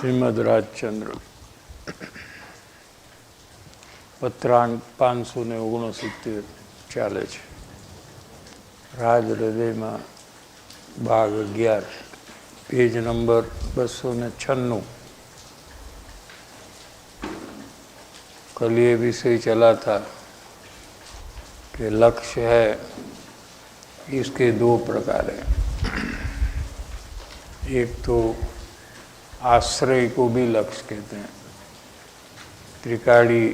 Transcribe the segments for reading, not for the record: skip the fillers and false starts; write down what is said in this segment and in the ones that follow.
શ્રીમદ રાજચંદ્ર પત્રાંક 569 ચાલે છે. રાજ હૃદયમાં ભાગ 11 पेज नंबर 296. कल ये विषय चला था कि लक्ष्य है, इसके दो प्रकार हैं. एक तो आश्रय को भी लक्ष्य कहते हैं. त्रिकाड़ी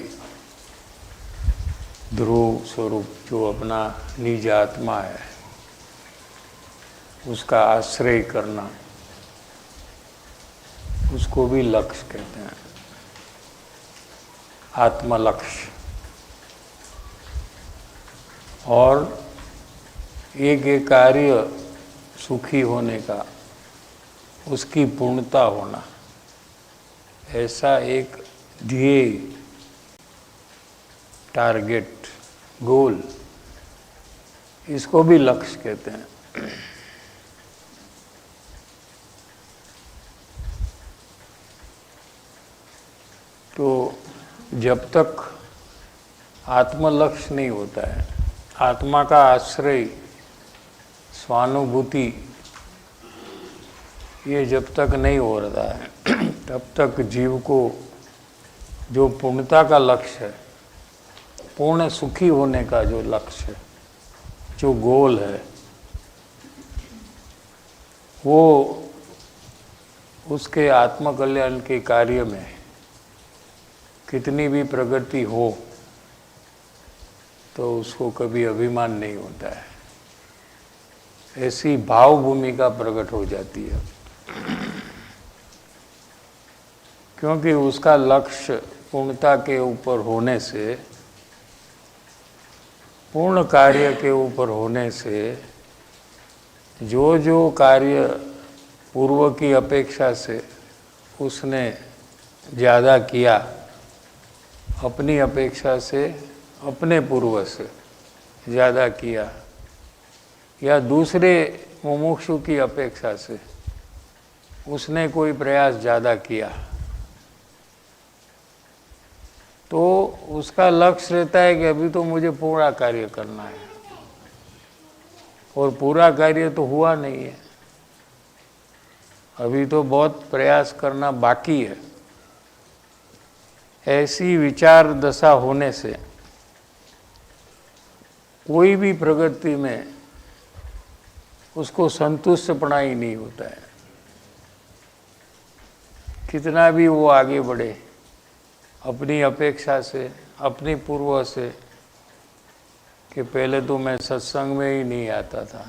ध्रुव स्वरूप जो अपना निज आत्मा है उसका आश्रय करना, उसको भी लक्ष्य कहते हैं, आत्मलक्ष्य. और एक कार्य सुखी होने का, उसकी पूर्णता होना, ऐसा एक ध्येय, टारगेट, गोल, इसको भी लक्ष्य कहते हैं. तो जब तक आत्मलक्ष्य नहीं होता है, आत्मा का आश्रय, स्वानुभूति, ये जब तक नहीं हो रहा है, तब तक जीव को जो पूर्णता का लक्ष्य है, पूर्ण सुखी होने का जो लक्ष्य है, जो गोल है, वो उसके आत्मकल्याण के कार्य में कितनी भी प्रगति हो तो उसको कभी अभिमान नहीं होता है. ऐसी भाव भूमिका प्रकट हो जाती है, क्योंकि उसका लक्ष्य पूर्णता के ऊपर होने से, पूर्ण कार्य के ऊपर होने से, जो जो कार्य पूर्व की अपेक्षा से उसने ज़्यादा किया, अपनी अपेक्षा से, अपने पूर्व से ज़्यादा किया, या दूसरे मुमुक्षु की अपेक्षा से उसने कोई प्रयास ज़्यादा किया, तो उसका लक्ष्य रहता है कि अभी तो मुझे पूरा कार्य करना है, और पूरा कार्य तो हुआ नहीं है, अभी तो बहुत प्रयास करना बाकी है. ऐसी विचार दशा होने से कोई भी प्रगति में उसको संतुष्टपना ही नहीं होता है. कितना भी वो आगे बढ़े, अपनी अपेक्षा से, अपनी पूर्व से, कि पहले तो मैं सत्संग में ही नहीं आता था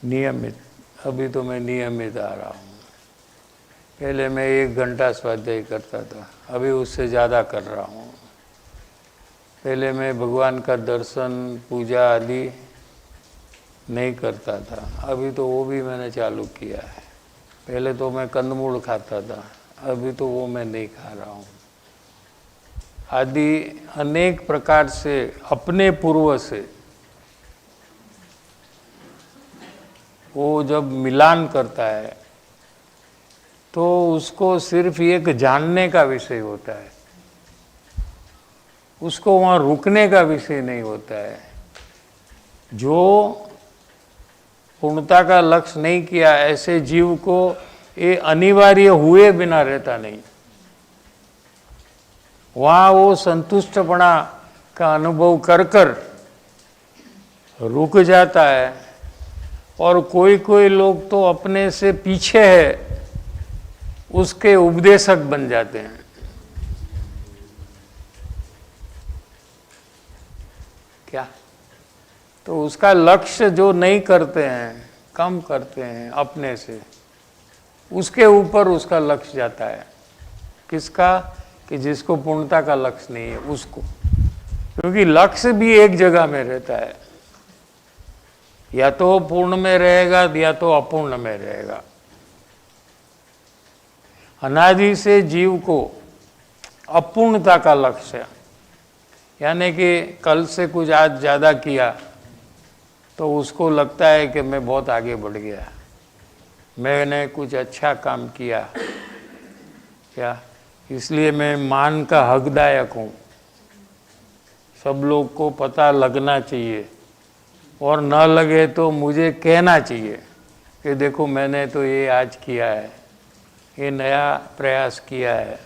नियमित, अभी तो मैं नियमित आ रहा हूँ. पहले मैं 1 घंटा स्वाध्याय करता था, अभी उससे ज़्यादा कर रहा हूँ. पहले मैं भगवान का दर्शन, पूजा आदि नहीं करता था, अभी तो वो भी मैंने चालू किया है. पहले तो मैं कंदमूल खाता था, अभी तो वो मैं नहीं खा रहा हूँ. आदि अनेक प्रकार से अपने पूर्व से वो जब मिलान करता है तो उसको सिर्फ एक जानने का विषय होता है, उसको वहाँ रुकने का विषय नहीं होता है. जो पूर्णता का लक्ष्य नहीं किया, ऐसे जीव को ये अनिवार्य हुए बिना रहता नहीं. वहाँ वो संतुष्टपना का अनुभव कर कर रुक जाता है. और कोई कोई लोग तो अपने से पीछे है, उसके उपदेशक बन जाते हैं. क्या? तो उसका लक्ष्य जो नहीं करते हैं, कम करते हैं अपने से, उसके ऊपर उसका लक्ष्य जाता है. किसका? कि जिसको पूर्णता का लक्ष्य नहीं है उसको. क्योंकि लक्ष्य भी एक जगह में रहता है, या तो पूर्ण में रहेगा या तो अपूर्ण में रहेगा. अनादि से जीव को अपूर्णता का लक्ष्य, यानी कि कल से कुछ आज ज़्यादा किया तो उसको लगता है कि मैं बहुत आगे बढ़ गया, मैंने कुछ अच्छा काम किया, क्या? इसलिए मैं मान का हकदायक हूँ। सब लोग को पता लगना चाहिए, और न लगे तो मुझे कहना चाहिए कि देखो मैंने तो ये आज किया है, ये नया प्रयास किया है।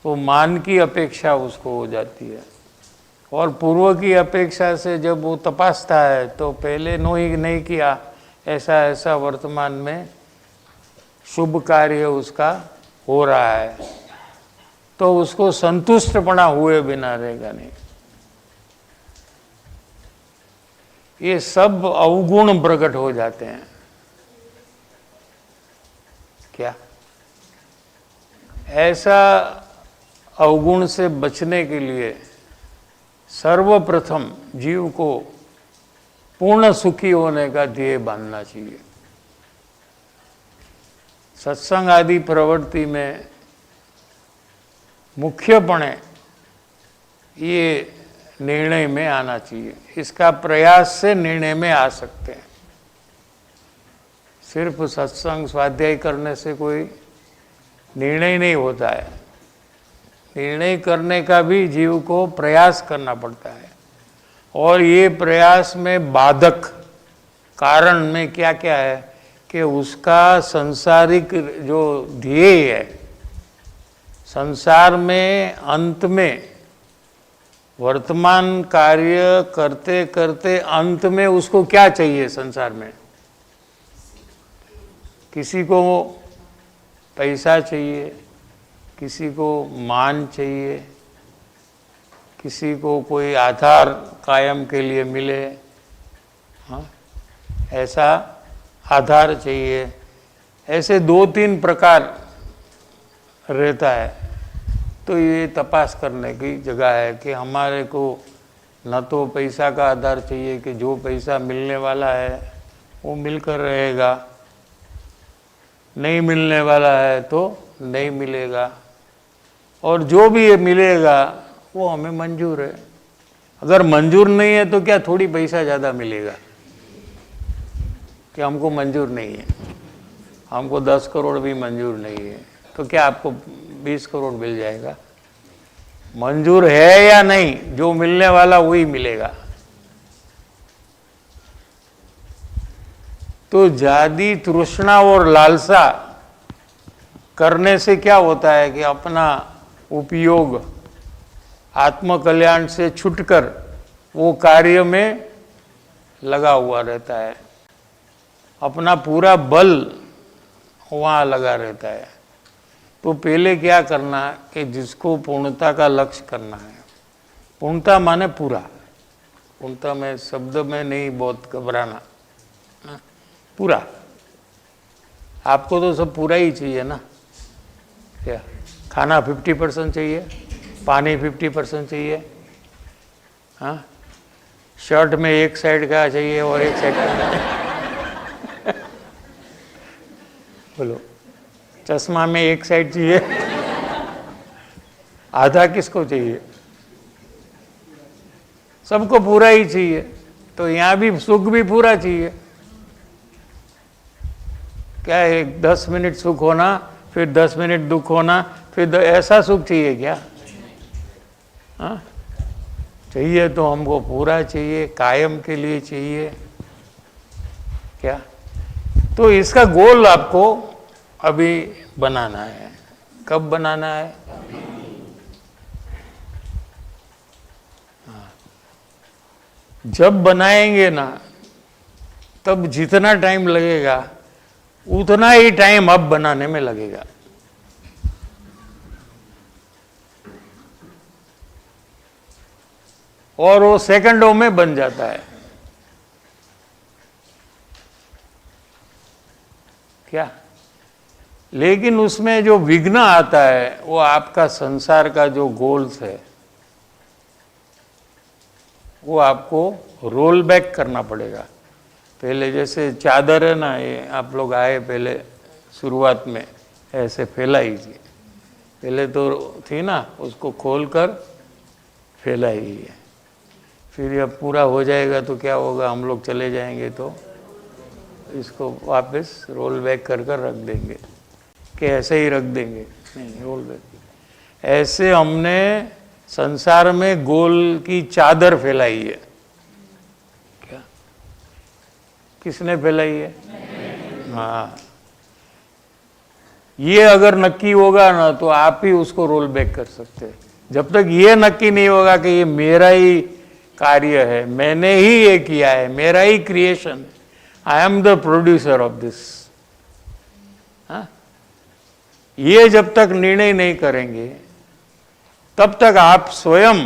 तो मान की अपेक्षा उसको हो जाती है, और पूर्व की अपेक्षा से जब वो तपासता है तो पहले नहीं किया, ऐसा ऐसा वर्तमान में शुभ कार्य उसका हो रहा है, तो उसको संतुष्टपना हुए बिना रहेगा नहीं। ये सब अवगुण प्रकट हो जाते हैं। क्या? ऐसा अवगुण से बचने के लिए सर्वप्रथम जीव को पूर्ण सुखी होने का ध्येय बांधना चाहिए। सत्संग आदि प्रवृत्ति में मुख्यपणे ये निर्णय में आना चाहिए। इसका प्रयास से निर्णय में आ सकते हैं। सिर्फ सत्संग स्वाध्याय करने से कोई निर्णय नहीं होता है। निर्णय करने का भी जीव को प्रयास करना पड़ता है, और ये प्रयास में बाधक कारण में क्या क्या है कि उसका सांसारिक जो ध्येय है, संसार में अंत में वर्तमान कार्य करते करते अंत में उसको क्या चाहिए संसार में? किसी को पैसा चाहिए, किसी को मान चाहिए, किसी को कोई आधार कायम के लिए मिले, हाँ, ऐसा आधार चाहिए। ऐसे 2-3 प्रकार रहता है। तो ये तपास करने की जगह है कि हमारे को न तो पैसा का आधार चाहिए कि जो पैसा मिलने वाला है वो मिलकर रहेगा, नहीं मिलने वाला है तो नहीं मिलेगा, और जो भी ये मिलेगा वो हमें मंजूर है। अगर मंजूर नहीं है तो क्या थोड़ी पैसा ज़्यादा मिलेगा? कि हमको मंजूर नहीं है, हमको 10 करोड़ भी मंजूर नहीं है, तो क्या आपको 20 करोड़ मिल जाएगा? मंजूर है या नहीं, जो मिलने वाला वही मिलेगा। तो जादी तृष्णा और लालसा करने से क्या होता है कि अपना उपयोग आत्म कल्याण से छूटकर वो कार्य में लगा हुआ रहता है, अपना पूरा बल वहाँ लगा रहता है। तो पहले क्या करना कि जिसको पूर्णता का लक्ष्य करना है, पूर्णता माने पूरा, पूर्णता में शब्द में नहीं बहुत घबराना, पूरा। आपको तो सब पूरा ही चाहिए ना। क्या? खाना 50% चाहिए, पानी 50% चाहिए, हाँ, शर्ट में एक साइड का चाहिए और एक साइड का बोलो, चश्मा में एक साइड चाहिए, आधा किसको चाहिए? सबको पूरा ही चाहिए। तो यहाँ भी सुख भी पूरा चाहिए। क्या है, 10 मिनट सुख होना, फिर 10 मिनट दुख होना, फिर ऐसा सुख चाहिए क्या? हाँ, चाहिए तो हमको पूरा चाहिए, कायम के लिए चाहिए। क्या? तो इसका गोल आपको अभी बनाना है। कब बनाना है? हाँ, जब बनाएंगे ना, तब जितना टाइम लगेगा उतना ही टाइम अब बनाने में लगेगा। और वो सेकंडों में बन जाता है। क्या? लेकिन उसमें जो विघ्न आता है वो आपका संसार का जो गोल्स है वो आपको रोल बैक करना पड़ेगा। पहले जैसे चादर है ना, ये आप लोग आए पहले शुरुआत में ऐसे फैलाई थी, पहले तो थी ना, उसको खोलकर फैलाई है। फिर जब पूरा हो जाएगा तो क्या होगा, हम लोग चले जाएंगे तो इसको वापस रोल बैक कर कर रख देंगे। कि ऐसे ही रख देंगे, नहीं, रोल बैक। ऐसे हमने संसार में गोल की चादर फैलाई है। क्या किसने फैलाई है? हाँ, ये अगर नक्की होगा ना तो आप ही उसको रोल बैक कर सकते हैं। जब तक ये नक्की नहीं होगा कि ये मेरा ही कार्य है, मैंने ही ये किया है, मेरा ही creation, I am the producer of this, ये जब तक निर्णय नहीं करेंगे तब तक आप स्वयं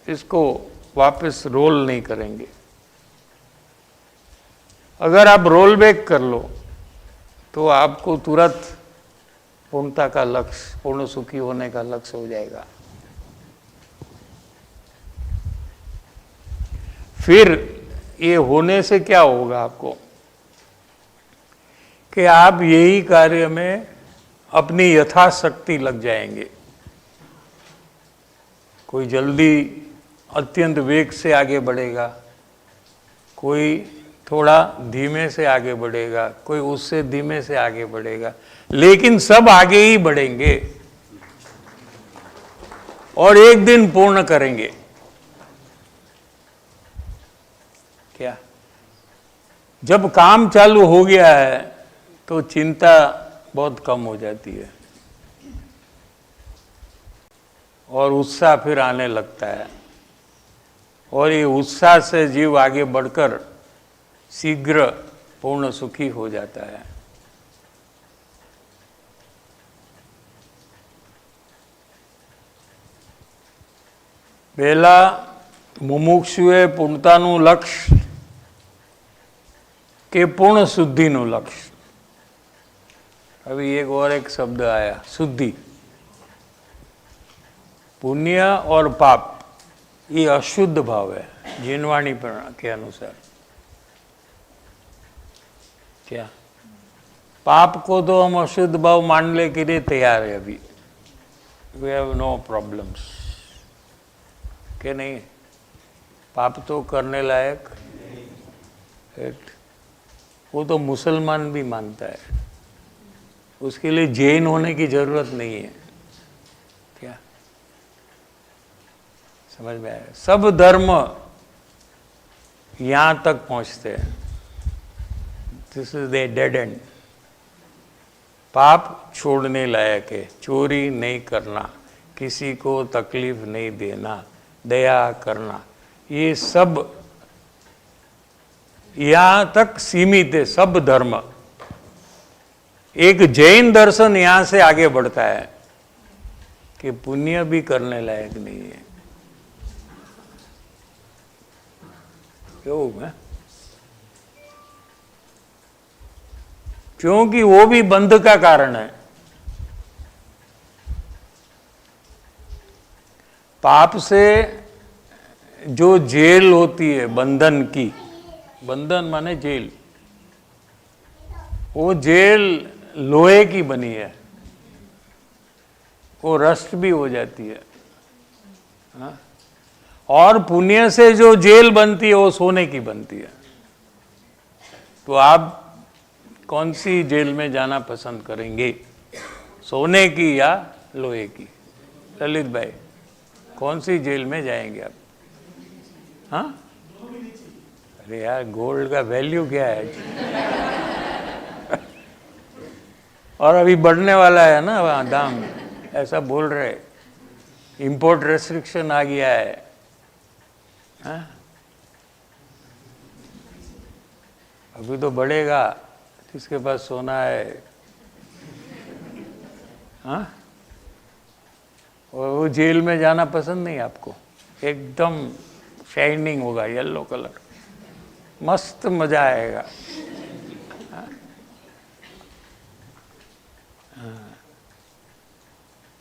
इसको वापस रोल नहीं करेंगे। अगर आप रोल बैक कर लो तो आपको तुरंत पूर्णता का लक्ष्य, पूर्ण सुखी होने का लक्ष्य हो जाएगा। फिर ये होने से क्या होगा आपको कि आप यही कार्य में अपनी यथाशक्ति लग जाएंगे। कोई जल्दी अत्यंत वेग से आगे बढ़ेगा, कोई थोड़ा धीमे से आगे बढ़ेगा, कोई उससे धीमे से आगे बढ़ेगा, लेकिन सब आगे ही बढ़ेंगे और एक दिन पूर्ण करेंगे। क्या जब काम चालू हो गया है तो चिंता बहुत कम हो जाती है और उत्साह फिर आने लगता है, और ये उत्साह से जीव आगे बढ़कर शीघ्र पूर्ण सुखी हो जाता है। पहला मुमुक्षुए पूर्णताનું લક્ષ્ય કે પૂર્ણ શુદ્ધિનું લક્ષ્ય। अभी एक शब्द आया, शुद्धि। पुण्य और पाप ये अशुद्ध भाव है जिनवाणी के अनुसार। क्या पाप को तो हम अशुद्ध भाव मानने के लिए तैयार है अभी, वी हैव नो प्रॉब्लम्स, के नहीं? पाप तो करने लायक, वो तो मुसलमान भी मानता है, उसके लिए जैन होने की जरूरत नहीं है। क्या समझ में आया? सब धर्म यहां तक पहुंचते हैं, this is the dead and. पाप छोड़ने लायक है, चोरी नहीं करना, किसी को तकलीफ नहीं देना, दया करना, ये सब यहां तक सीमित है सब धर्म। एक जैन दर्शन यहां से आगे बढ़ता है कि पुण्य भी करने लायक नहीं है। क्यों है? क्योंकि वो भी बंध का कारण है। पाप से जो जेल होती है बंधन की, बंधन माने जेल, वो जेल लोहे की बनी है, वो रस्ट भी हो जाती है। हाँ? और पुण्य से जो जेल बनती है वो सोने की बनती है। तो आप कौन सी जेल में जाना पसंद करेंगे, सोने की या लोहे की? ललित भाई, कौन सी जेल में जाएंगे आप? हाँ? अरे यार, गोल्ड का वैल्यू क्या है? और अभी बढ़ने वाला है ना वहाँ दाम, ऐसा बोल रहे, इंपोर्ट रेस्ट्रिक्शन आ गया है। हाँ? अभी तो बढ़ेगा, किसके पास सोना है? हाँ? और वो जेल में जाना पसंद नहीं आपको? एकदम शाइनिंग होगा, येलो कलर, मस्त मजा आएगा।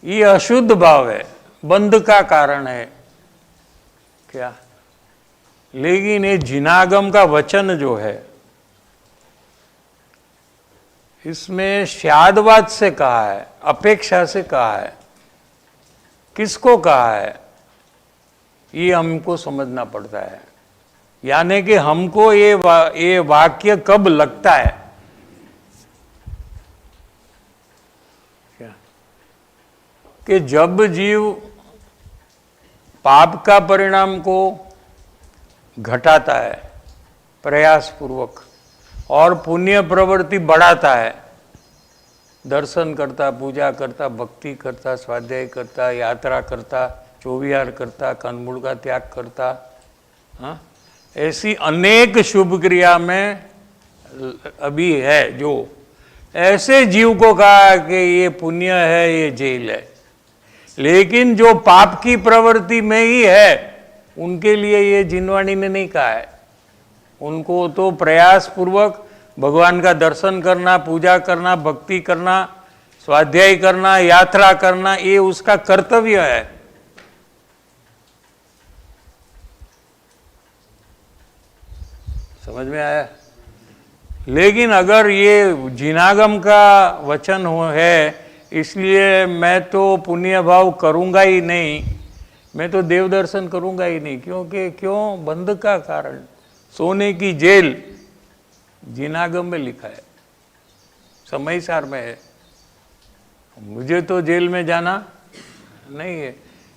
ये अशुद्ध भाव है, बंध का कारण है। क्या? लेकिन ये जिनागम का वचन जो है, इसमें शादवाद से कहा है, अपेक्षा से कहा है। किसको कहा है ये हमको समझना पड़ता है। यानी कि हमको ये वाक्य कब लगता है कि जब जीव पाप का परिणाम को घटाता है प्रयास पूर्वक और पुण्य प्रवृत्ति बढ़ाता है, दर्शन करता, पूजा करता, भक्ति करता, स्वाध्याय करता, यात्रा करता, चौविहार करता, कंदमूल का त्याग करता, हाँ, ऐसी अनेक शुभ क्रिया में अभी है। जो ऐसे जीव को कहा कि ये पुण्य है, ये जेल है। लेकिन जो पाप की प्रवृत्ति में ही है, उनके लिए ये जिनवाणी ने नहीं कहा है। उनको तो प्रयास पूर्वक भगवान का दर्शन करना, पूजा करना, भक्ति करना, स्वाध्याय करना, यात्रा करना, ये उसका कर्तव्य है। समझ में आया? लेकिन अगर ये जिनागम का वचन है, इसलिए मैं तो पुण्य भाव करूंगा ही नहीं, मैं तो देव दर्शन करूंगा ही नहीं, क्योंकि क्यों? बंध का कारण, सोने की जेल जिनागम में लिखा है, समयसार में है। मुझे तो जेल में जाना नहीं है,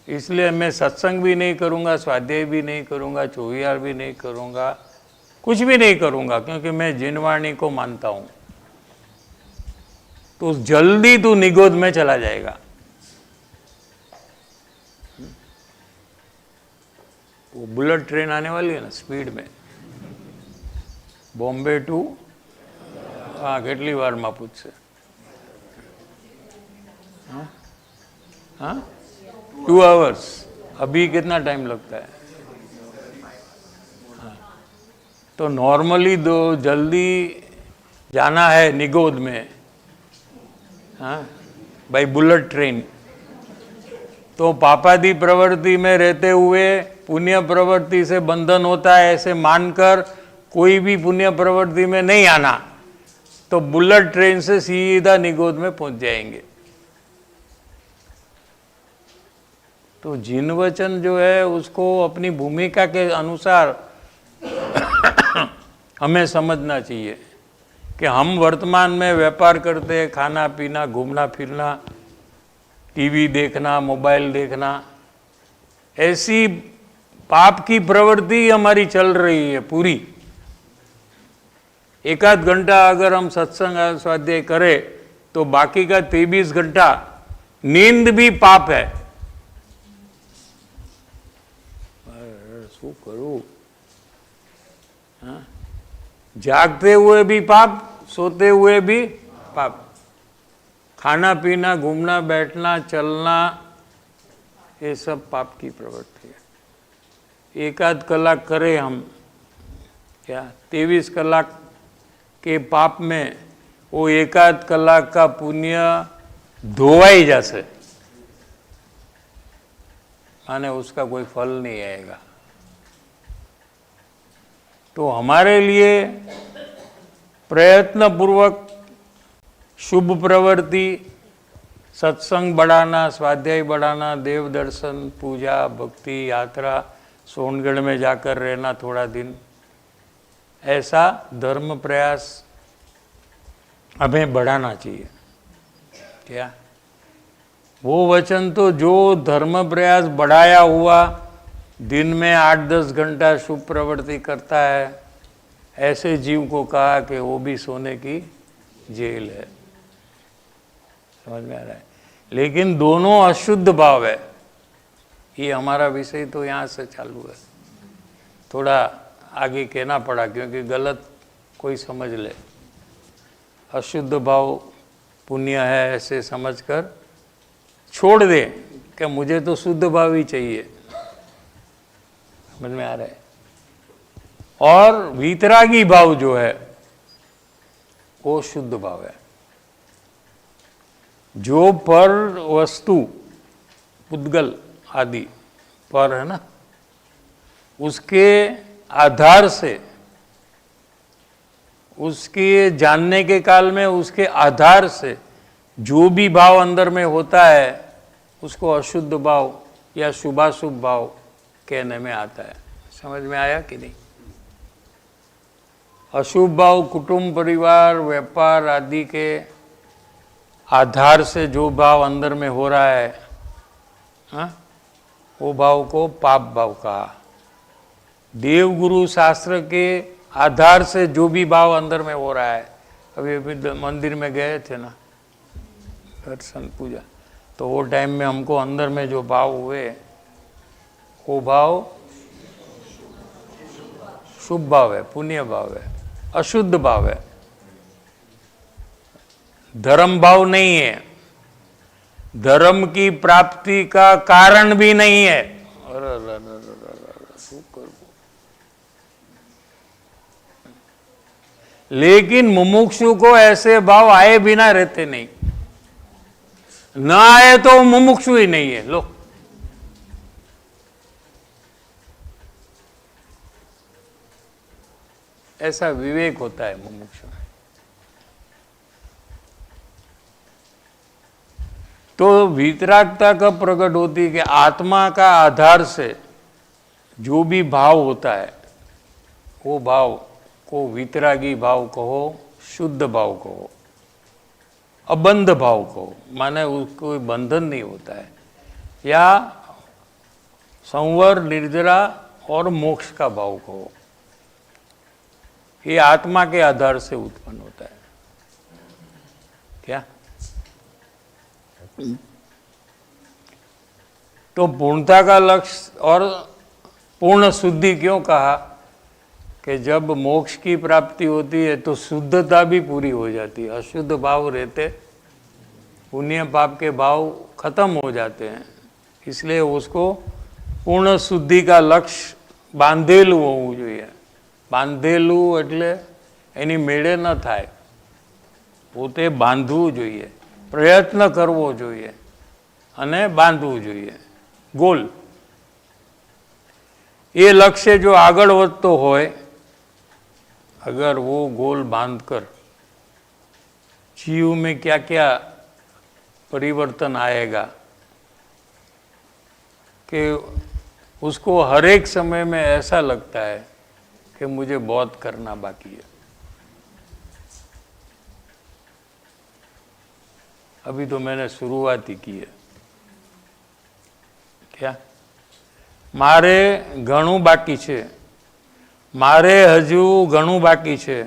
इसलिए मैं सत्संग भी नहीं करूंगा, स्वाध्याय भी नहीं करूंगा, चौविहार भी नहीं करूंगा, कुछ भी नहीं करूंगा, क्योंकि मैं जिनवाणी को मानता हूं। तो जल्दी तू निगोद में चला जाएगा। वो बुलेट ट्रेन आने वाली है ना स्पीड में, बॉम्बे टू, हाँ, કેટલી વારમાં પૂછશે? हाँ 2 आवर्स। अभी कितना टाइम लगता है? हाँ, तो नॉर्मली दो जल्दी जाना है निगोद में, हाँ, बाई बुलेट ट्रेन, तो पापादी प्रवृत्ति में रहते हुए पुण्य प्रवृत्ति से बंधन होता है ऐसे मानकर कोई भी पुण्य प्रवृत्ति में नहीं आना, तो बुलेट ट्रेन से सीधा निगोद में पहुंच जाएंगे। तो जिन वचन जो है उसको अपनी भूमिका के अनुसार हमें समझना चाहिए कि हम वर्तमान में व्यापार करते हैं, खाना पीना, घूमना फिरना, टीवी देखना, मोबाइल देखना, ऐसी पाप की प्रवृत्ति हमारी चल रही है पूरी। एक आध घंटा अगर हम सत्संग स्वाध्याय करें तो बाकी का 23 घंटा नींद भी पाप है। शू करूं? हाँ? जागते हुए भी पाप, सोते हुए भी पाप, खाना पीना, घूमना बैठना, चलना, ये सब पाप की प्रवृत्ति है। एक आध कलाक करें हम, क्या 23 कलाक के पाप में वो एक आध कलाक का पुण्य धोवाई जासे, माने उसका कोई फल नहीं आएगा। तो हमारे लिए प्रयत्न पूर्वक शुभ प्रवृत्ति, सत्संग बढ़ाना, स्वाध्याय बढ़ाना, देव दर्शन, पूजा, भक्ति, यात्रा, सोनगढ़ में जाकर रहना थोड़ा दिन, ऐसा धर्म प्रयास हमें बढ़ाना चाहिए। क्या वो वचन तो जो धर्म प्रयास बढ़ाया हुआ दिन में 8-10 घंटा शुभ प्रवृत्ति करता है, ऐसे जीव को कहा कि वो भी सोने की जेल है। समझ में आ रहा है? लेकिन दोनों अशुद्ध भाव है। ये हमारा विषय तो यहाँ से चालू है, थोड़ा आगे कहना पड़ा क्योंकि गलत कोई समझ ले। अशुद्ध भाव पुण्य है ऐसे समझकर छोड़ दे कि मुझे तो शुद्ध भाव ही चाहिए। समझ में आ रहा है? और वीतरागी भाव जो है वो शुद्ध भाव है। जो पर वस्तु, पुद्गल आदि पर है ना, उसके आधार से, उसके जानने के काल में उसके आधार से जो भी भाव अंदर में होता है उसको अशुद्ध भाव या शुभाशुभ भाव कहने में आता है। समझ में आया कि नहीं? अशुभ भाव कुटुंब, परिवार, व्यापार आदि के आधार से जो भाव अंदर में हो रहा है हाँ, वो भाव को पाप भाव कहा। देवगुरु शास्त्र के आधार से जो भी भाव अंदर में हो रहा है, अभी अभी मंदिर में गए थे ना दर्शन पूजा, तो वो टाइम में हमको अंदर में जो भाव हुए वो भाव शुभ भाव है, पुण्य भाव है, अशुद्ध भाव है, धर्म भाव नहीं है, धर्म की प्राप्ति का कारण भी नहीं है। लेकिन मुमुक्षु को ऐसे भाव आए बिना रहते नहीं, न आए तो मुमुक्षु ही नहीं है। लो, ऐसा विवेक होता है मुमुक्षु में। तो वीतरागता कब प्रकट होती है कि आत्मा का आधार से जो भी भाव होता है वो भाव को वीतरागी भाव कहो, शुद्ध भाव कहो, अबंध भाव कहो, माने उसको कोई बंधन नहीं होता है, या संवर, निर्जरा और मोक्ष का भाव कहो, ये आत्मा के आधार से उत्पन्न होता है। क्या? तो पूर्णता का लक्ष्य और पूर्ण शुद्धि क्यों कहा? कि जब मोक्ष की प्राप्ति होती है तो शुद्धता भी पूरी हो जाती है, अशुद्ध भाव रहते, पुण्य पाप के भाव खत्म हो जाते हैं, इसलिए उसको पूर्ण शुद्धि का लक्ष्य बांधेલું હોવું જોઈએ। બાંધેલું એટલે એની મેળે ન થાય, પોતે બાંધવું જોઈએ, પ્રયત્ન કરવો જોઈએ અને બાંધવું જોઈએ गोल। ये लक्ष्य जो आगળ વધતો હોય, अगर वो गोल बांधकर जीव में क्या क्या परिवर्तन आएगा कि उसको हर एक समय में ऐसा लगता है कि मुझे बहुत करना बाकी है। अभी तो मैंने शुरुआत ही की है। क्या? मारे घणું बाकी छे, मारे हजू घणું बाकी छे,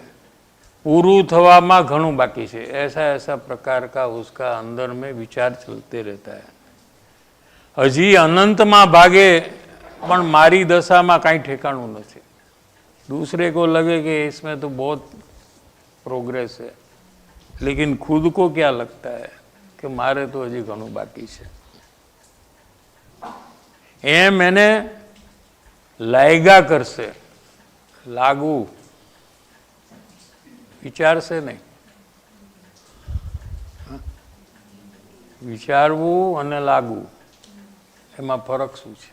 पूरू थवामां घणुं बाकी छे, ऐसा ऐसा प्रकार का उसका अंदर में विचार चलते रहता है। हजी अनंत में भागे पण मारी दशा में कहीं ठेकाणुं नहीं। दूसरे को लगे कि इसमें तो बहुत प्रोग्रेस है, लेकिन खुद को क्या लगता है कि मारे तो हजी घणुं बाकी है। ए मैंने लायगा करसे, लागू विचार से नहीं, विचारवू अने लागू एमां फरक शुं छे?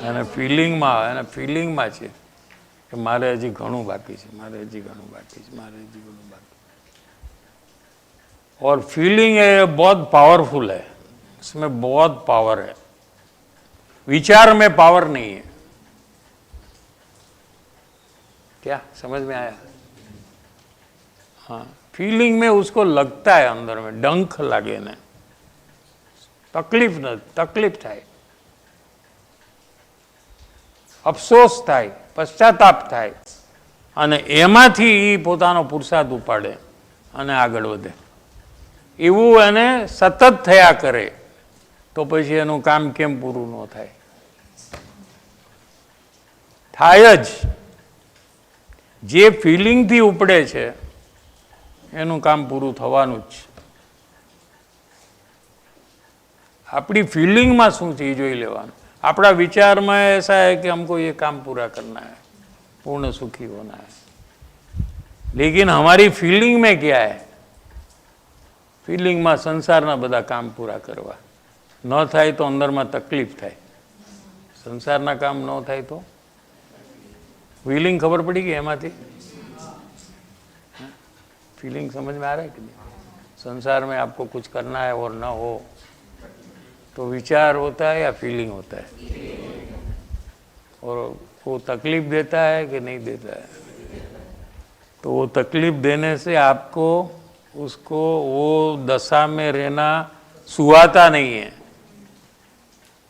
અને ફિલિંગમાં છે કે મારે હજી ઘણું બાકી છે, મારે હજી ઘણું બાકી છે, મારે હજી ઘણું બાકી। और फीलिंग है बहुत पावरफुल है, इसमें बहुत पावर है, विचार में पावर नहीं है। क्या समझ में आया? हाँ, फीलिंग में उसको लगता है अंदर में डंख लागे ने, तकलीफ थाय, अफसोस थाय, पश्चाताप थाय, अने एमांथी ई पोतानो पुरुषार्थ उपाड़े अने आगळ वधे। एवुं एने सतत थया करे तो पछी एनुं काम केम पूरुं न थाय? थाय ज। जे फीलिंग थी उपड़े छे एनुं काम पूरुं थवानुं ज। अपनी फीलिंग में शुं छे ए जोई लेवानुं। अपना विचार में ऐसा है कि हमको ये काम पूरा करना है, पूर्ण सुखी होना है, लेकिन हमारी फीलिंग में क्या है? फीलिंग में संसारना बधा काम पूरा करवा, न थाय तो अंदर में तकलीफ थाय, संसारना काम न थाय तो फीलिंग खबर पड़ी गई एमांथी? फीलिंग समझ में आ रहा है कि नहीं? संसार में आपको कुछ करना है और न हो तो विचार होता है या फीलिंग होता है? और वो तकलीफ देता है कि नहीं देता है? तो वो तकलीफ देने से आपको उसको वो दशा में रहना सुहाता नहीं है।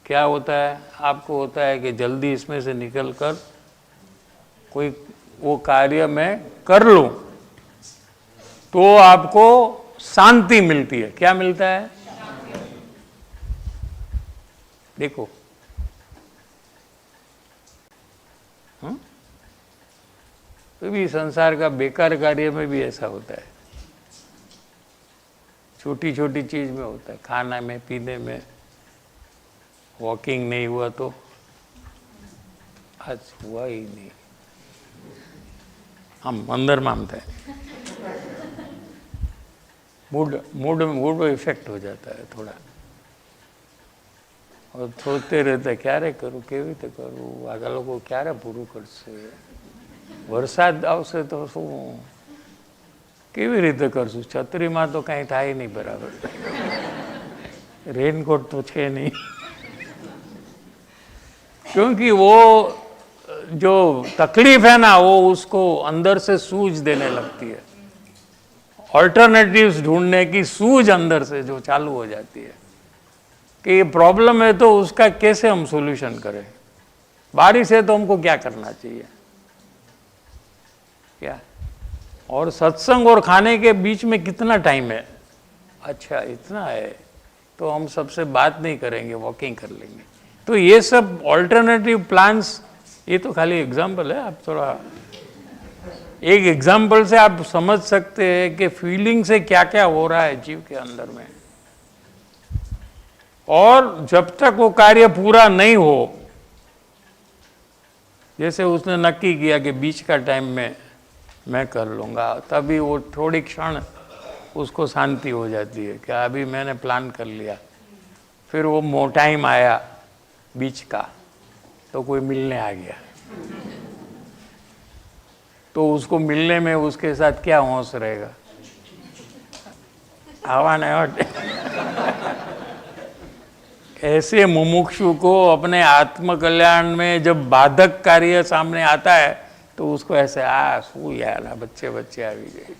क्या होता है, आपको होता है कि जल्दी इसमें से निकल कर कोई वो कार्य मैं कर लूं, तो आपको शांति मिलती है। क्या मिलता है? देखो, तो भी संसार का बेकार कार्य में भी ऐसा होता है, छोटी छोटी चीज में होता है, खाना में, पीने में, वॉकिंग नहीं हुआ तो आज हुआ ही नहीं, हम अंदर मानते हैं, मूड इफेक्ट हो जाता है थोड़ा, और सोचते रहते क्यारे करूँ, केवी રીતે કરું, આગા લોકો ક્યારે પૂરું કરશે, વરસાદ આવશે તો શું, કેવી રીતે કરશું, છત્રીમાં તો કાંઈ થાય નહીં બરાબર, રેનકોટ તો છે નહીં, क्योंकि वो जो तकलीफ है ना, वो उसको अंदर से सूझ देने लगती है, ऑल्टरनेटिव्स ढूंढने की सूझ अंदर से जो चालू हो जाती है कि ये प्रॉब्लम है तो उसका कैसे हम सॉल्यूशन करें, बारिश है तो हमको क्या करना चाहिए, क्या, और सत्संग और खाने के बीच में कितना टाइम है, अच्छा इतना है, तो हम सबसे बात नहीं करेंगे, वॉकिंग कर लेंगे। तो ये सब ऑल्टरनेटिव प्लान्स, ये तो खाली एग्जाम्पल है, आप थोड़ा एक एग्जाम्पल से आप समझ सकते हैं कि फीलिंग से क्या क्या हो रहा है जीव के अंदर में, और जब तक वो कार्य पूरा नहीं हो, जैसे उसने नक्की किया कि बीच का टाइम में मैं कर लूँगा, तभी वो थोड़ी क्षण उसको शांति हो जाती है कि अभी मैंने प्लान कर लिया, फिर वो टाइम आया बीच का, तो कोई मिलने आ गया, तो उसको मिलने में उसके साथ क्या होश रहेगा, आवा नहीं हट। ऐसे मुमुक्षु को अपने आत्मकल्याण में जब बाधक कार्य सामने आता है तो उसको ऐसे शू यार बच्चे बच्चे आ गए,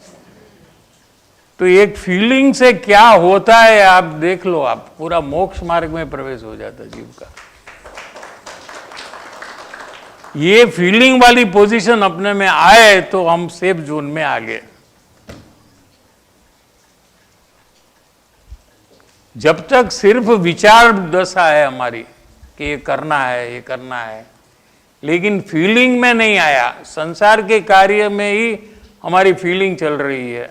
तो एक फीलिंग से क्या होता है आप देख लो, आप पूरा मोक्ष मार्ग में प्रवेश हो जाता है जीव का। ये फीलिंग वाली पोजीशन अपने में आए तो हम सेफ जोन में आ गए। जब तक सिर्फ विचार दशा है हमारी कि ये करना है, ये करना है, लेकिन फीलिंग में नहीं आया, संसार के कार्य में ही हमारी फीलिंग चल रही है,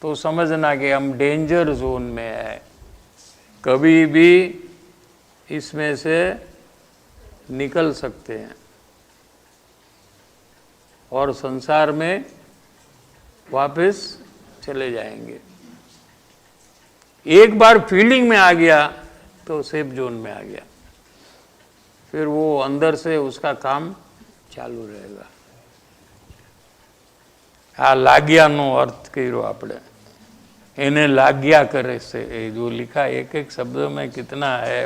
तो समझना कि हम डेंजर जोन में है, कभी भी इसमें से निकल सकते हैं और संसार में वापस चले जाएंगे। एक बार फीलिंग में आ गया तो सेफ जोन में आ गया, फिर वो अंदर से उसका काम चालू रहेगा। आ लाग्यानो अर्थ कर्यो आपणे, इन्हें लाग्या करे से, जो लिखा एक एक शब्द में कितना है,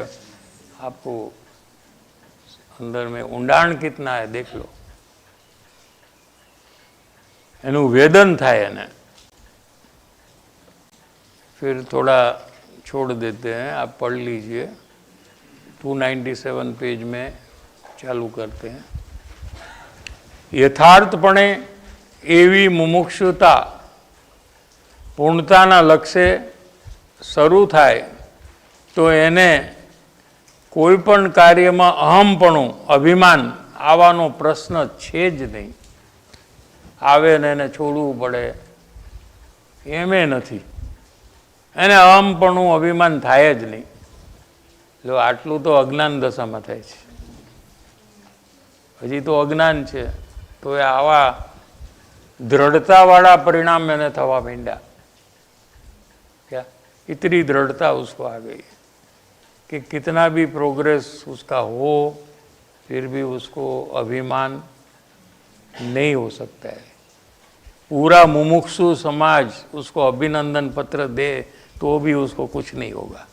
आपको अंदर में ઊંડાણ कितना है देख लो, एनु वेदन थाय ने। फिर थोड़ा छोड़ देते हैं, आप पढ़ लीजिए, 297 पेज में चालू करते हैं। यथार्थपणे एवी मुमुक्षुता पूर्णताना लक्ष्य शरू थाय तो एने कोईपण कार्यमां अहमपणुं, अभिमान आवવાનો प्रश्न छे ज नहीं, आवे ने એને છોડવું પડે એમે નથી, એને અહમપણું અભિમાન થાય જ નહીં। જો આટલું તો અજ્ઞાન દશામાં થાય છે, હજી તો અજ્ઞાન છે, તો એ આવા दृढ़तावाला परिणाम मैंने थवा માંડ્યા। क्या इतनी दृढ़ता उसको आ गई कि कितना भी प्रोग्रेस उसका हो, फिर भी उसको अभिमान नहीं हो सकता है। पूरा मुमुक्षु समाज उसको अभिनंदन पत्र दे तो भी उसको कुछ नहीं होगा।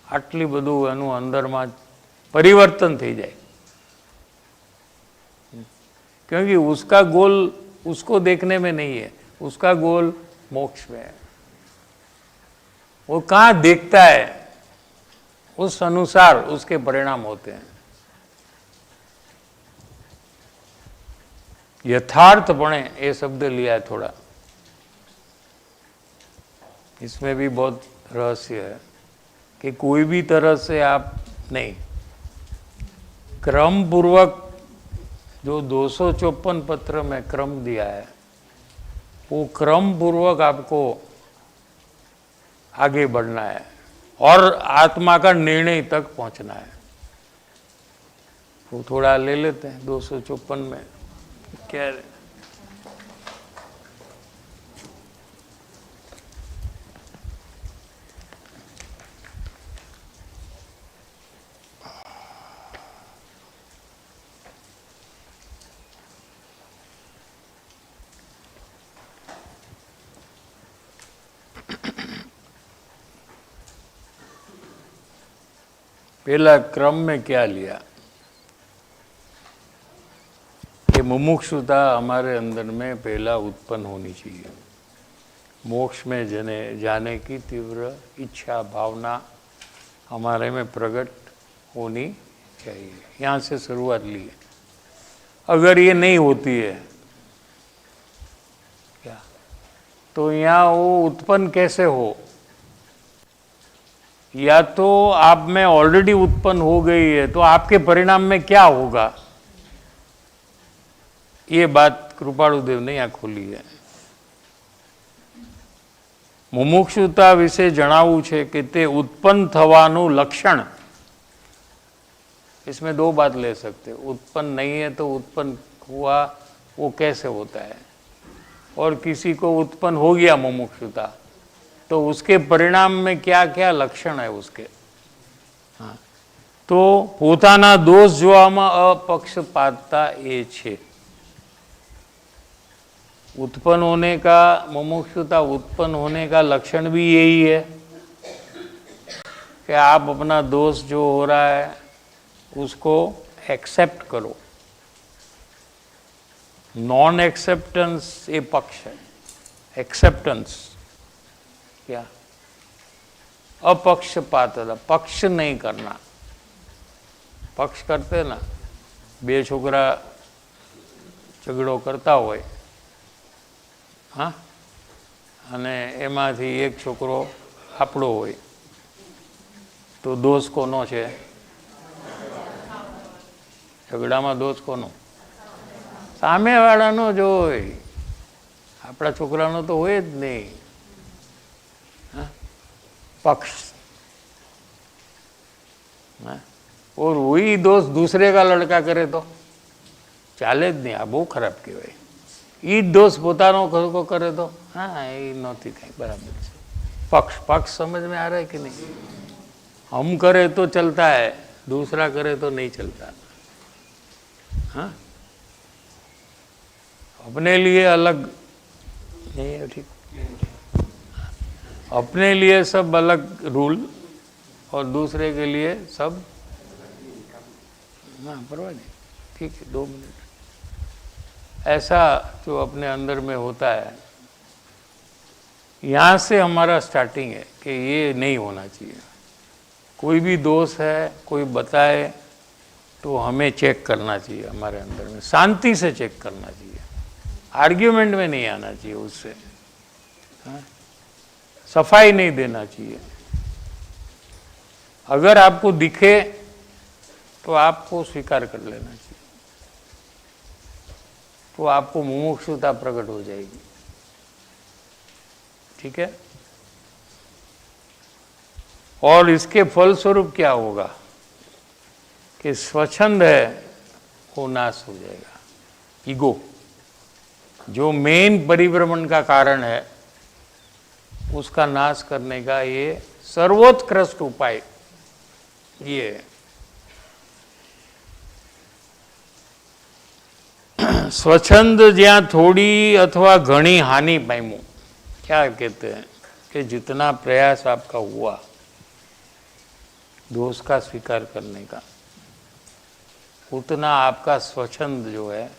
आटली बधु एनु अंदर में परिवर्तन थी जाए, क्योंकि उसका गोल उसको देखने में नहीं है, उसका गोल मोक्ष में है। वो कहाँ देखता है, उस अनुसार उसके परिणाम होते हैं। यथार्थपणे ये शब्द लिया है थोड़ा, इसमें भी बहुत रहस्य है कि कोई भी तरह से आप नहीं, क्रम पूर्वक जो 254 पत्र में क्रम दिया है, वो क्रम पूर्वक आपको आगे बढ़ना है और आत्मा का निर्णय तक पहुंचना है। वो थोड़ा ले लेते हैं 254 में क्या है? पहला क्रम में क्या लिया कि मुमुक्षुता हमारे अंदर में पहला उत्पन्न होनी चाहिए। मोक्ष में जाने की तीव्र इच्छा भावना हमारे में प्रकट होनी चाहिए। यहाँ से शुरुआत ली है। अगर ये नहीं होती है क्या, तो यहाँ वो उत्पन्न कैसे हो? या तो आप में ऑलरेडी उत्पन्न हो गई है, तो आपके परिणाम में क्या होगा? ये बात कृपालुदेव ने यहाँ खोली है। મુમુક્ષુતા વિશે જણાવવું છે કે તે उत्पन्न થવાનું लक्षण। इसमें दो बात ले सकते, उत्पन्न नहीं है तो उत्पन्न हुआ वो कैसे होता है, और किसी को उत्पन्न हो गया मुमुक्षुता तो उसके परिणाम में क्या क्या लक्षण है उसके। हाँ, तो પોતાના દોષ જોવામાં अपक्षपातता ये છે। उत्पन्न होने का, मुमुक्षुता उत्पन्न होने का लक्षण भी यही है कि आप अपना दोष जो हो रहा है उसको एक्सेप्ट करो। नॉन एक्सेप्टेंस ये पक्ष है, एक्सेप्टेंस क्या, अपक्षपातता, पक्ष नहीं करना। पक्ष करते ना, बे छोकरा झगड़ो करता होय, हाँ, अने एमांथी एक छोकरो आपड़ो होय तो दोष कोनो छे? झगड़ामां दोष कोनो? सामेवाळानो ज होय, आपड़ा छोकरानो तो होय ज नहीं। हाँ? पक्ष, हाँ? और वही दोष दूसरे का लड़का करे तो चाले ज नहीं। आ बहु खराब कहेवाय। ई दोष पोतानो को करे तो हाँ ये नहोती कहीं बराबर है। पक्ष, पक्ष समझ में आ रहा है कि नहीं? हम करे तो चलता है, दूसरा करे तो नहीं चलता। हाँ, अपने लिए अलग नहीं है, ठीक, अपने लिए सब अलग रूल और दूसरे के लिए सब, हाँ परवाह नहीं, ठीक है, 2 मिनट। ऐसा जो अपने अंदर में होता है, यहाँ से हमारा स्टार्टिंग है कि ये नहीं होना चाहिए। कोई भी दोष है, कोई बताए तो हमें चेक करना चाहिए हमारे अंदर में, शांति से चेक करना चाहिए, आर्ग्यूमेंट में नहीं आना चाहिए उससे। हाँ? सफाई नहीं देना चाहिए। अगर आपको दिखे तो आपको स्वीकार कर लेना चाहिए, तो आपको मुमुक्षुता प्रकट हो जाएगी। ठीक है, और इसके फलस्वरूप क्या होगा कि स्वच्छंद है वो नाश हो जाएगा। ईगो जो मेन परिभ्रमण का कारण है उसका नाश करने का ये सर्वोत्कृष्ट उपाय ये है। स्वच्छंद ज्यां थोड़ी अथवा घनी हानि पाम्યું, क्या कहते हैं कि जितना प्रयास आपका हुआ दोष का स्वीकार करने का, उतना आपका स्वच्छंद जो है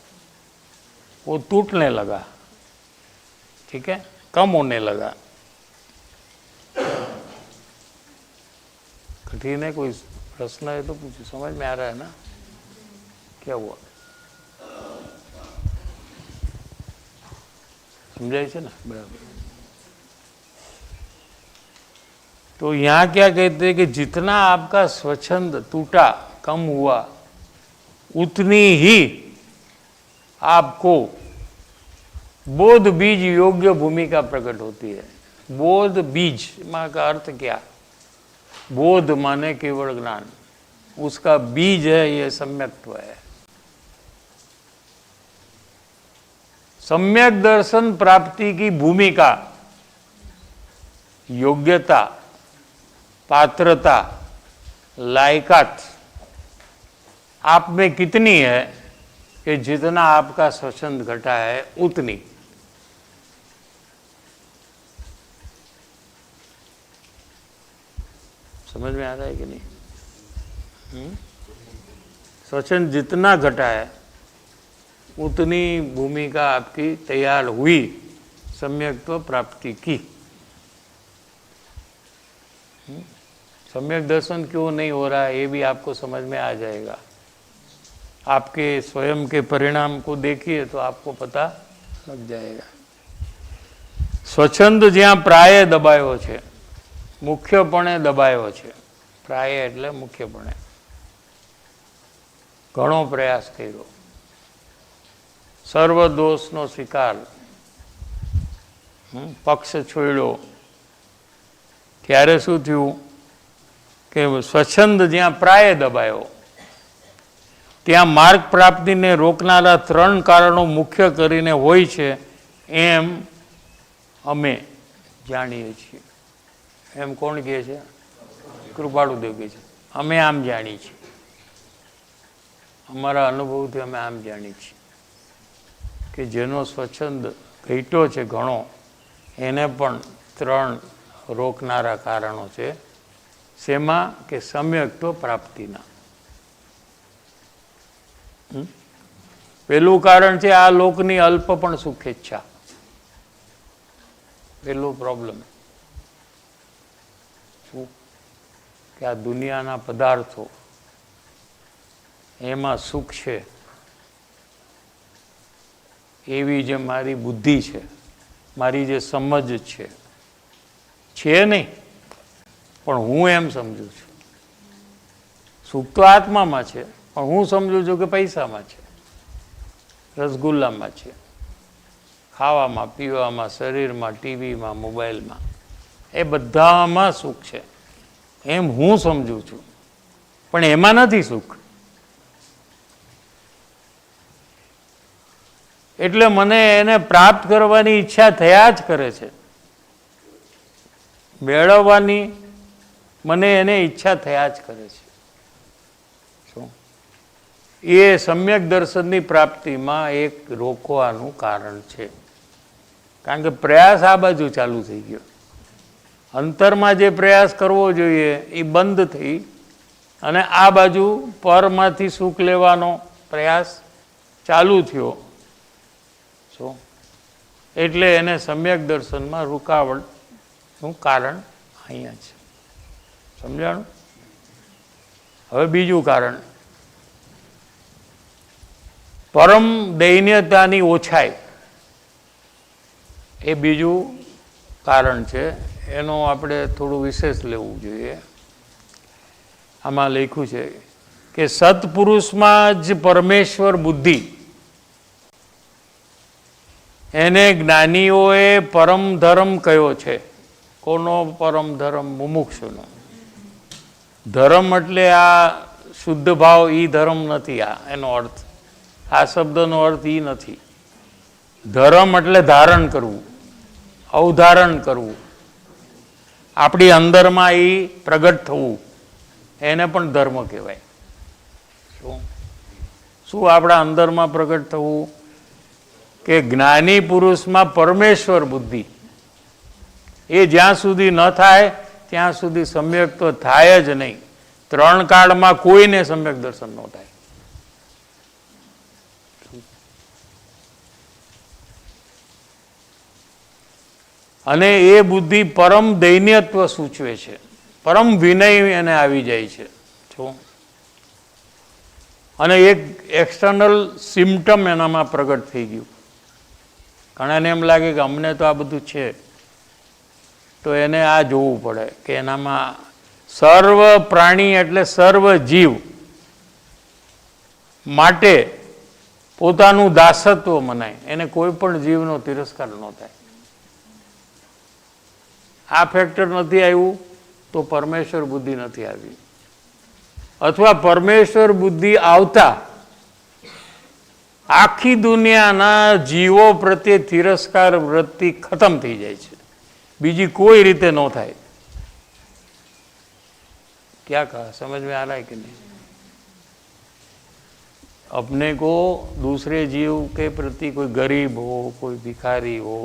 वो टूटने लगा। ठीक है, कम होने लगा। कठिन है? कोई प्रश्न है तो पूछो, समझ में आ रहा है ना? क्या हुआ? समझाए છે ना? बराबर। तो यहाँ क्या कहते हैं कि जितना आपका स्वच्छंद टूटा, कम हुआ, उतनी ही आपको बोध बीज योग्य भूमिका प्रकट होती है। बोध बीज का अर्थ क्या? बोध माने केवल ज्ञान, उसका बीज है ये सम्यक्त्व है। सम्यक दर्शन प्राप्ति की भूमिका, योग्यता, पात्रता, लायकात आप में कितनी है कि जितना आपका स्वच्छंद घटा है उतनी। समझ में आ रहा है कि नहीं? स्वच्छंद जितना घटा है उतनी भूमिका आपकी तैयार हुई सम्यक्त्व प्राप्ति की। सम्यक दर्शन क्यों नहीं हो रहा है ये भी आपको समझ में आ जाएगा। आपके स्वयं के परिणाम को देखिए तो आपको पता लग जाएगा। स्वच्छंद ज्યાં પ્રાય દબાયો છે, મુખ્યપણે દબાયો છે, પ્રાય એટલે મુખ્યપણે, ઘણો પ્રયાસ કર્યો, સર્વ દોષનો સ્વીકાર, પક્ષ છોડ્યો, ત્યારે શું થયું કે સ્વચ્છંદ જ્યાં પ્રાય દબાયો ત્યાં માર્ગ પ્રાપ્તિને રોકનારા 3 કારણો મુખ્ય કરીને હોય છે એમ અમે જાણીએ છીએ। એમ કોણ કહે છે? કૃપાળુદેવ કહે છે અમે આમ જાણીએ છીએ, અમારા અનુભવથી અમે આમ જાણીએ છીએ કે જેનો સ્વચ્છંદ ઘટ્યો છે ઘણો, એને પણ 3 રોકનારા કારણો છે। શેમાં? કે સમ્યક્ત્વ પ્રાપ્તિના। પહેલું કારણ છે આ લોકની અલ્પ પણ સુખેચ્છા। પહેલો પ્રોબ્લેમ શું? કે આ દુનિયાના પદાર્થો એમાં સુખ છે એવી જે મારી બુદ્ધિ છે, મારી જે સમજ છે નહીં, પણ હું એમ સમજું છું સુખ તો આત્મામાં છે, પણ હું સમજું છું કે પૈસામાં છે, રસગુલ્લામાં છે, ખાવામાં, પીવામાં, શરીરમાં, ટીવીમાં, મોબાઈલમાં, એ બધામાં સુખ છે એમ હું સમજું છું, પણ એમાં નથી સુખ। એટલે મને એને પ્રાપ્ત કરવાની ઈચ્છા થયા જ કરે છે, મેળવવાની મને એને ઈચ્છા થયા જ કરે છે। શું? એ સમ્યક દર્શનની પ્રાપ્તિમાં એક રોકવાનું કારણ છે, કારણ કે પ્રયાસ આ બાજુ ચાલુ થઈ ગયો। અંતરમાં જે પ્રયાસ કરવો જોઈએ એ બંધ થઈ અને આ બાજુ પરમાંથી સુખ લેવાનો પ્રયાસ ચાલુ થયો। શું? એટલે એને સમ્યક દર્શનમાં રૂકાવટનું કારણ અહીંયા છે। સમજાણું? હવે બીજું કારણ, પરમ દૈન્યતાની ઓછાઈ, એ બીજું કારણ છે। એનો આપણે થોડું વિશેષ લેવું જોઈએ। આમાં લખ્યું છે કે સત્પુરુષમાં જ પરમેશ્વર બુદ્ધિ, એને જ્ઞાનીઓએ પરમ ધર્મ કયો છે। કોનો પરમ ધર્મ? મુમુક્ષુનો ધર્મ। એટલે આ શુદ્ધ ભાવ ઈ ધર્મ નથી, આ એનો અર્થ, આ શબ્દનો અર્થ ઈ નથી। ધર્મ એટલે ધારણ કરવું, અવધારણ કરવું, આપણી અંદરમાં એ પ્રગટ થવું, એને પણ ધર્મ કહેવાય। શું શું આપણા અંદરમાં પ્રગટ થવું? કે જ્ઞાની પુરુષમાં પરમેશ્વર બુદ્ધિ, એ જ્યાં સુધી ન થાય ત્યાં સુધી સમ્યક તો થાય જ નહીં। 3 કાળમાં કોઈને સમ્યક દર્શન ન થાય। અને એ બુદ્ધિ પરમ દૈન્યત્વ સૂચવે છે। પરમ વિનય એને આવી જાય છે જો. અને એક એક્સટર્નલ સિમ્ટમ એનામાં પ્રગટ થઈ ગયું. ઘણાને એમ લાગે કે અમને તો આ બધું છે, તો એને આ જોવું પડે કે એનામાં સર્વ પ્રાણી એટલે સર્વ જીવ માટે પોતાનું દાસત્વ મનાય, એને કોઈ પણ જીવનો તિરસ્કાર ન થાય. આ ફેક્ટર નથી આવ્યું તો પરમેશ્વર બુદ્ધિ નથી આવી, અથવા પરમેશ્વર બુદ્ધિ આવતા આખી દુનિયાના જીવો પ્રત્યે તિરસ્કાર વૃત્તિ ખતમ થઈ જાય છે, બીજી કોઈ રીતે ન થાય. क्या कहा, समझ में आ रहा है कि नहीं? अपने को दूसरे जीव के प्रति कोई गरीब हो, कोई भिखारी हो,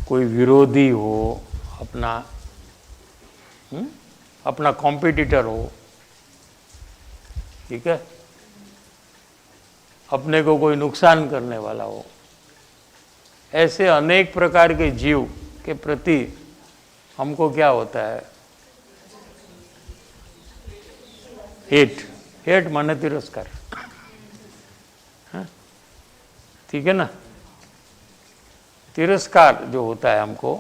कोई विरोधी हो, अपना कॉम्पिटिटर हो, ठीक है, अपने को कोई नुकसान करने वाला हो, ऐसे अनेक प्रकार के जीव के प्रति हमको क्या होता है? हेट. हेट माने तिरस्कार. ठीक है ना? तिरस्कार जो होता है हमको,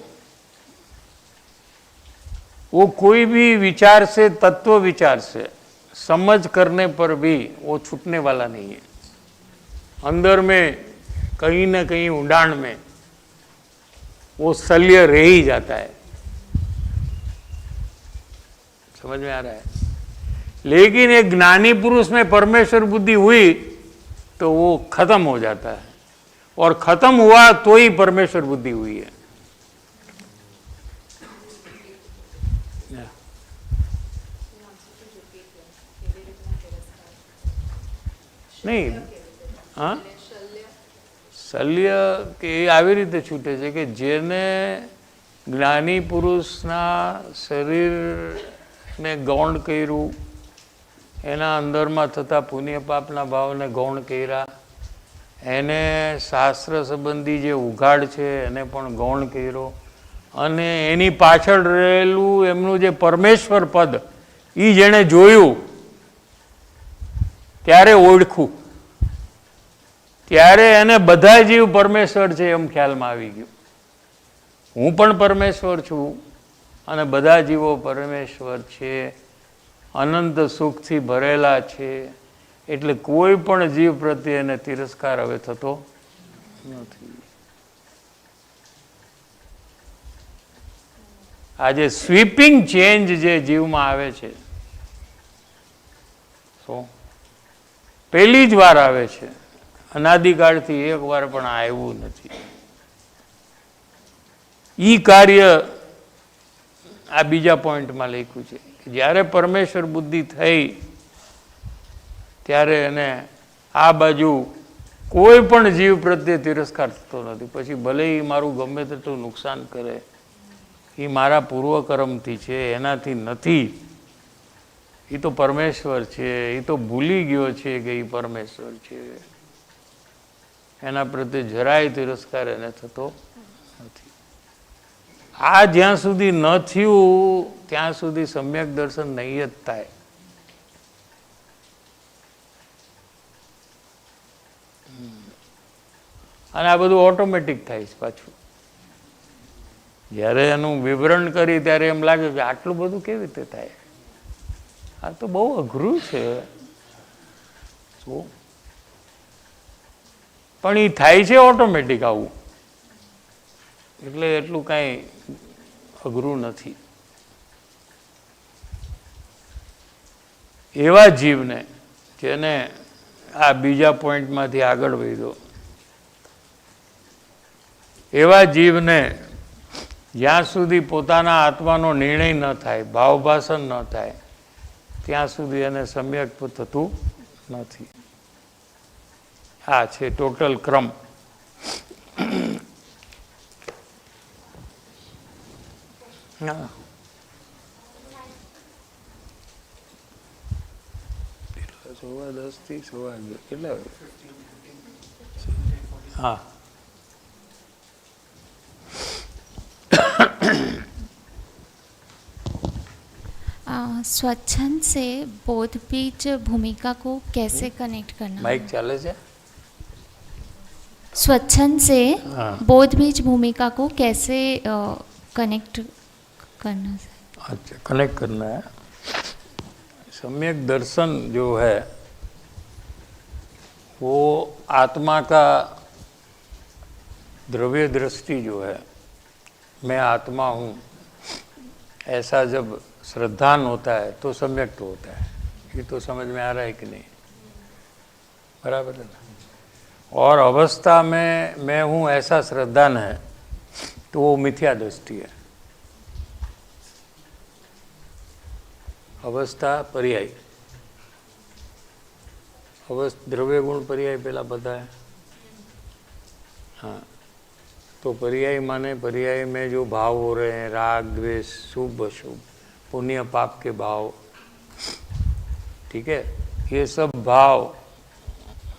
वो कोई भी विचार से, तत्व विचार से समझ करने पर भी वो छूटने वाला नहीं है. अंदर में कहीं ना कहीं ऊंडाण में वो शल्य रह ही जाता है. समझ में आ रहा है? लेकिन एक ज्ञानी पुरुष में परमेश्वर बुद्धि हुई तो वो खत्म हो जाता है, और खत्म हुआ तो ही परमेश्वर बुद्धि हुई है. नहीं, हाँ, શલ્ય કે એ આવી રીતે છૂટે છે કે જેને જ્ઞાની પુરુષના શરીરને ગૌણ કર્યું, એના અંદરમાં થતા પુણ્ય પાપના ભાવને ગૌણ કર્યા, એને શાસ્ત્ર સંબંધી જે ઉઘાડ છે એને પણ ગૌણ કર્યો, અને એની પાછળ રહેલું એમનું જે પરમેશ્વર પદ એ જેણે જોયું ત્યારે ઓળખું, ત્યારે એને બધા જીવ પરમેશ્વર છે એમ ખ્યાલમાં આવી ગયું. હું પણ પરમેશ્વર છું અને બધા જીવો પરમેશ્વર છે, અનંત સુખથી ભરેલા છે, એટલે કોઈ પણ જીવ પ્રત્યે એને તિરસ્કાર હવે થતો નથી. આજે સ્વીપિંગ ચેન્જ જે જીવમાં આવે છે, શું પહેલી જ વાર આવે છે, અનાદિકાળથી એક વાર પણ આવ્યું નથી. ઈ કાર્ય આ બીજા પોઈન્ટમાં લખ્યું છે કે જ્યારે પરમેશ્વર બુદ્ધિ થઈ ત્યારે એને આ બાજુ કોઈ પણ જીવ પ્રત્યે તિરસ્કાર થતો નથી. પછી ભલે એ મારું ગમે તેટલું નુકસાન કરે, એ મારા પૂર્વકર્મથી છે, એનાથી નથી. એ તો પરમેશ્વર છે, એ તો ભૂલી ગયો છે કે એ પરમેશ્વર છે. એના પ્રત્યે જરાય તિરસ્કાર એને થતો નથી. આ જ્યાં સુધી ન થયું ત્યાં સુધી સમ્યક દર્શન નહીં જ થાય. અને આ બધું ઓટોમેટિક થાય છે પાછું. જ્યારે એનું વિવરણ કરી ત્યારે એમ લાગે કે આટલું બધું કેવી રીતે થાય, આ તો બહુ અઘરું છે. શું પણ એ થાય છે ઓટોમેટિક આવું, એટલે એટલું કાંઈ અઘરું નથી. એવા જીવને જેને આ બીજા પોઈન્ટમાંથી આગળ વધ્યો, એવા જીવને જ્યાં સુધી પોતાના આત્માનો નિર્ણય ન થાય, ભાવભાષણ ન થાય, ત્યાં સુધી એને સમ્યક થતું નથી. આ છે ટોટલ ક્રમ. હા, 10:15 થી 11:15 કેટલા? હા, स्वच्छंद से बोध बीज भूमिका को कैसे कनेक्ट करना माइक है? चाले છે? स्वच्छंद से हाँ। बोध बीज भूमिका को कैसे कनेक्ट करना है? अच्छा, कनेक्ट करना है। सम्यक दर्शन जो है वो आत्मा का द्रव्य दृष्टि जो है, मैं आत्मा हूँ, ऐसा जब श्रद्धान होता है तो सम्यक तो होता है। ये तो समझ में आ रहा है कि नहीं? बराबर है ना? और अवस्था में मैं हूँ ऐसा श्रद्धान है तो वो मिथ्या दृष्टि है। अवस्था पर्याय, द्रव्य गुण पर्याय पहला बताया। हाँ, तो पर्याय माने पर्याय में जो भाव हो रहे हैं, राग द्वेष, शुभ अशुभ, पुण्य पाप के भाव, ठीक है, ये सब भाव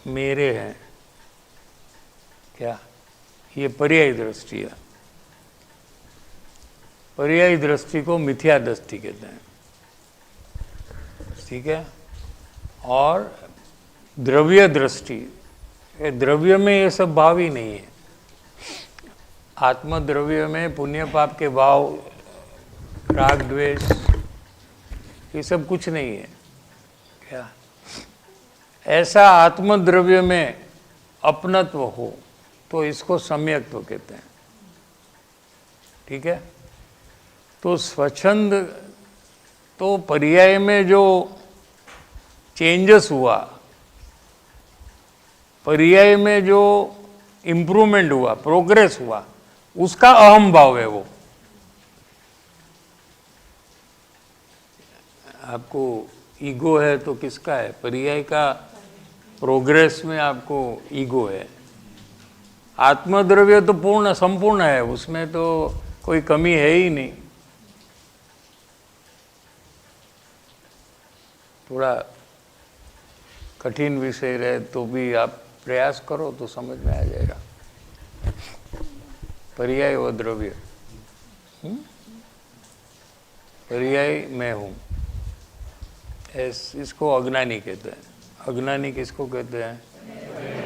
मेरे हैं क्या? ये पर्याय दृष्टि है। पर्याय दृष्टि को मिथ्या दृष्टि कहते हैं, ठीक है। और द्रव्य दृष्टि, द्रव्य में ये सब भाव ही नहीं है। आत्मद्रव्य में पुण्य पाप के भाव, राग द्वेष, ये सब कुछ नहीं है क्या? ऐसा आत्मद्रव्य में अपनत्व हो तो इसको सम्यक्त्व कहते हैं, ठीक है। तो स्वच्छंद तो पर्याय में जो चेंजेस हुआ, पर्याय में जो इम्प्रूवमेंट हुआ, प्रोग्रेस हुआ, उसका अहम भाव है वो। आपको ईगो है तो किसका है? पर्याय का प्रोग्रेस में आपको ईगो है। आत्मद्रव्य तो पूर्ण संपूर्ण है, उसमें तो कोई कमी है ही नहीं। थोड़ा कठिन विषय रहे तो भी आप प्रयास करो तो समझ में आ जाएगा। पर्याय व द्रव्य, पर्याय मैं हूँ, इसको अज्ञानी कहते हैं। अज्ञानी किसको कहते हैं?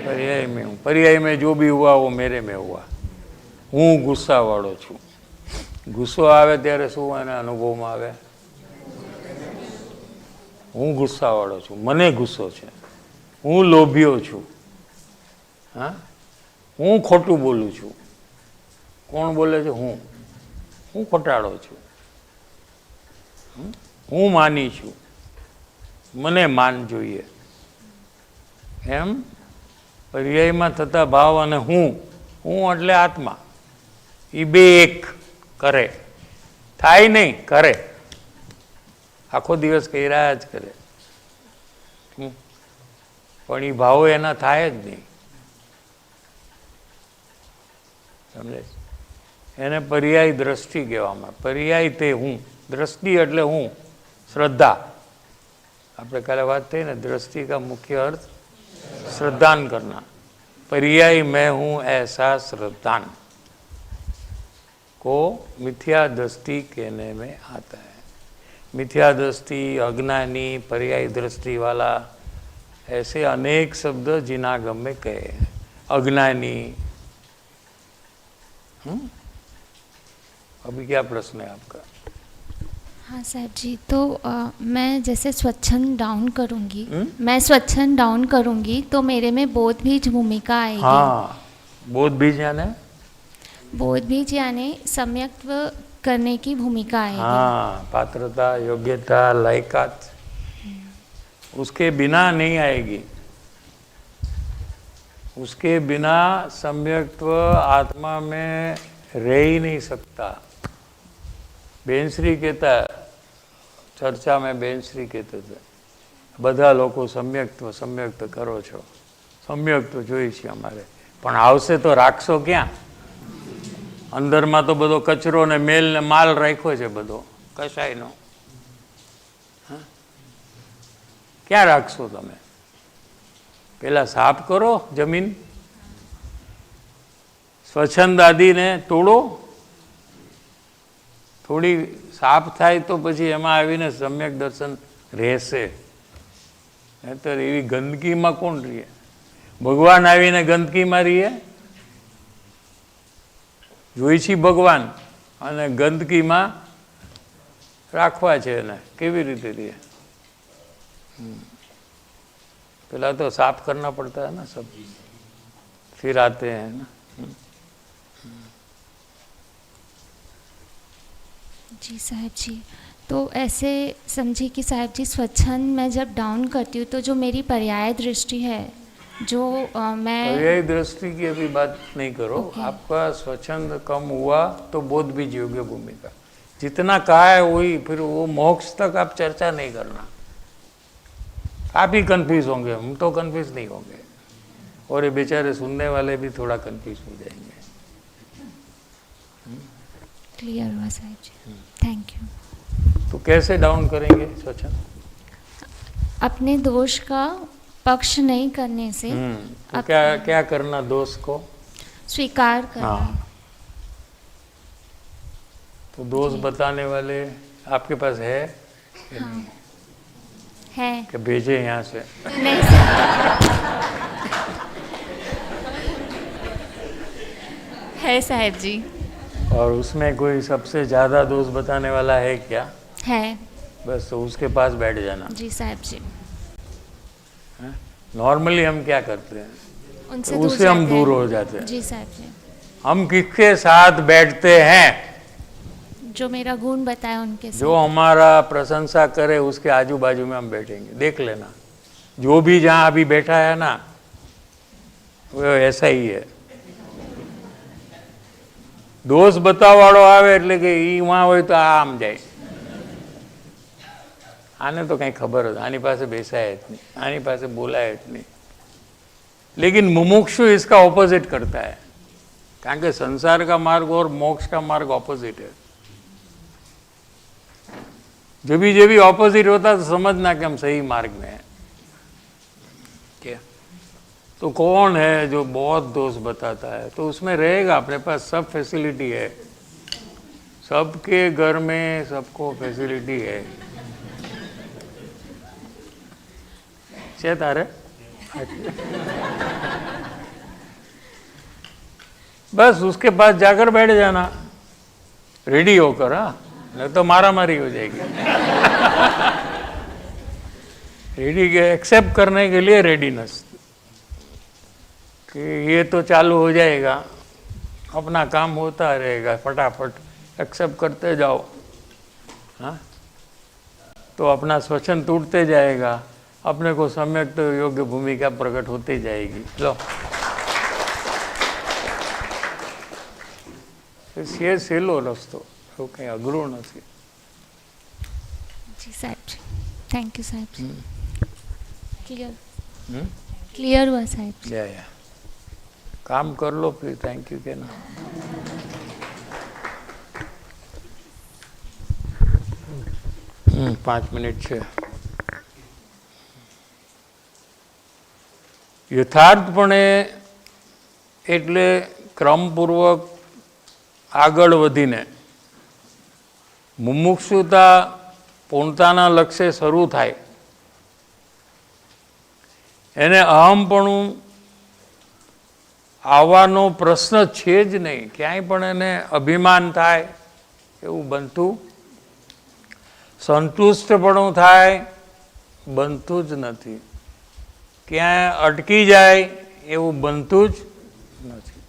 पर्याय में हूँ। पर्याय में जो भी हुआ वो मेरे में हुआ। હું ગુસ્સાવાળો છું, ગુસ્સો આવે ત્યારે શું એના અનુભવમાં આવે? હું ગુસ્સાવાળો છું, મને ગુસ્સો છે, હું લોભિયો છું, હા, હું ખોટું બોલું છું. કોણ બોલે છે? હું ખોટાડો છું, હું માની છું, મને માન જોઈએ. એમ પર્યાયમાં થતા ભાવ અને હું એટલે આત્મા, એ બે એક કરે, થાય નહીં, કરે. આખો દિવસ કર્યા જ કરે, પણ એ ભાવો એના થાય જ નહીં. સમજે? એને પર્યાય દ્રષ્ટિ કહેવામાં. પર્યાય તે હું, દ્રષ્ટિ એટલે હું, શ્રદ્ધા. આપણે કાલે વાત થઈ ને, दृष्टि का मुख्य अर्थ श्रद्धान करना. पर्याय मैं हूं ऐसा श्रद्धान को मिथ्या दृष्टि कहने में आता है. मिथ्या दृष्टि, अज्ञानी, पर्याय दृष्टि वाला, ऐसे अनेक शब्द जिनागम में कहे हैं. अज्ञानी. अभी क्या प्रश्न है आपका? हाँ साहब जी, तो मैं जैसे स्वच्छंद डाउन करूँगी, मैं स्वच्छंद डाउन करूँगी तो मेरे में बोध बीज भूमिका आएगी. हाँ, बोध बीज यानी? बोध बीज यानी सम्यक्त्व करने की भूमिका आएगी. हाँ, पात्रता, योग्यता, लायकात, उसके बिना नहीं आएगी. उसके बिना सम्यक्त्व आत्मा में रह ही नहीं सकता. बेनश्री कहता, चर्चा में बेनश्री कहते थे, બધા લોકો सम्यक्त કરો છો, सम्यक्त જોઈ છે અમારે, પણ આવશે તો રાખશો ક્યાં? અંદરમાં તો બધો કચરો ને મેલ ને માલ રાખ્યો છે, બધો કશાયનો. ક્યાં રાખશો તમે? પેલા સાફ કરો જમીન, સ્વચ્છંદ આદિને તોડો, થોડી સાફ થાય તો પછી એમાં આવીને સમ્યક દર્શન રહેશે. નહીંતર એવી ગંદકીમાં કોણ રહીએ? ભગવાન આવીને ગંદકીમાં રહીએ? જોઈ છી ભગવાન અને ગંદકીમાં રાખવા છે એને, કેવી રીતે રહીએ? पहला तो साफ करना पड़ता है ना सब, फिर आते हैं ना. जी साहब जी, तो ऐसे समझिए कि साहब जी स्वच्छंद मैं जब डाउन करती हूँ तो जो मेरी पर्याय दृष्टि है, जो मैं पर्याय दृष्टि की अभी बात नहीं करो. आपका स्वच्छंद कम हुआ तो बोध बीज योग्य भूमिका, जितना कहा है वही, फिर वो मोक्ष तक आप चर्चा नहीं करना. आप ही कंफ्यूज होंगे, हम तो कंफ्यूज नहीं होंगे, और ये बेचारे सुनने वाले भी थोड़ा कंफ्यूज हो जाएंगे. क्लियर हुआ साहब जी, थैंक यू. तो कैसे डाउन करेंगे स्वच्छंद? अपने दोष का पक्ष नहीं करने से तो क्या क्या करना? दोष को स्वीकार करना. हाँ. तो दोष बताने वाले आपके पास है कि हाँ. नहीं? है. कि भेजे यहाँ से? नहीं साहब. है साहब जी. और उसमें कोई सबसे ज़्यादा दोष बताने वाला है क्या? है. बस तो उसके पास बैठ जाना. जी साहब जी. नॉर्मली हम क्या करते हैं? उनसे तो उससे हम जाते दूर हैं. हो जाते हैं. जी साहब जी. हम किसके साथ बैठते हैं? जो मेरा गुण बताया उनके साथ. जो हमारा प्रशंसा करे उसके आजू बाजू में हम बैठेंगे. देख लेना, जो भी जहाँ अभी बैठा है ना, वो ऐसा ही है. दोष बताववाળો આવે એટલે કે ઈ વहाँ હોય તો આમ જાય. આને તો કંઈ ખબર જ, આની પાસે બેસાય જ નહીં, આની પાસે બોલાય જ નહીં. लेकिन मुमुक्षु इसका ऑपोजिट करता है, कारण के संसार का मार्ग और मोक्ष का मार्ग ऑपोजिट है. जब भी ऑपोजिट होता है तो समझना कि हम सही मार्ग में हैं. क्या? तो कौन है जो बहुत दोष बताता है? तो उसमें रहेगा, अपने पास सब फैसिलिटी है, सबके घर में सबको फैसिलिटी है. तारे बस उसके पास जाकर बैठ जाना, रेडी होकर. हाँ, नहीं तो मारामारी हो जाएगी. रेडी के एक्सेप्ट करने के लिए रेडीनेस, कि ये तो चालू हो जाएगा, अपना काम होता रहेगा, फटाफट एक्सेप्ट करते जाओ. हाँ, तो अपना स्वच्छंद टूटते जाएगा, अपने को सम्यक तो योग्य भूमिका प्रकट होती जाएगी. लो, ये सहेलो रस्तो, એવું કંઈ અઘરું નથી. जी साहब जी, थैंक यू साहब जी. क्लियर क्लियर हुआ साहब जी. या काम कर लो फिर थैंक यू कहना. 5 મિનિટ છે. યથાર્થપણે એટલે ક્રમપૂર્વક આગળ વધીને મુમુક્ષુતા પૂર્ણતાના લક્ષ્ય શરૂ થાય, એને અહમપણું આવવાનો પ્રશ્ન છે જ નહીં. ક્યાંય પણ એને અભિમાન થાય એવું બનતું, સંતુષ્ટપણું થાય બનતું જ નથી, ક્યાંય અટકી જાય એવું બનતું જ નથી.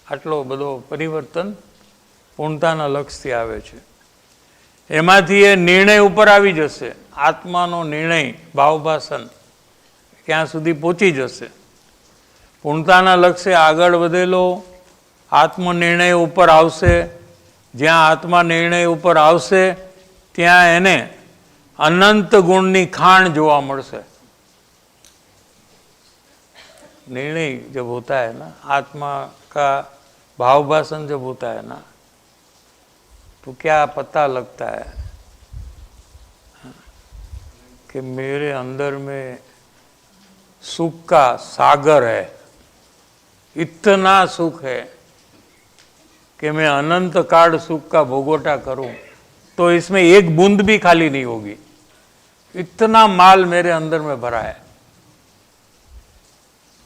આટલો બધો પરિવર્તન પૂર્ણતાના લક્ષ્યથી આવે છે. એમાંથી એ નિર્ણય ઉપર આવી જશે, આત્માનો નિર્ણય, ભાવભાષણ ક્યાં સુધી પહોંચી જશે. પૂર્ણતાના લક્ષ્ય આગળ વધેલો આત્મનિર્ણય ઉપર આવશે. જ્યાં આત્મા નિર્ણય ઉપર આવશે ત્યાં એને અનંત ગુણની ખાણ જોવા મળશે. निर्णय जब होता है ना, आत्मा का भावभाषण जब होता है ना, तो क्या पता लगता है कि मेरे अंदर में सुख का सागर है. इतना सुख है कि मैं अनंत काल सुख का भोगोटा करूं, तो इसमें एक बूंद भी खाली नहीं होगी। इतना माल मेरे अंदर में भरा है।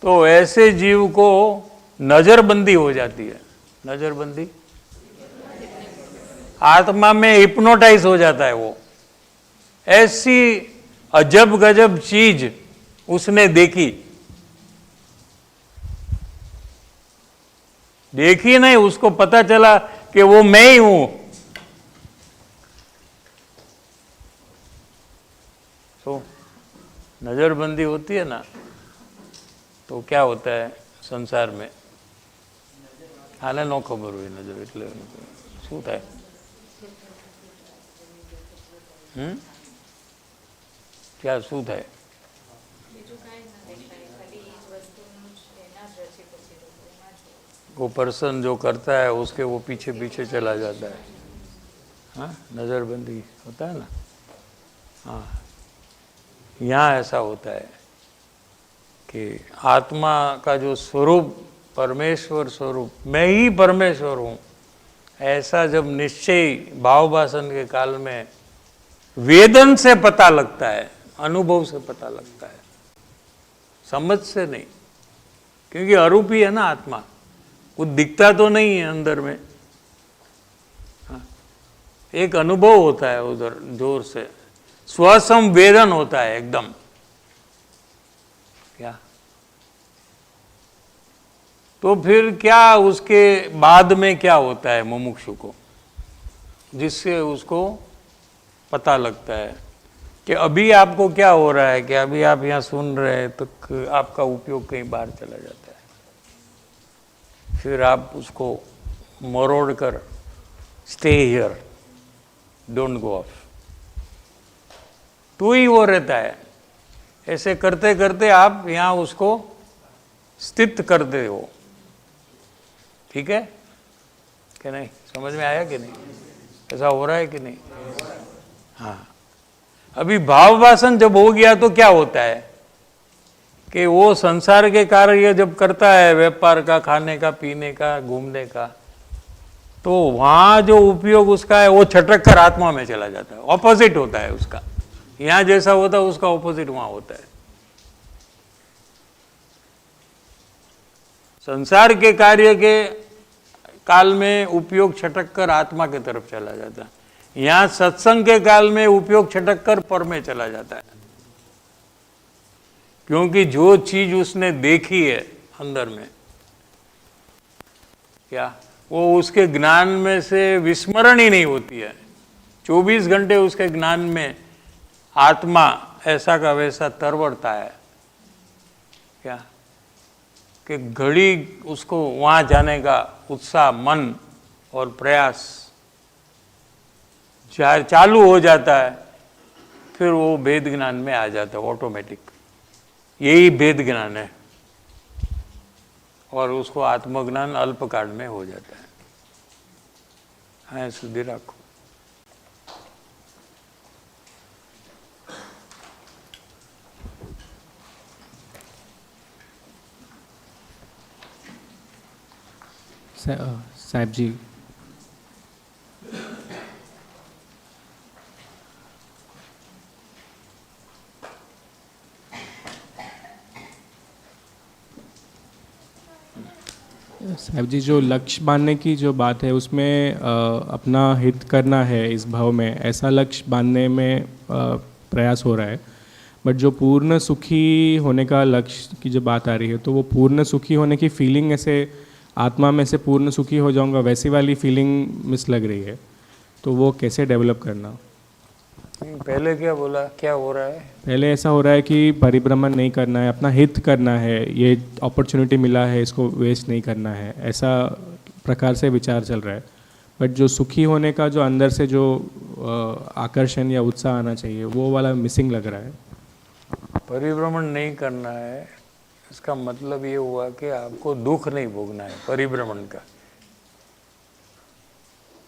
तो ऐसे जीव को नजरबंदी हो जाती है। नजरबंदी, आत्मा में हिप्नोटाइज हो जाता है वो। ऐसी अजब गजब चीज उसने देखी नहीं, उसको पता चला कि वो मैं ही हूं। तो नजरबंदी होती है ना, तो क्या होता है संसार में? आने नो खबर हुई नजर એટલે શું થાય? क्या શું થાય? वो पर्सन जो करता है उसके वो पीछे पीछे चला जाता है। हाँ, नजरबंदी होता है ना। हाँ, यहाँ ऐसा होता है कि आत्मा का जो स्वरूप, परमेश्वर स्वरूप, मैं ही परमेश्वर हूँ, ऐसा जब निश्चय भावभाषण के काल में वेदन से पता लगता है, अनुभव से पता लगता है, समझ से नहीं। क्योंकि अरूपी है ना आत्मा, कुछ दिखता तो नहीं है अंदर में। हाँ, एक अनुभव होता है उधर जोर से, स्वसंवेदन होता है एकदम। क्या तो फिर क्या उसके बाद में क्या होता है मुमुक्षु को, जिससे उसको पता लगता है कि अभी आपको क्या हो रहा है, कि अभी आप यहाँ सुन रहे हैं तो आपका उपयोग कहीं बाहर चला जाता है। फिर आप उसको मरोड़ कर stay here, don't go of, तो ही वो रहता है। ऐसे करते करते आप यहाँ उसको स्थित करते हो। ठीक है कि नहीं? समझ में आया कि नहीं? ऐसा हो रहा है कि नहीं? हाँ, अभी भावभाषण जब हो गया तो क्या होता है कि वो संसार के कार्य जब करता है, व्यापार का, खाने का, पीने का, घूमने का, तो वहां जो उपयोग उसका है वो छटक कर आत्मा में चला जाता है। ऑपोजिट होता है उसका। यहां जैसा होता है उसका ऑपोजिट वहां होता है। संसार के कार्य के काल में उपयोग छटक कर आत्मा की तरफ चला जाता है। यहां सत्संग के काल में उपयोग छटक कर पर में चला जाता है। क्योंकि जो चीज उसने देखी है अंदर में, क्या वो उसके ज्ञान में से विस्मरण ही नहीं होती है। 24 घंटे उसके ज्ञान में आत्मा ऐसा का वैसा तरवरता है। क्या कि घड़ी उसको वहां जाने का उत्साह, मन और प्रयास चालू हो जाता है, फिर वो भेद ज्ञान में आ जाता है ऑटोमेटिक। यही भेद ज्ञान है, और उसको आत्मज्ञान अल्पकाल में हो जाता है। हाँ, सुधी रखो। साहब जी, साहब जी, जो लक्ष्य बांधने की जो बात है उसमें अपना हित करना है इस भाव में, ऐसा लक्ष्य बांधने में प्रयास हो रहा है। बट जो पूर्ण सुखी होने का लक्ष्य की जो बात आ रही है, तो वो पूर्ण सुखी होने की फीलिंग, ऐसे आत्मा में से पूर्ण सुखी हो जाऊंगा वैसी वाली फीलिंग मिस लग रही है। तो वो कैसे डेवलप करना? पहले क्या बोला, क्या हो रहा है? पहले ऐसा हो रहा है कि परिभ्रमण नहीं करना है, अपना हित करना है, ये अपॉर्चुनिटी मिला है इसको वेस्ट नहीं करना है, ऐसा प्रकार से विचार चल रहा है। बट जो सुखी होने का जो अंदर से जो आकर्षण या उत्साह आना चाहिए, वो वाला मिसिंग लग रहा है। परिभ्रमण नहीं करना है, इसका मतलब ये हुआ कि आपको दुख नहीं भोगना है परिभ्रमण का।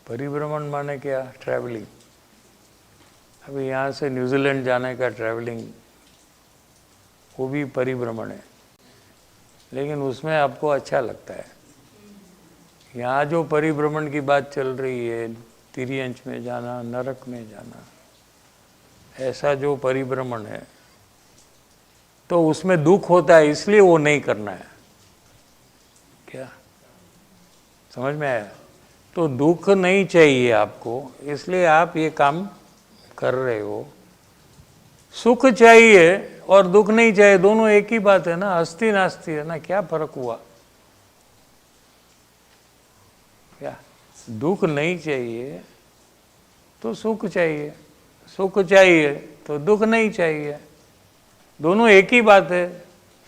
परिभ्रमण माने क्या? ट्रैवलिंग। अभी यहाँ से न्यूजीलैंड जाने का ट्रैवलिंग, वो भी परिभ्रमण है, लेकिन उसमें आपको अच्छा लगता है। यहाँ जो परिभ्रमण की बात चल रही है, तिर्यंच में जाना, नरक में जाना, ऐसा जो परिभ्रमण है, तो उसमें दुख होता है, इसलिए वो नहीं करना है। क्या समझ में आया? तो दुख नहीं चाहिए आपको, इसलिए आप ये काम कर रहे हो। सुख चाहिए और दुख नहीं चाहिए, दोनों एक ही बात है ना, अस्ति नास्ति है ना, क्या फर्क हुआ? क्या दुख नहीं चाहिए तो सुख चाहिए, सुख चाहिए तो दुख नहीं चाहिए, दोनों एक ही बात है।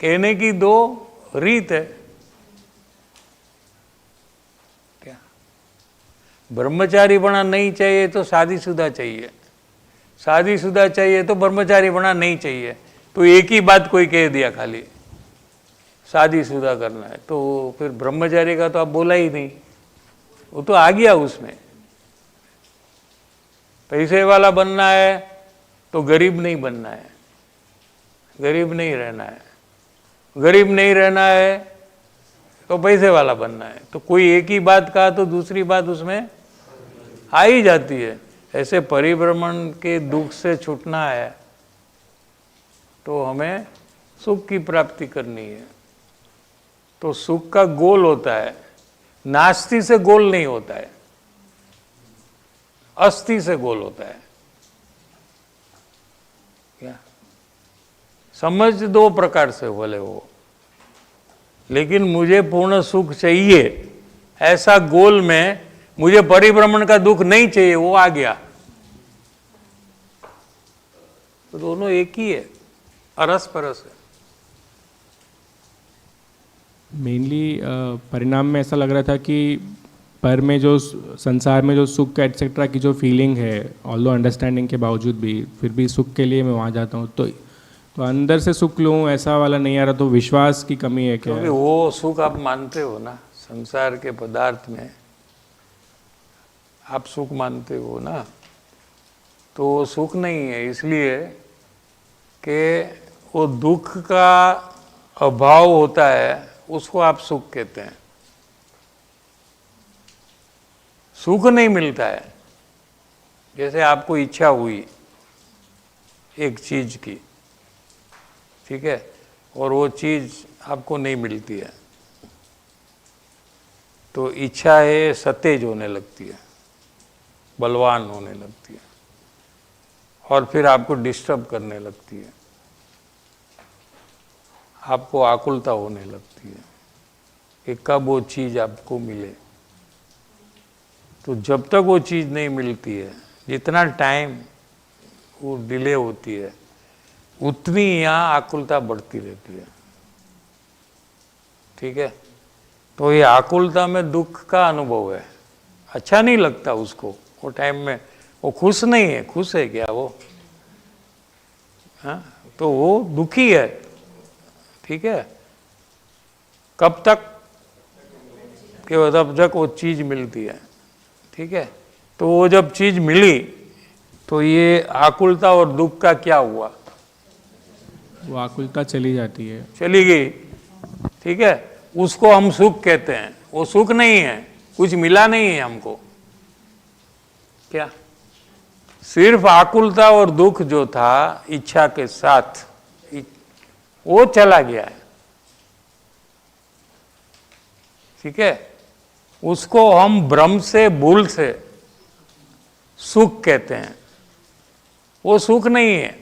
कहने की दो रीत है। क्या ब्रह्मचारी बना नहीं चाहिए तो शादीशुदा चाहिए, शादीशुदा चाहिए तो ब्रह्मचारी बना नहीं चाहिए, तो एक ही बात कोई कह दिया, खाली शादीशुदा करना है, तो फिर ब्रह्मचारी का तो आप बोला ही नहीं, वो तो आ गया उसमें। पैसे वाला बनना है तो गरीब नहीं बनना है, गरीब नहीं रहना है, गरीब नहीं रहना है तो पैसे वाला बनना है, तो कोई एक ही बात कहा तो दूसरी बात उसमें आ ही जाती है। ऐसे परिभ्रमण के दुख से छूटना है तो हमें सुख की प्राप्ति करनी है। तो सुख का गोल होता है, नास्ति से गोल नहीं होता है, अस्ति से गोल होता है। क्या समझ दो प्रकार से बोले हो, लेकिन मुझे पूर्ण सुख चाहिए, ऐसा गोल में मुझे परिभ्रमण का दुख नहीं चाहिए, वो आ गया, तो दोनों एक ही है, अरस परस है। मेनली परिणाम में ऐसा लग रहा था कि पर में जो संसार में जो सुख एटसेट्रा की जो फीलिंग है, ऑल्दो अंडरस्टैंडिंग के बावजूद भी, फिर भी सुख के लिए मैं वहाँ जाता हूँ, तो अंदर से सुख लूँ ऐसा वाला नहीं आ रहा, तो विश्वास की कमी है क्या? क्योंकि वो सुख आप मानते हो ना, संसार के पदार्थ में आप सुख मानते हो ना, तो वो सुख नहीं है, इसलिए कि वो दुख का अभाव होता है, उसको आप सुख कहते हैं। सुख नहीं मिलता है। जैसे आपको इच्छा हुई एक चीज की, ठीक है, और वो चीज आपको नहीं मिलती है, तो इच्छा है सतेज होने लगती है, बलवान होने लगती है, और फिर आपको डिस्टर्ब करने लगती है, आपको आकुलता होने लगती है कि कब वो चीज़ आपको मिले। तो जब तक वो चीज़ नहीं मिलती है, जितना टाइम वो डिले होती है, उतनी यहाँ आकुलता बढ़ती रहती है। ठीक है, तो ये आकुलता में दुख का अनुभव है, अच्छा नहीं लगता उसको, वो टाइम में वो खुश नहीं है। खुश है क्या वो? हाँ, तो वो दुखी है। ठीक है, कब तक? कि तब तक वो चीज़ मिलती है। ठीक है, तो वो जब चीज़ मिली तो ये आकुलता और दुख का क्या हुआ? वो आकुलता चली जाती है, चली गई। ठीक है, उसको हम सुख कहते हैं। वो सुख नहीं है, कुछ मिला नहीं है हमको। क्या सिर्फ आकुलता और दुख जो था इच्छा के साथ, वो चला गया है। ठीक है, उसको हम भ्रम से, भूल से सुख कहते हैं। वो सुख नहीं है,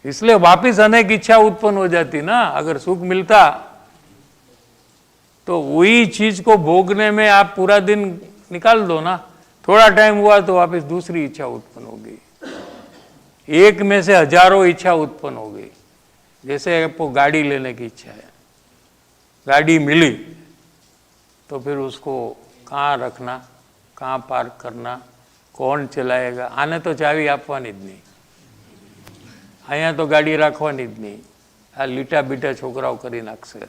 इसलिए वापिस अनेक इच्छा उत्पन्न हो जाती ना। अगर सुख मिलता तो वही चीज को भोगने में आप पूरा दिन निकाल दो ना, थोड़ा टाइम हुआ तो वापस दूसरी इच्छा उत्पन्न हो गई। एक में से हजारों इच्छा उत्पन्न हो गई। जैसे आपको गाड़ी लेने की इच्छा है, गाड़ी मिली तो फिर उसको कहाँ रखना, कहाँ पार्क करना, कौन चलाएगा? आने तो चावी આપવાની જ નહીં, અહીંયા तो गाड़ी રાખવાની જ નહીં, આ લીટા બીટા છોકરાઓ કરી નાખશે।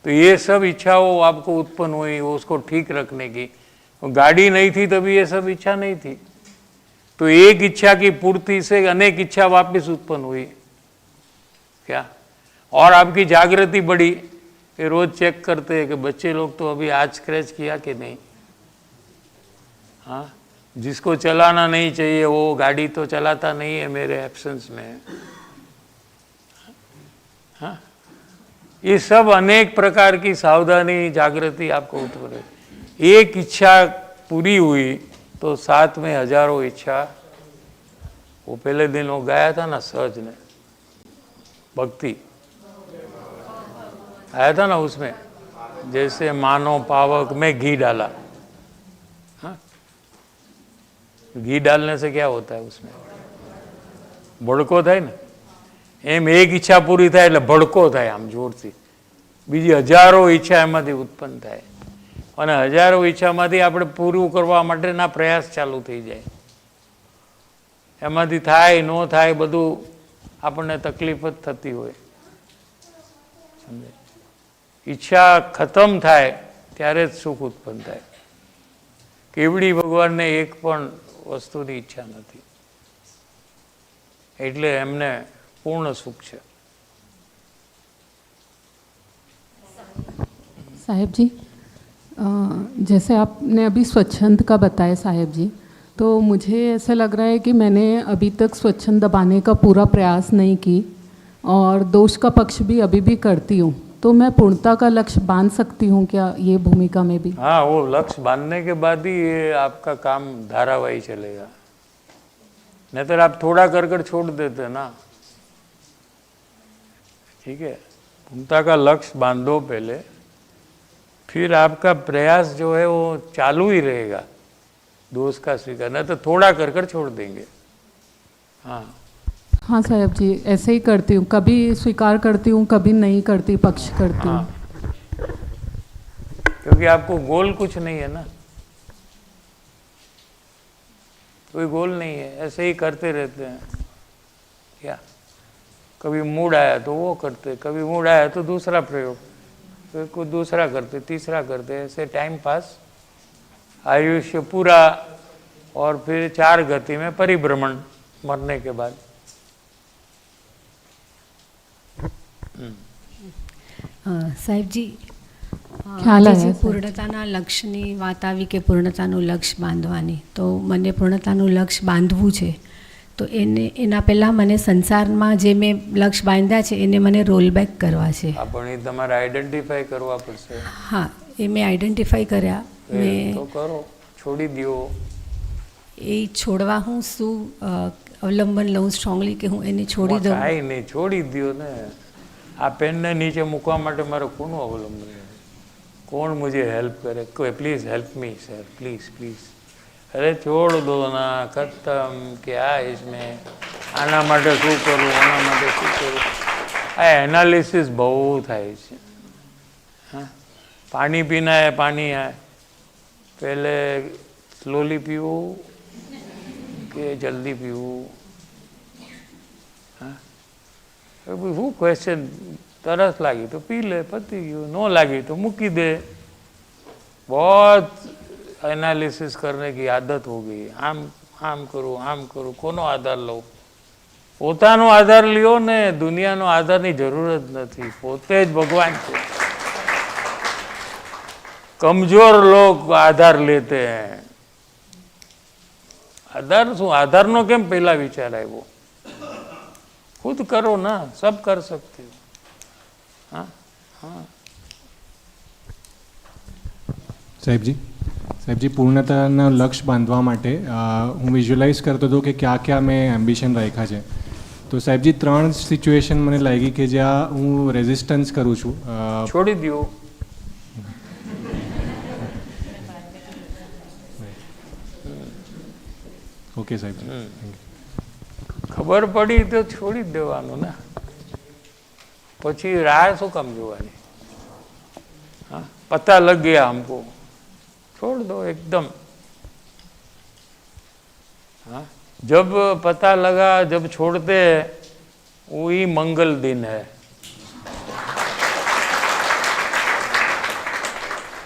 तो ये सब इच्छाओं आपको उत्पन्न हुई, उसको ठीक रखने की। गाड़ी नहीं थी तभी ये सब इच्छा नहीं थी, तो एक इच्छा की पूर्ति से अनेक इच्छा वापस उत्पन्न हुई। क्या? और आपकी जागृति बढ़ी, ये रोज चेक करते हैं कि बच्चे लोग तो अभी आज स्क्रैच किया कि नहीं। हाँ, जिसको चलाना नहीं चाहिए वो गाड़ी तो चलाता नहीं है मेरे एब्सेंस में। हाँ, ये सब अनेक प्रकार की सावधानी जागृति आपको उत्पन्न। एक इच्छा पूरी हुई तो साथ में हजारों इच्छा। वो पहले दिन वो गाया था ना सहज ने, भक्ति आया था ना उसमें, जैसे मानो पावक में घी डाला। हाँ? घी डालने से क्या होता है उसमें? भड़को થાય ને એમ એક ઈચ્છા પૂરી થાય એટલે ભડકો થાય આમ જોરથી, બીજી હજારો ઈચ્છા એમાંથી ઉત્પન્ન થાય અને હજારો ઈચ્છામાંથી આપણે પૂરું કરવા માટેના પ્રયાસ ચાલુ થઈ જાય। એમાંથી થાય ન થાય બધું આપણને તકલીફ જ થતી હોય। સમજે? ઈચ્છા ખતમ થાય ત્યારે જ સુખ ઉત્પન્ન થાય। કેવડી ભગવાનને એક પણ વસ્તુની ઈચ્છા નથી એટલે એમને पूर्ण सुख है। साहेब जी, जैसे आपने अभी स्वच्छंद का बताया साहेब जी, तो मुझे ऐसा लग रहा है कि मैंने अभी तक स्वच्छंद दबाने का पूरा प्रयास नहीं की और दोष का पक्ष भी अभी भी करती हूँ। तो मैं पूर्णता का लक्ष्य बांध सकती हूँ क्या ये भूमिका में भी? हाँ, वो लक्ष्य बांधने के बाद ही ये आपका काम धारावाही चलेगा, नहीं तो आप थोड़ा कर कर छोड़ देते ना। ठीक है, पूर्णता का लक्ष्य बांधो पहले, फिर आपका प्रयास जो है वो चालू ही रहेगा दोष का स्वीकार, नहीं तो थोड़ा कर कर छोड़ देंगे। हाँ हाँ साहब जी, ऐसे ही करती हूँ, कभी स्वीकार करती हूँ कभी नहीं करती, पक्ष करती हूँ। हाँ, क्योंकि आपको गोल कुछ नहीं है ना, कोई गोल नहीं है, ऐसे ही करते रहते हैं। क्या कभी मूड आया तो वो करते, कभी मूड आया तो दूसरा प्रयोग, फिर कोई दूसरा करते, तीसरा करते, ऐसे टाइम पास, आयुष्य पूरा, और फिर 4 गति में परिभ्रमण मरने के बाद। સાહેબજી, ખ્યાલ આજે આવ્યો જે સાહેબ. પૂર્ણતાના લક્ષ્યની વાત આવી કે પૂર્ણતાનું લક્ષ્ય બાંધવાની, તો મને પૂર્ણતાનું લક્ષ્ય બાંધવું છે, તો એના પહેલાં મને સંસારમાં જે મેં લક્ષ્ય બાંધ્યા છે એને મને રોલ બેક કરવા છે। આપણે તમારે આઈડેન્ટિફાઈ કરવા પડશે। હા, એ મેં આઈડેન્ટિફાઈ કર્યા, મેં તો કરો, છોડી દો। એ છોડવા હું શું અવલંબન લઉં સ્ટ્રોંગલી કે હું એને છોડી દઉં? કાંઈ નહીં, છોડી દો ને। આ પેનને નીચે મૂકવા માટે મારે કોનું અવલંબન? कौन मुझे हेल्प करे? कोई please help me sir, please please. अरे छोड़ दो ना, खत्म, क्या इसमें आना माटे शू करूँ, आना माटे शू करूँ, आ एनालिसिस बहुत थाय छे। हाँ, पानी पीना है, पानी है, पहले स्लोली पीवू के जल्दी पीवू? हाँ, हूँ क्वेश्चन, तरस लगी तो पी ले, पती गयो, न लगी तो मूकी दे। बहुत एनालिसिस करने की आदत हो गई। आम करूँ, आम करूँ, कोनो आधार लो? पोतानो आधार लियो ने, दुनियानो आधारनी जरूरत नहीं, पोते ज भगवान छे। कमजोर लोग आधार लेते हैं। आधार शू? आधार नो केम पहला विचार आव्यो? खुद करो ना, सब कर सकते हो। हाँ हाँ સાહેબજી પૂર્ણતાના લક્ષ્ય બાંધવા માટે હું વિઝ્યુઅલાઇઝ કરતો હતો કે ક્યાં ક્યાં મેં એમ્બિશન રાખ્યા છે। તો સાહેબજી 3 સિચ્યુએશન મને લાગી કે જ્યાં હું રેઝિસ્ટન્સ કરું છું। છોડી દો। ઓકે સાહેબજી, ખબર પડી તો છોડી જ દેવાનું ને, પછી राह शू काम जोवानी? हाँ, पता लग गया हमको, छोड़ दो एकदम। हाँ, जब पता लगा, जब छोड़ते वही मंगल दिन है।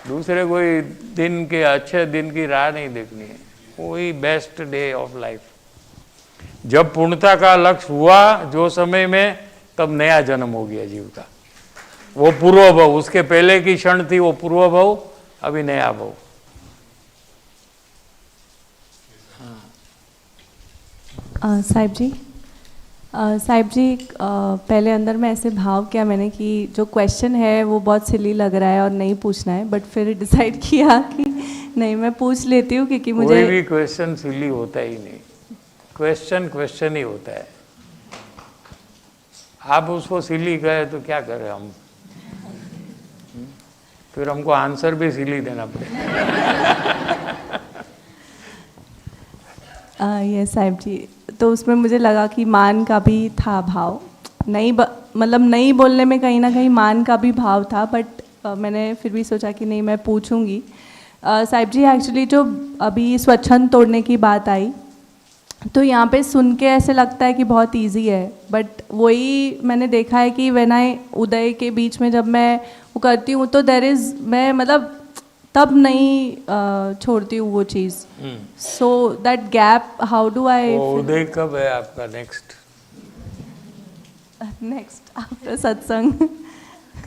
दूसरे कोई दिन के, अच्छे दिन की राह नहीं देखनी है, वही बेस्ट डे ऑफ लाइफ। जब पूर्णता का लक्ष्य हुआ जो समय में, तब नया जन्म हो गया जीव का। वो पूर्व भाव, उसके पहले की क्षण थी वो पूर्व भाव, अभी नया भाव। साहिब जी पहले अंदर में ऐसे भाव किया मैंने कि जो क्वेश्चन है वो बहुत सिली लग रहा है और नहीं पूछना है, बट फिर डिसाइड किया कि नहीं मैं पूछ लेती हूँ क्योंकि मुझे कोई भी क्वेश्चन सिली होता ही नहीं, क्वेश्चन ही होता है। आप उसको सिली कहे तो क्या करें हम, फिर हमको आंसर भी सिली देना पड़ेगा। ये साहिब जी, तो उसमें मुझे लगा कि मान का भी था भाव, मतलब नहीं बोलने में कहीं ना कहीं मान का भी भाव था, बट मैंने फिर भी सोचा कि नहीं मैं पूछूंगी। साहिब जी एक्चुअली जो अभी स्वच्छंद तोड़ने की बात आई, तो यहाँ पे सुन के ऐसे लगता है कि बहुत इजी है, बट वही मैंने देखा है कि व्हेन आई उदय के बीच में जब मैं वो करती हूँ तो देयर इज़, मैं मतलब तब नहीं छोड़ती हूँ वो चीज़। So that gap how do I, Uday कब है आपका नेक्स्ट आफ्टर सत्संग?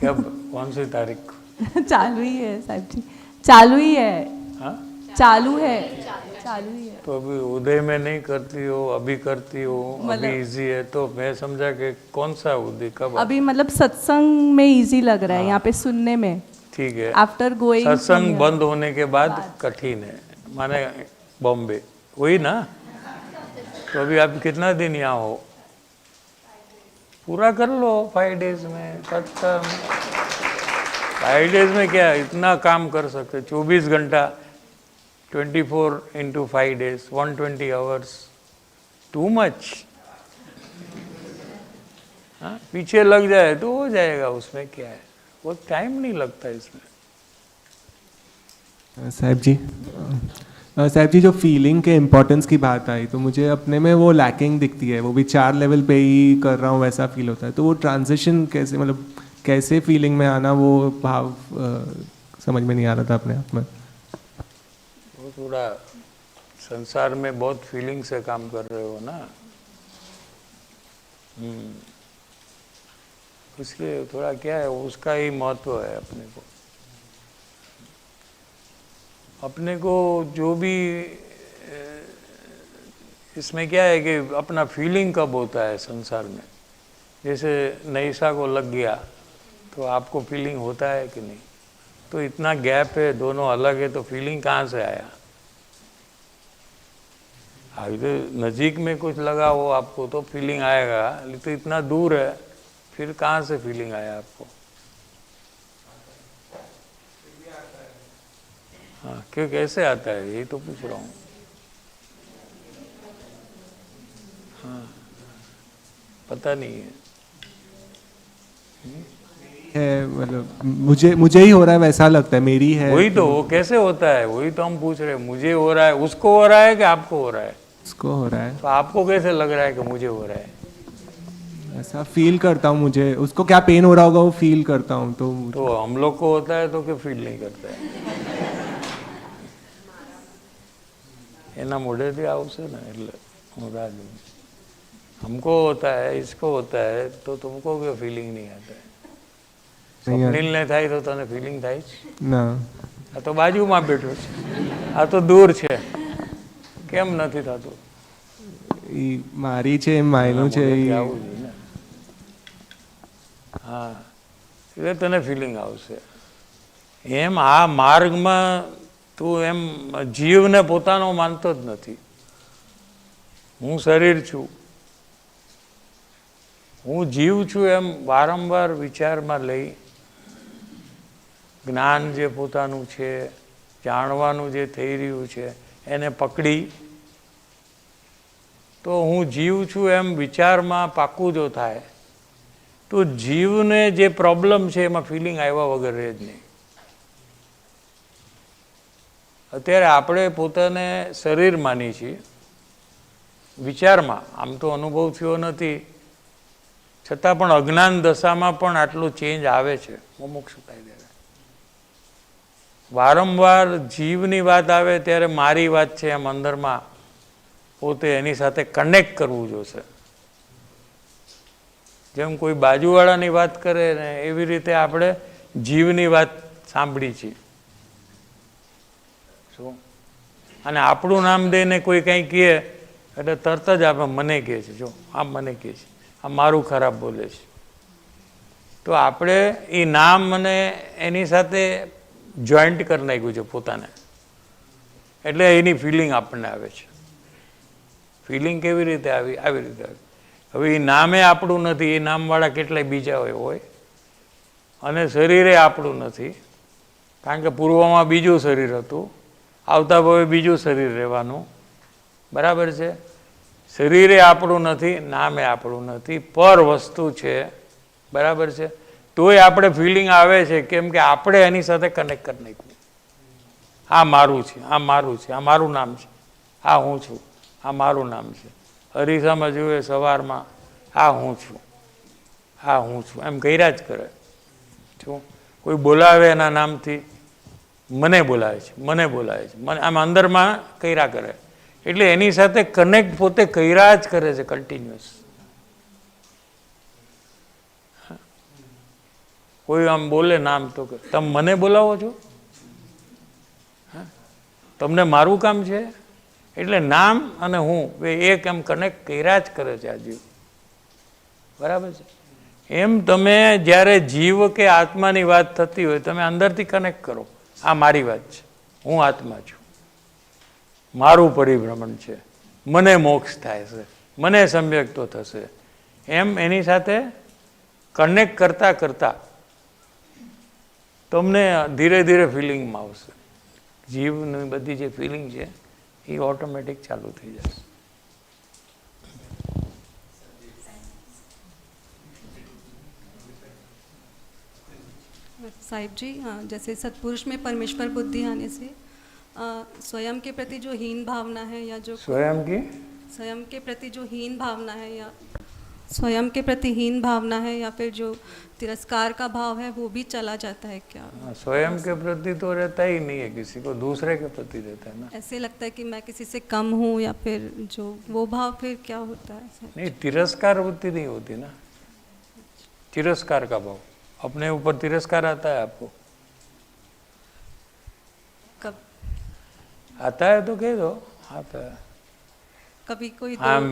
कब, कौन सी तारीख को? चालू ही है साहिब जी, चालू ही है। हाँ? चालू है। तो अभी उदय में नहीं करती हो, अभी करती हो, अभी इजी है, तो मैं समझा कि कौन सा उदय कब? अभी मतलब सत्संग में इजी लग रहा है यहाँ पे सुनने में। ठीक है, आफ्टर गोइंग सत्संग बंद होने के बाद कठिन है, माने बॉम्बे वही ना। तो अभी आप कितना दिन यहाँ हो, पूरा कर लो 5 डेज में, खत्म। 5 डेज में क्या इतना काम कर सकते, 24 घंटा 24 into 5 days, 120 hours, too much. हाँ, पीछे लग जाए तो हो जाएगा, उसमें क्या है, वो टाइम नहीं लगता इसमें। साहिब जी जो फीलिंग के इम्पोर्टेंस की बात आई, तो मुझे अपने में वो लैकिंग दिखती है, वो भी 4 लेवल पे ही कर रहा हूँ वैसा फील होता है। तो वो ट्रांजिशन कैसे, मतलब कैसे फीलिंग में आना, वो भाव समझ में नहीं आ रहा था अपने आप में। वो थोड़ा संसार में बहुत फीलिंग से काम कर रहे हो ना, इसलिए थोड़ा क्या है, उसका ही महत्व है अपने को जो भी इसमें क्या है कि अपना फीलिंग कब होता है संसार में। जैसे नईसा को लग गया तो आपको फीलिंग होता है कि नहीं, तो इतना गैप है, दोनों अलग है, तो फीलिंग कहाँ से आया? अभी नज़दीक में कुछ लगा हो आपको तो फीलिंग आएगा, लेकिन तो इतना दूर है, फिर कहाँ से फीलिंग आया आपको? हाँ, क्यों कैसे आता है, यही तो पूछ रहा हूँ। हाँ, पता नहीं है, मतलब मुझे ही हो रहा है वैसा लगता है, मेरी है। वही तो, वो कैसे होता है, वही तो हम पूछ रहे हैं। मुझे हो रहा है, उसको हो रहा है कि आपको हो रहा है? उसको हो रहा है। तो आपको कैसे लग रहा है कि मुझे हो रहा है? ऐसा फील करता हूँ, मुझे उसको क्या पेन हो रहा होगा वो फील करता हूँ। तो हम लोग को होता है तो क्यों फील नहीं करता है? એના મોઢેથી આવશે ને, એટલે હું રાહ જોઉં। हमको होता है, इसको होता है, तो तुमको क्यों फीलिंग नहीं आता है? स्वप्निल ने થાય તો તને ફીલિંગ થાય છે? ના, આ તો બાજુમાં બેઠો છે, આ તો દૂર છે, કેમ નથી થતું? ઈ મારી છે, માયનું છે, આવું જોઈએ ને। હા, એટલે તને ફિલિંગ આવશે। એમ આ માર્ગમાં તું એમ જીવને પોતાનો માનતો જ નથી। હું શરીર છું, હું જીવ છું એમ વારંવાર વિચારમાં લઈ, જ્ઞાન જે પોતાનું છે, જાણવાનું જે થઈ રહ્યું છે એને પકડી, તો હું જીવ છું એમ વિચારમાં પાકું જો થાય તો જીવને જે પ્રોબ્લેમ છે એમાં ફિલિંગ આવ્યા વગર રહે જ નહીં। અત્યારે આપણે પોતાને શરીર માની છીએ વિચારમાં, આમ તો અનુભવ થયો નથી, છતાં પણ અજ્ઞાન દશામાં પણ આટલું ચેન્જ આવે છે। મુમુક્ષ થાય ત્યારે વારંવાર જીવની વાત આવે ત્યારે મારી વાત છે એમ અંદરમાં પોતે એની સાથે કનેક્ટ કરવું જોશે। જેમ કોઈ બાજુવાળાની વાત કરે ને એવી રીતે આપણે જીવની વાત સાંભળી છે. શું? અને આપણું નામ દઈને કોઈ કંઈ કહે એટલે તરત જ આપણે મને કહે છે, જો આમ મને કહે છે, આ મારું ખરાબ બોલે છે. તો આપણે એ નામ અને એની સાથે જોઈન્ટ કરી નાખ્યું છે પોતાને, એટલે એની ફિલિંગ આપણને આવે છે. ફિલિંગ કેવી રીતે આવી? આવી રીતે આવી. હવે એ નામે આપણું નથી, એ નામવાળા કેટલાય બીજા હોય, અને શરીરે આપણું નથી, કારણ કે પૂર્વમાં બીજું શરીર હતું, આવતા ભાવે બીજું શરીર રહેવાનું. બરાબર છે? શરીરે આપણું નથી, નામે આપણું નથી, પર વસ્તુ છે. બરાબર છે? તોય આપણે ફિલિંગ આવે છે, કેમ કે આપણે એની સાથે કનેક્ટ કરી નાખ્યું. આ મારું છે, આ મારું છે, આ મારું નામ છે, આ હું છું, આ મારું નામ છે. અરીસામાં જોઈએ સવારમાં, આ હું છું, આ હું છું, એમ કર્યા જ કરે. શું? કોઈ બોલાવે એના નામથી, મને બોલાવે છે, મને બોલાવે છે, મને આમ અંદરમાં કર્યા કરે. એટલે એની સાથે કનેક્ટ પોતે કર્યા જ કરે છે કન્ટિન્યુઅસ. કોઈ આમ બોલે નામ તો તમે મને બોલાવો છો, તમને મારું કામ છે. એટલે નામ અને હું એક એમ કનેક્ટ કર્યા જ કરે છે આ જીવ. બરાબર છે? એમ તમે જ્યારે જીવ કે આત્માની વાત થતી હોય તમે અંદરથી કનેક્ટ કરો, આ મારી વાત છે, હું આત્મા છું, મારું પરિભ્રમણ છે, મને મોક્ષ થાય છે, મને સમ્યક તો થશે. એમ એની સાથે કનેક્ટ કરતાં કરતાં તમને ધીરે ધીરે ફિલિંગમાં આવશે. જીવની બધી જે ફિલિંગ છે એ ઓટોમેટિક ચાલુ થઈ જશે. साहिब जी, हाँ, जैसे सत्पुरुष में परमेश्वर बुद्धि आने से स्वयं के प्रति जो हीन भावना है या जो स्वयं के प्रति जो हीन भावना है या स्वयं के प्रति हीन भावना है या फिर जो तिरस्कार का भाव है वो भी चला जाता है क्या? स्वयं के प्रति तो रहता ही नहीं है, किसी को दूसरे के प्रति रहता है ना. ऐसे लगता है कि मैं किसी से कम हूँ या फिर जो वो भाव फिर क्या होता है? नहीं, तिरस्कार वृत्ति नहीं होती ना. तिरस्कार का भाव, अपने ऊपर तिरस्कार आता है आपको? कब आता है तो कह दो आता है. कभी कोई I am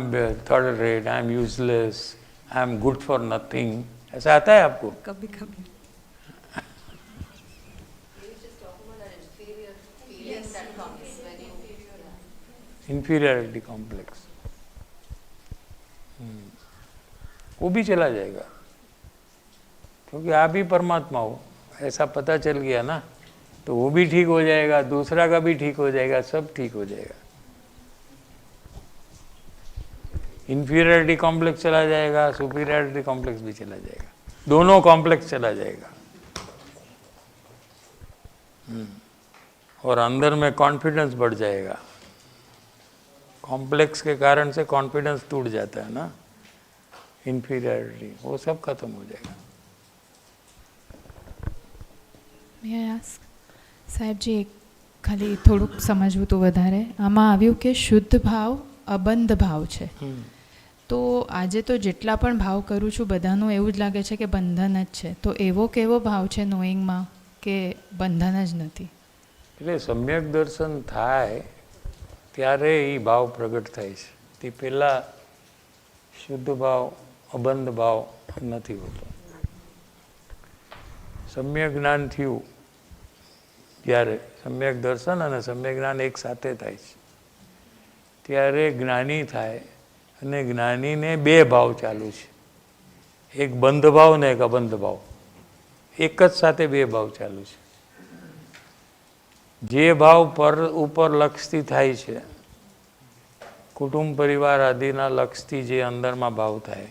third rate, I am useless, I am good for nothing, ऐसा आता है आपको? कभी कभी इंफीरियरिटी कॉम्प्लेक्स, वो भी चला जाएगा, क्योंकि आप ही परमात्मा हो ऐसा पता चल गया ना, तो वो भी ठीक हो जाएगा, दूसरा का भी ठीक हो जाएगा, सब ठीक हो जाएगा. इंफीरियरिटी कॉम्प्लेक्स चला जाएगा, सुपीरियरिटी कॉम्प्लेक्स भी चला जाएगा, दोनों कॉम्प्लेक्स चला जाएगा. और अंदर में कॉन्फिडेंस बढ़ जाएगा. कॉम्प्लेक्स के कारण से कॉन्फिडेंस टूट जाता है ना, इंफीरियरिटी, वो सब खत्म हो जाएगा. સાહેબજી, ખાલી થોડુંક સમજવું તો વધારે આમાં આવ્યું કે શુદ્ધ ભાવ અબંધ ભાવ છે. તો આજે તો જેટલા પણ ભાવ કરું છું બધાનું એવું જ લાગે છે કે બંધન જ છે. તો એવો કેવો ભાવ છે નોઈંગમાં કે બંધન જ નથી? એટલે સમ્યક દર્શન થાય ત્યારે એ ભાવ પ્રગટ થાય છે. તે પહેલાં શુદ્ધ ભાવ અબંધ ભાવ નથી હોતો. સમ્યક જ્ઞાન થયું ત્યારે સમ્યક દર્શન અને સમ્યક જ્ઞાન એક સાથે થાય છે ત્યારે જ્ઞાની થાય, અને જ્ઞાનીને બે ભાવ ચાલુ છે, એક બંધ ભાવ ને એક અબંધ ભાવ, એક જ સાથે બે ભાવ ચાલુ છે. જે ભાવ પર ઉપર લક્ષથી થાય છે, કુટુંબ પરિવાર આદિના લક્ષથી જે અંદરમાં ભાવ થાય,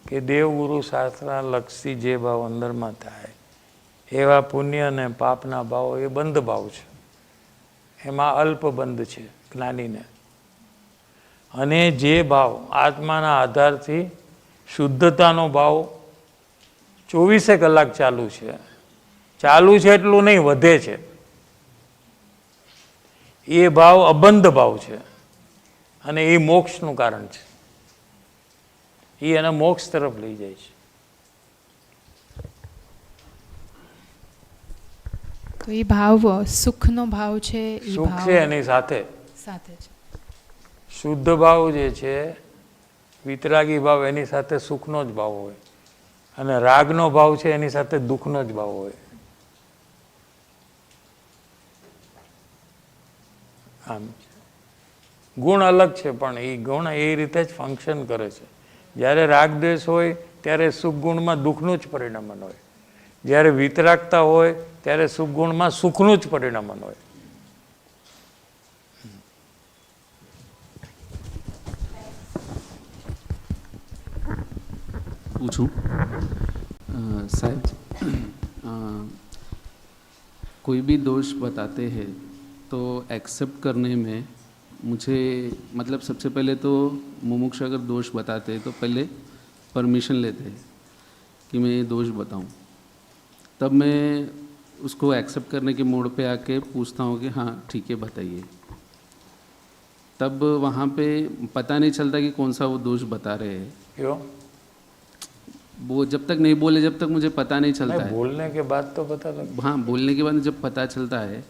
કે દેવગુરુ શાસ્ત્રના લક્ષથી જે ભાવ અંદરમાં થાય, એવા પુણ્ય અને પાપના ભાવો એ બંધ ભાવ છે. એમાં અલ્પ બંધ છે જ્ઞાનીને. અને જે ભાવ આત્માના આધારથી શુદ્ધતાનો ભાવ 24 કલાક ચાલુ છે એટલું નહીં, વધે છે, એ ભાવ અબંધ ભાવ છે. અને એ મોક્ષનું કારણ છે, એ એને મોક્ષ તરફ લઈ જાય છે. તો એ ભાવ સુખનો ભાવ છે, એ સુખ ભાવ છે એની સાથે સાથે છે. શુદ્ધ ભાવ જે છે, વિતરાગી ભાવ, એની સાથે સુખનો જ ભાવ હોય, અને રાગનો ભાવ છે એની સાથે દુઃખનો જ ભાવ હોય. આમ ગુણ અલગ છે, પણ એ ગુણ એ રીતે જ ફંક્શન કરે છે. જ્યારે રાગદ્વેષ હોય ત્યારે સુખ ગુણમાં દુઃખનું જ પરિણમન હોય, જ્યારે વિતરાગતા હોય ત્યારે સુખ ગુણમાં સુખનું જ પરિણમન હોય. पूछूं साहब, कोई भी दोष बताते हैं तो एक्सेप्ट करने में मुझे मतलब सबसे पहले तो मुमुक्ष अगर दोष बताते हैं तो पहले परमिशन लेते हैं कि मैं ये दोष बताऊं, तब मैं उसको एक्सेप्ट करने के मोड पे आके पूछता हूँ कि हाँ ठीक है बताइए. तब वहाँ पे पता नहीं चलता कि कौन सा वो दोष बता रहे हैं. क्यों? वो जब तक नहीं बोले जब तक मुझे पता नहीं चलता है. बोलने के बाद तो पता लगता. हाँ, बोलने के बाद जब पता चलता है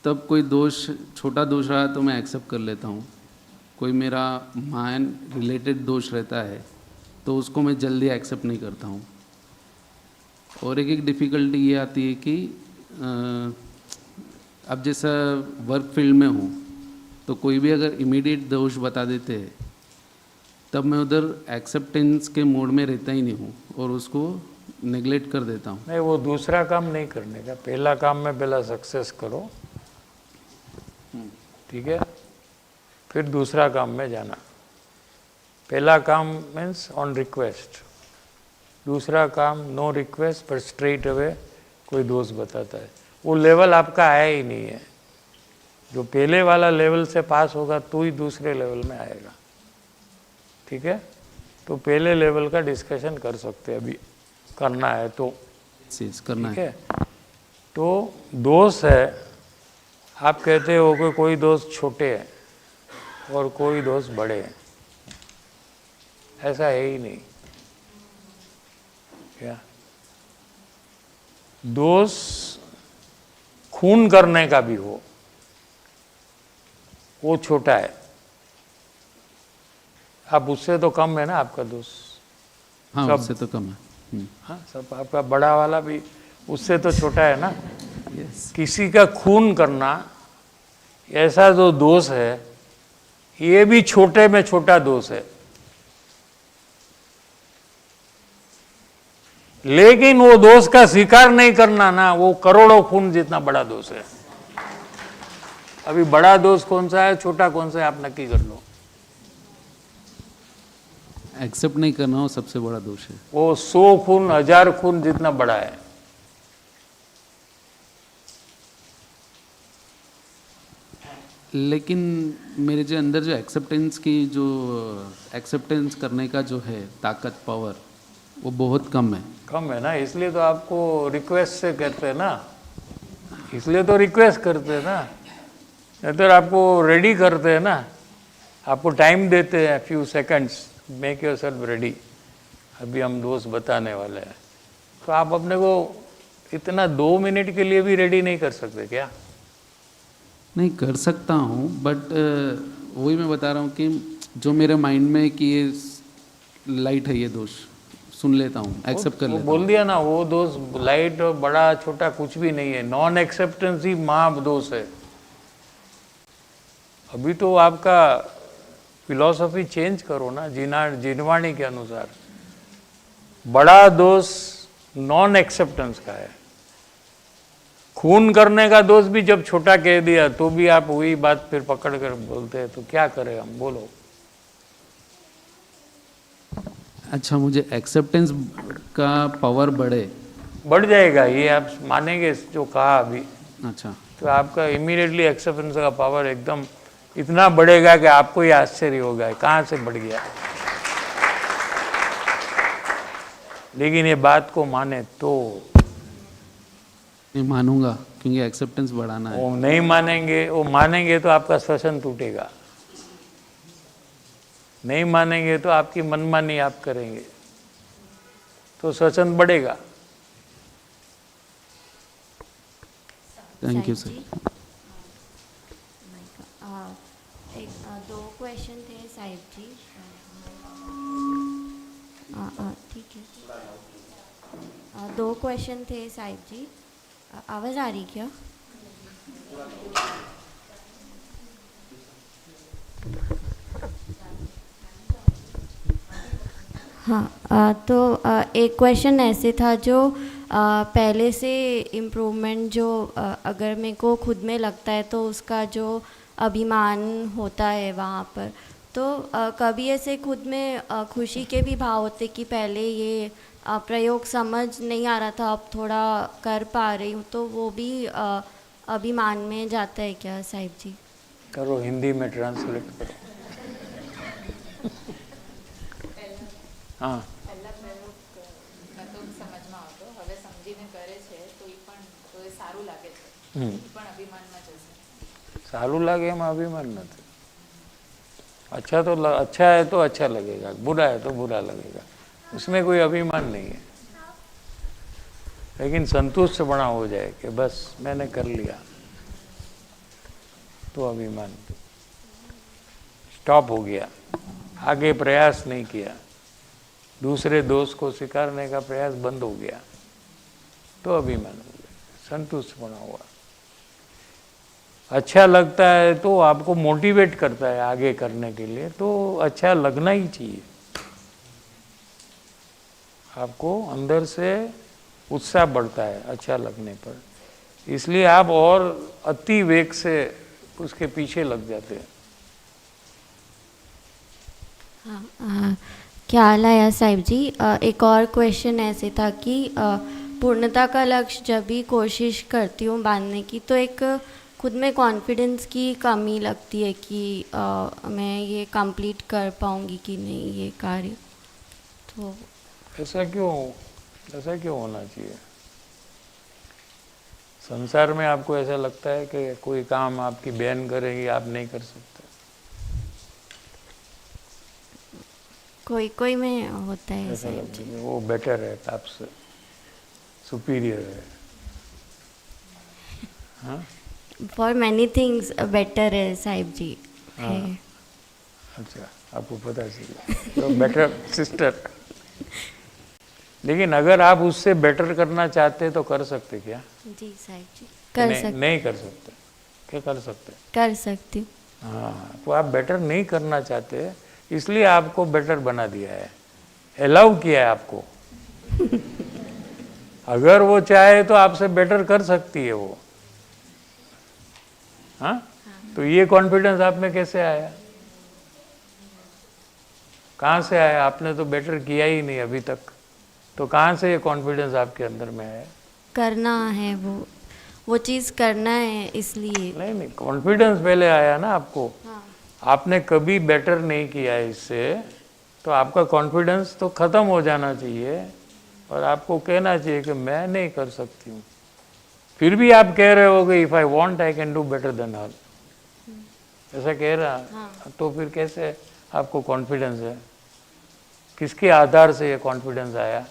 तब कोई दोष, छोटा दोष रहा तो मैं एक्सेप्ट कर लेता हूँ. कोई मेरा माइंड रिलेटेड दोष रहता है तो उसको मैं जल्दी एक्सेप्ट नहीं करता हूँ. और एक डिफ़िकल्टी ये आती है कि अब जैसा वर्क फील्ड में हूँ तो कोई भी अगर इमीडिएट दोष बता देते हैं तब मैं उधर एक्सेप्टेंस के मोड में रहता ही नहीं हूँ और उसको नेगलेक्ट कर देता हूँ. नहीं, वो दूसरा काम नहीं करने का, पहला काम में पहला सक्सेस करो, ठीक है, फिर दूसरा काम में जाना. पहला काम मीन्स ऑन रिक्वेस्ट, दूसरा काम नो रिक्वेस्ट पर स्ट्रेट अवे कोई दोस्त बताता है. वो लेवल आपका आया ही नहीं है. जो पहले वाला लेवल से पास होगा तो ही दूसरे लेवल में आएगा. ठीक है, तो पहले लेवल का डिस्कशन कर सकते हैं, अभी करना है तो करना है. तो दोस्त है, आप कहते हो कि कोई दोस्त छोटे हैं और कोई दोस्त बड़े हैं, ऐसा है ही नहीं. क्या दोस्त खून करने का भी हो, वो छोटा है, आप उससे तो कम है ना आपका दोस्त. हाँ, उससे तो कम है. हाँ, सब आपका बड़ा वाला भी उससे तो छोटा है ना. किसी का खून करना, ऐसा जो दोष है, ये भी छोटे में छोटा दोष है. लेकिन वो दोष का स्वीकार नहीं करना ना, वो करोड़ों खून जितना बड़ा दोष है. अभी बड़ा दोष कौन सा है, छोटा कौन सा है, आप नक्की कर लो. एक्सेप्ट नहीं करना वो सबसे बड़ा दोष है. वो 100 खून 1000 खून जितना बड़ा है. लेकिन मेरे जो अंदर जो एक्सेप्टेंस की जो एक्सेप्टेंस करने का जो है ताकत, पावर, वो बहुत कम है. कम है ना, इसलिए तो आपको रिक्वेस्ट से कहते हैं ना, इसलिए तो रिक्वेस्ट करते हैं ना, नहीं तो आपको रेडी करते हैं ना, आपको टाइम देते हैं, few seconds, make yourself ready, अभी हम दोस्त बताने वाले हैं. तो आप अपने को इतना 2 मिनट के लिए भी रेडी नहीं कर सकते क्या? नहीं कर सकता हूँ, बट वही मैं बता रहा हूँ कि जो मेरे माइंड में कि ये लाइट है, ये दोष सुन लेता हूँ, एक्सेप्ट कर लेता हूँ. बोल दिया ना, वो दोस्त लाइट और बड़ा छोटा कुछ भी नहीं है, नॉन एक्सेप्टेंस ही महा दोष है. अभी तो आपका फिलॉसफी चेंज करो ना, जिनवाणी के अनुसार. बड़ा दोष नॉन एक्सेप्टेंस का है. खून करने का दोष भी जब छोटा कह दिया तो भी आप वही बात फिर पकड़ कर बोलते हैं, तो क्या करें हम, बोलो. अच्छा, मुझे एक्सेप्टेंस का पावर बढ़ जाएगा, ये आप मानेंगे जो कहा अभी. अच्छा, तो आपका इमीडिएटली एक्सेप्टेंस का पावर एकदम इतना बढ़ेगा कि आपको ये आश्चर्य होगा कहाँ से बढ़ गया. लेकिन ये बात को माने तो. मैं मानूंगा क्योंकि एक्सेप्टेंस बढ़ाना है. वो नहीं मानेंगे, वो मानेंगे तो आपका श्वसन टूटेगा, नहीं मानेंगे तो आपकी मनमानी आप करेंगे तो श्वसन बढ़ेगा. थैंक यू साहिब सर। जी। दो क्वेश्चन थे साहिब जी। ठीक है। दो क्वेश्चन थे साहिब जी। आवाज़ आ रही क्या? हाँ, तो एक क्वेश्चन ऐसे था जो पहले से इम्प्रूवमेंट जो अगर मेरे को खुद में लगता है तो उसका जो अभिमान होता है वहाँ पर, तो कभी ऐसे खुद में खुशी के भी भाव होते कि पहले ये प्रयोग समझ नहीं आ रहा था, अब थोड़ा कर पा रही हूँ, तो वो भी अभिमान में जाता है क्या साहिब जी? करो, हिंदी में ट्रांसलेट करो। हाँ, सारू लागे एम अभिमान नहीं। अच्छा तो अच्छा है तो अच्छा लगेगा, बुरा है तो बुरा लगेगा, उसमें कोई अभिमान नहीं है। लेकिन संतुष्ट बना हो जाए कि बस मैंने कर लिया, तो अभिमान स्टॉप हो गया, आगे प्रयास नहीं किया, दूसरे दोष को स्वीकारने का प्रयास बंद हो गया, तो अभिमान हो गया, संतुष्ट बना हुआ। अच्छा लगता है तो आपको मोटिवेट करता है आगे करने के लिए, तो अच्छा लगना ही चाहिए। आपको अंदर से उत्साह बढ़ता है अच्छा लगने पर, इसलिए आप और अति वेग से उसके पीछे लग जाते हैं। हाँ, ख्याल आया साहिब जी। एक और क्वेश्चन ऐसे था कि पूर्णता का लक्ष्य जब भी कोशिश करती हूँ बांधने की, तो एक खुद में कॉन्फिडेंस की कमी लगती है कि मैं ये कंप्लीट कर पाऊँगी कि नहीं ये कार्य। तो ऐसा क्यों होना चाहिए? संसार में आपको ऐसा लगता है कि कोई काम आपकी बहन करेगी, आप नहीं कर सकते? कोई में होता है ऐसा साहिब लगता जी। है वो बेटर है, आपसे सुपीरियर है। हाँ, फॉर मैनी थिंग्स बेटर है साहिब जी। हाँ। है। अच्छा, आपको पता चला तो बेटर सिस्टर। लेकिन अगर आप उससे बेटर करना चाहते तो कर सकते क्या? जी साहिब जी, कर सकते। नहीं कर सकते क्या? कर सकते? कर सकती हूँ। हाँ, तो आप बेटर नहीं करना चाहते, इसलिए आपको बेटर बना दिया है, अलाउ किया है आपको। अगर वो चाहे तो आपसे बेटर कर सकती है वो। हाँ, तो ये कॉन्फिडेंस आप में कैसे आया? कहाँ से आया? आपने तो बेटर किया ही नहीं अभी तक, तो कहाँ से ये कॉन्फिडेंस आपके अंदर में आया? करना है वो चीज़ करना है इसलिए। नहीं, कॉन्फिडेंस पहले आया ना आपको। हाँ। आपने कभी बेटर नहीं किया इससे, तो आपका कॉन्फिडेंस तो ख़त्म हो जाना चाहिए और आपको कहना चाहिए कि मैं नहीं कर सकती हूँ। फिर भी आप कह रहे हो कि if I want I can do better than her, ऐसा कह रहा। हाँ। तो फिर कैसे आपको कॉन्फिडेंस है? किसके आधार से ये कॉन्फिडेंस आया?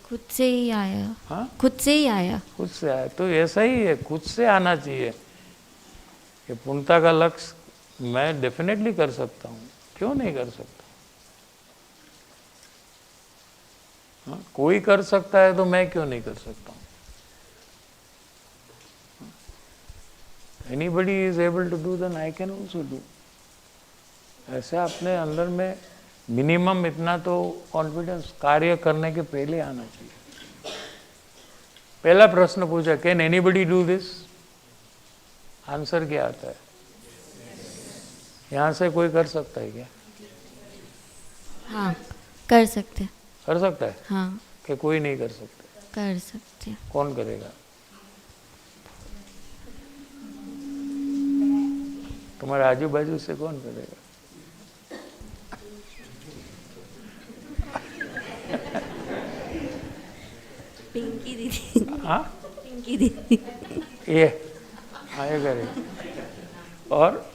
खुद से ही आया। हाँ, खुद से ही आया। खुद से आया। तो ऐसा ही है, खुद से आना चाहिए कि पूर्णता का लक्ष्य मैं डेफिनेटली कर सकता हूँ, क्यों नहीं कर सकता? हाँ, कोई कर सकता है तो मैं क्यों नहीं कर सकता हूँ? Anybody is able to do then I can also do. ऐसा अपने अंदर में मिनिमम इतना तो कॉन्फिडेंस कार्य करने के पहले आना चाहिए। पहला प्रश्न पूछा, can anybody do this? Answer क्या आता है? यहाँ से कोई कर सकता है क्या? हाँ, कर सकते। कर सकता है? हाँ, कि कोई नहीं कर सकता? कर सकते। कौन करेगा? तुम्हारे आजू बाजू से कौन करेगा? पिंकी दीदी। हाँ, पिंकी दीदी। ये आए करेगा। और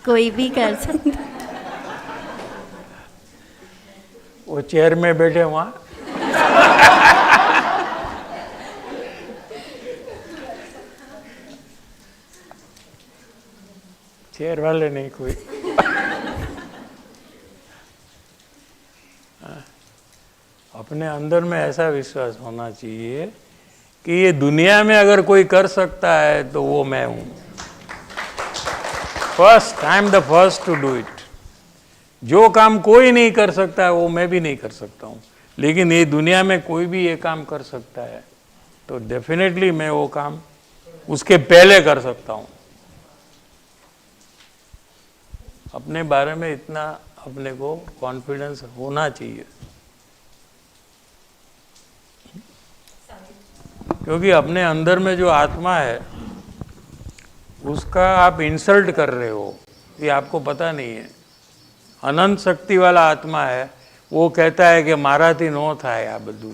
कोई भी कर सकता। वो चेयर में बैठे वहाँ चेयर वाले नहीं कोई। अपने अंदर में ऐसा विश्वास होना चाहिए कि ये दुनिया में अगर कोई कर सकता है तो वो मैं हूं। First, I am the first to do it. जो काम कोई नहीं कर सकता है वो मैं भी नहीं कर सकता हूं, लेकिन ये दुनिया में कोई भी ये काम कर सकता है तो डेफिनेटली मैं वो काम उसके पहले कर सकता हूं। अपने बारे में इतना अपने को कॉन्फिडेंस होना चाहिए, क्योंकि अपने अंदर में जो आत्मा है उसका आप इंसल्ट कर रहे हो, ये आपको पता नहीं है। अनंत शक्ति वाला आत्मा है, वो कहता है कि माराથી નો થાય આ બધું।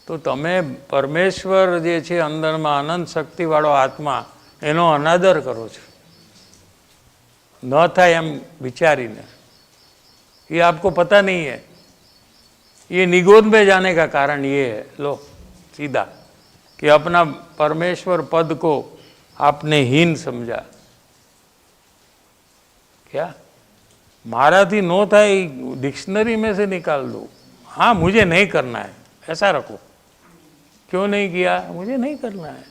તો તમે પરમેશ્વર જે છે અંદરમાં અનંત શક્તિવાળો આત્મા એનો અનાદર કરો છો, ન થાય એમ વિચારીને। ये आपको पता नहीं है। ये निगोद में जाने का कारण ये है, लो सीधा, कि अपना परमेश्वर पद को आपने हीन समझा। क्या माराથી नो था डिक्शनरी में से निकाल दो। हाँ, मुझे नहीं करना है, ऐसा रखो। क्यों नहीं किया? मुझे नहीं करना है।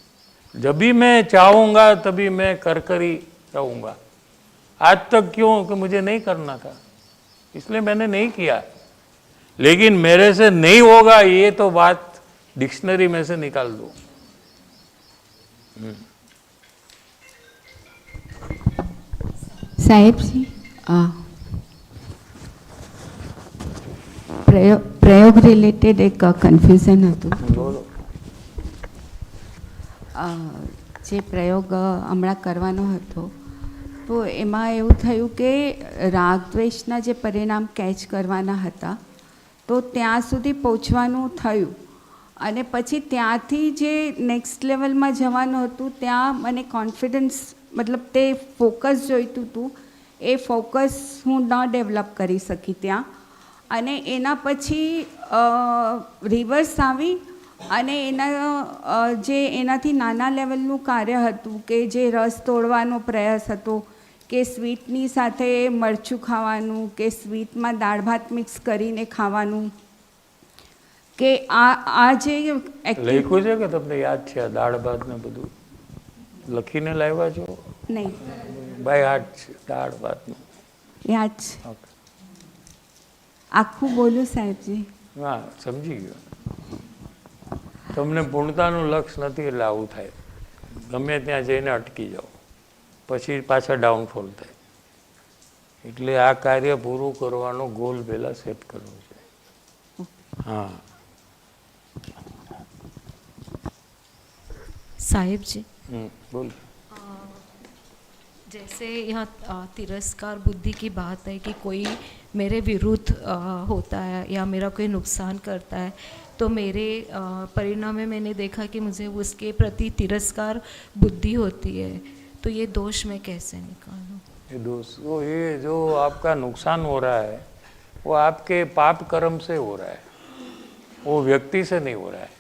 जब भी मैं चाहूँगा तभी मैं कर ही रहूँगा। आज तक क्यों? कि मुझे नहीं करना था, इसलिए मैंने नहीं किया। लेकिन मेरे से नहीं होगा ये तो बात डिक्शनरी में से निकाल दो। साहेब जी, પ્રયોગ રિલેટેડ એક કન્ફ્યુઝન હતું। જે પ્રયોગ હમણાં કરવાનો હતો તો એમાં એવું થયું કે રાગ દ્વેષના જે પરિણામ કેચ કરવાના હતા તો ત્યાં સુધી પહોંચવાનું થયું, અને પછી ત્યાંથી જે નેક્સ્ટ લેવલમાં જવાનું હતું ત્યાં મને કોન્ફિડન્સ, મતલબ તે ફોકસ જોઈતું હતું, એ ફોકસ હું ન ડેવલપ કરી શકી ત્યાં, અને એના પછી રિવર્સ આવી અને એના જે એનાથી નાના લેવલનું કાર્ય હતું કે જે રસ તોડવાનો પ્રયાસ હતો કે સ્વીટની સાથે મરચું ખાવાનું કે સ્વીટમાં દાળ ભાત મિક્સ કરીને ખાવાનું, કે આ જે લખ્યું છે કે તમને યાદ છે? દાળ ભાત ને બધું લખીને લાવ્યા છો? નહીં, બાય હાર્ટ છે દાળ ભાતનું, યાદ છે। આખું બોલું સાહેબજી? હા, સમજી ગયો। તમને પૂર્ણતાનું લક્ષ્ય નથી એટલે આવું થાય। ગમે ત્યાં જઈને અટકી જાઓ, પછી પાછા ડાઉનફોલ થાય। એટલે આ કાર્ય પૂરું કરવાનો ગોલ પહેલાં સેટ કરવો છે। हाँ साहिब जी, बोल। जैसे यहाँ तिरस्कार बुद्धि की बात है कि कोई मेरे विरुद्ध होता है या मेरा कोई नुकसान करता है तो मेरे परिणाम में मैंने देखा कि मुझे उसके प्रति तिरस्कार बुद्धि होती है, तो ये दोष मैं कैसे निकालूं? ये दोष, वो ये जो आपका नुकसान हो रहा है वो आपके पाप कर्म से हो रहा है, वो व्यक्ति से नहीं हो रहा है।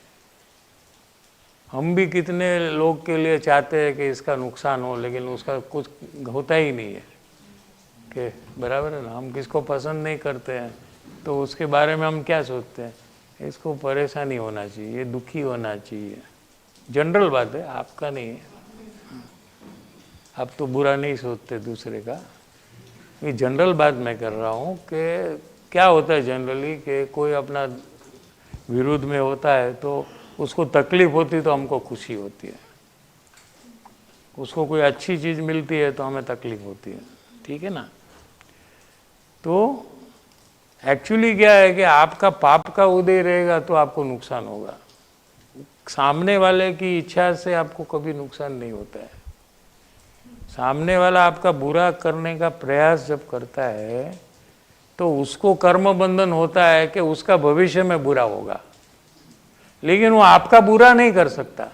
हम भी कितने लोग के लिए चाहते हैं कि इसका नुकसान हो, लेकिन उसका कुछ होता ही नहीं है। कि बराबर है ना? हम किसको पसंद नहीं करते हैं तो उसके बारे में हम क्या सोचते हैं? इसको परेशानी होना चाहिए, ये दुखी होना चाहिए। जनरल बात है, आपका नहीं है। आप तो बुरा नहीं सोचते दूसरे का। ये जनरल बात मैं कर रहा हूँ कि क्या होता है जनरली कि कोई अपना विरुद्ध में होता है तो उसको तकलीफ होती तो हमको खुशी होती है, उसको कोई अच्छी चीज़ मिलती है तो हमें तकलीफ होती है। ठीक है ना? तो एक्चुअली क्या है कि आपका पाप का उदय रहेगा तो आपको नुकसान होगा। सामने वाले की इच्छा से आपको कभी नुकसान नहीं होता है। सामने वाला आपका बुरा करने का प्रयास जब करता है तो उसको कर्म बंधन होता है कि उसका भविष्य में बुरा होगा, लेकिन वो आपका बुरा नहीं कर सकता।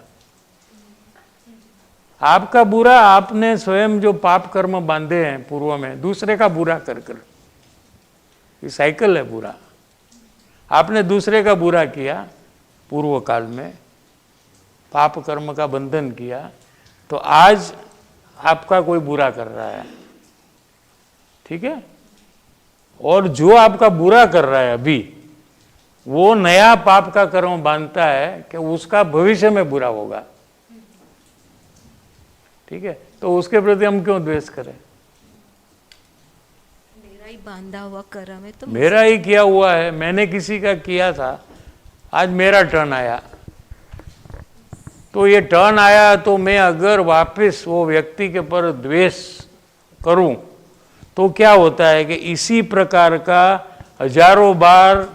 आपका बुरा आपने स्वयं जो पाप कर्म बांधे हैं पूर्व में दूसरे का बुरा कर कर, ये साइकिल है पूरा। आपने दूसरे का बुरा किया पूर्व काल में, पाप कर्म का बंधन किया, तो आज आपका कोई बुरा कर रहा है, ठीक है। और जो आपका बुरा कर रहा है अभी, वो नया पाप का कर्म बांधता है कि उसका भविष्य में बुरा होगा, ठीक है। तो उसके प्रति हम क्यों द्वेष करें? मेरा ही बांधा हुआ कर्म है तो मेरा ही किया हुआ है, मैंने किसी का किया था, आज मेरा टर्न आया, तो ये टर्न आया तो मैं अगर वापस वो व्यक्ति के पर द्वेष करूं तो क्या होता है कि इसी प्रकार का हजारों बार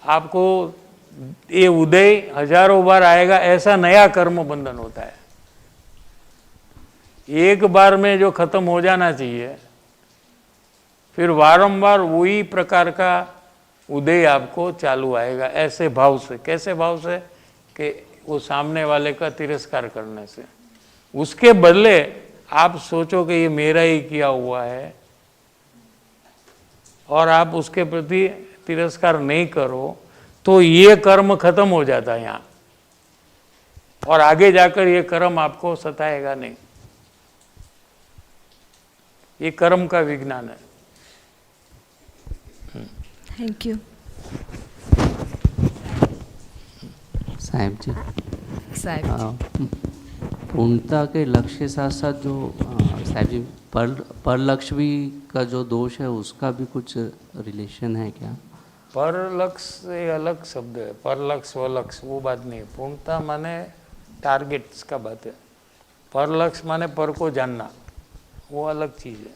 आपको ये उदय हजारों बार आएगा, ऐसा नया कर्म बंधन होता है। एक बार में जो खत्म हो जाना चाहिए, फिर वारंवार वही प्रकार का उदय आपको चालू आएगा, ऐसे भाव से। कैसे भाव से? कि वो सामने वाले का तिरस्कार करने से। उसके बदले आप सोचो कि ये मेरा ही किया हुआ है और आप उसके प्रति तिरस्कार नहीं करो, तो ये कर्म खत्म हो जाता है यहाँ, और आगे जाकर ये कर्म आपको सताएगा नहीं। ये कर्म का विज्ञान है। थैंक यू साहिब जी। साहिब जी, पूर्णता के लक्ष्य के साथ साथ जो साहिब जी पर लक्ष्य भी का जो दोष है उसका भी कुछ रिलेशन है क्या? पर लक्ष्य ये अलग शब्द है, पर लक्ष्य व लक्ष्य वो बात नहीं है। पूर्णता माने टारगेट्स का बात है, पर लक्ष्य माने पर को जानना, वो अलग चीज़ है।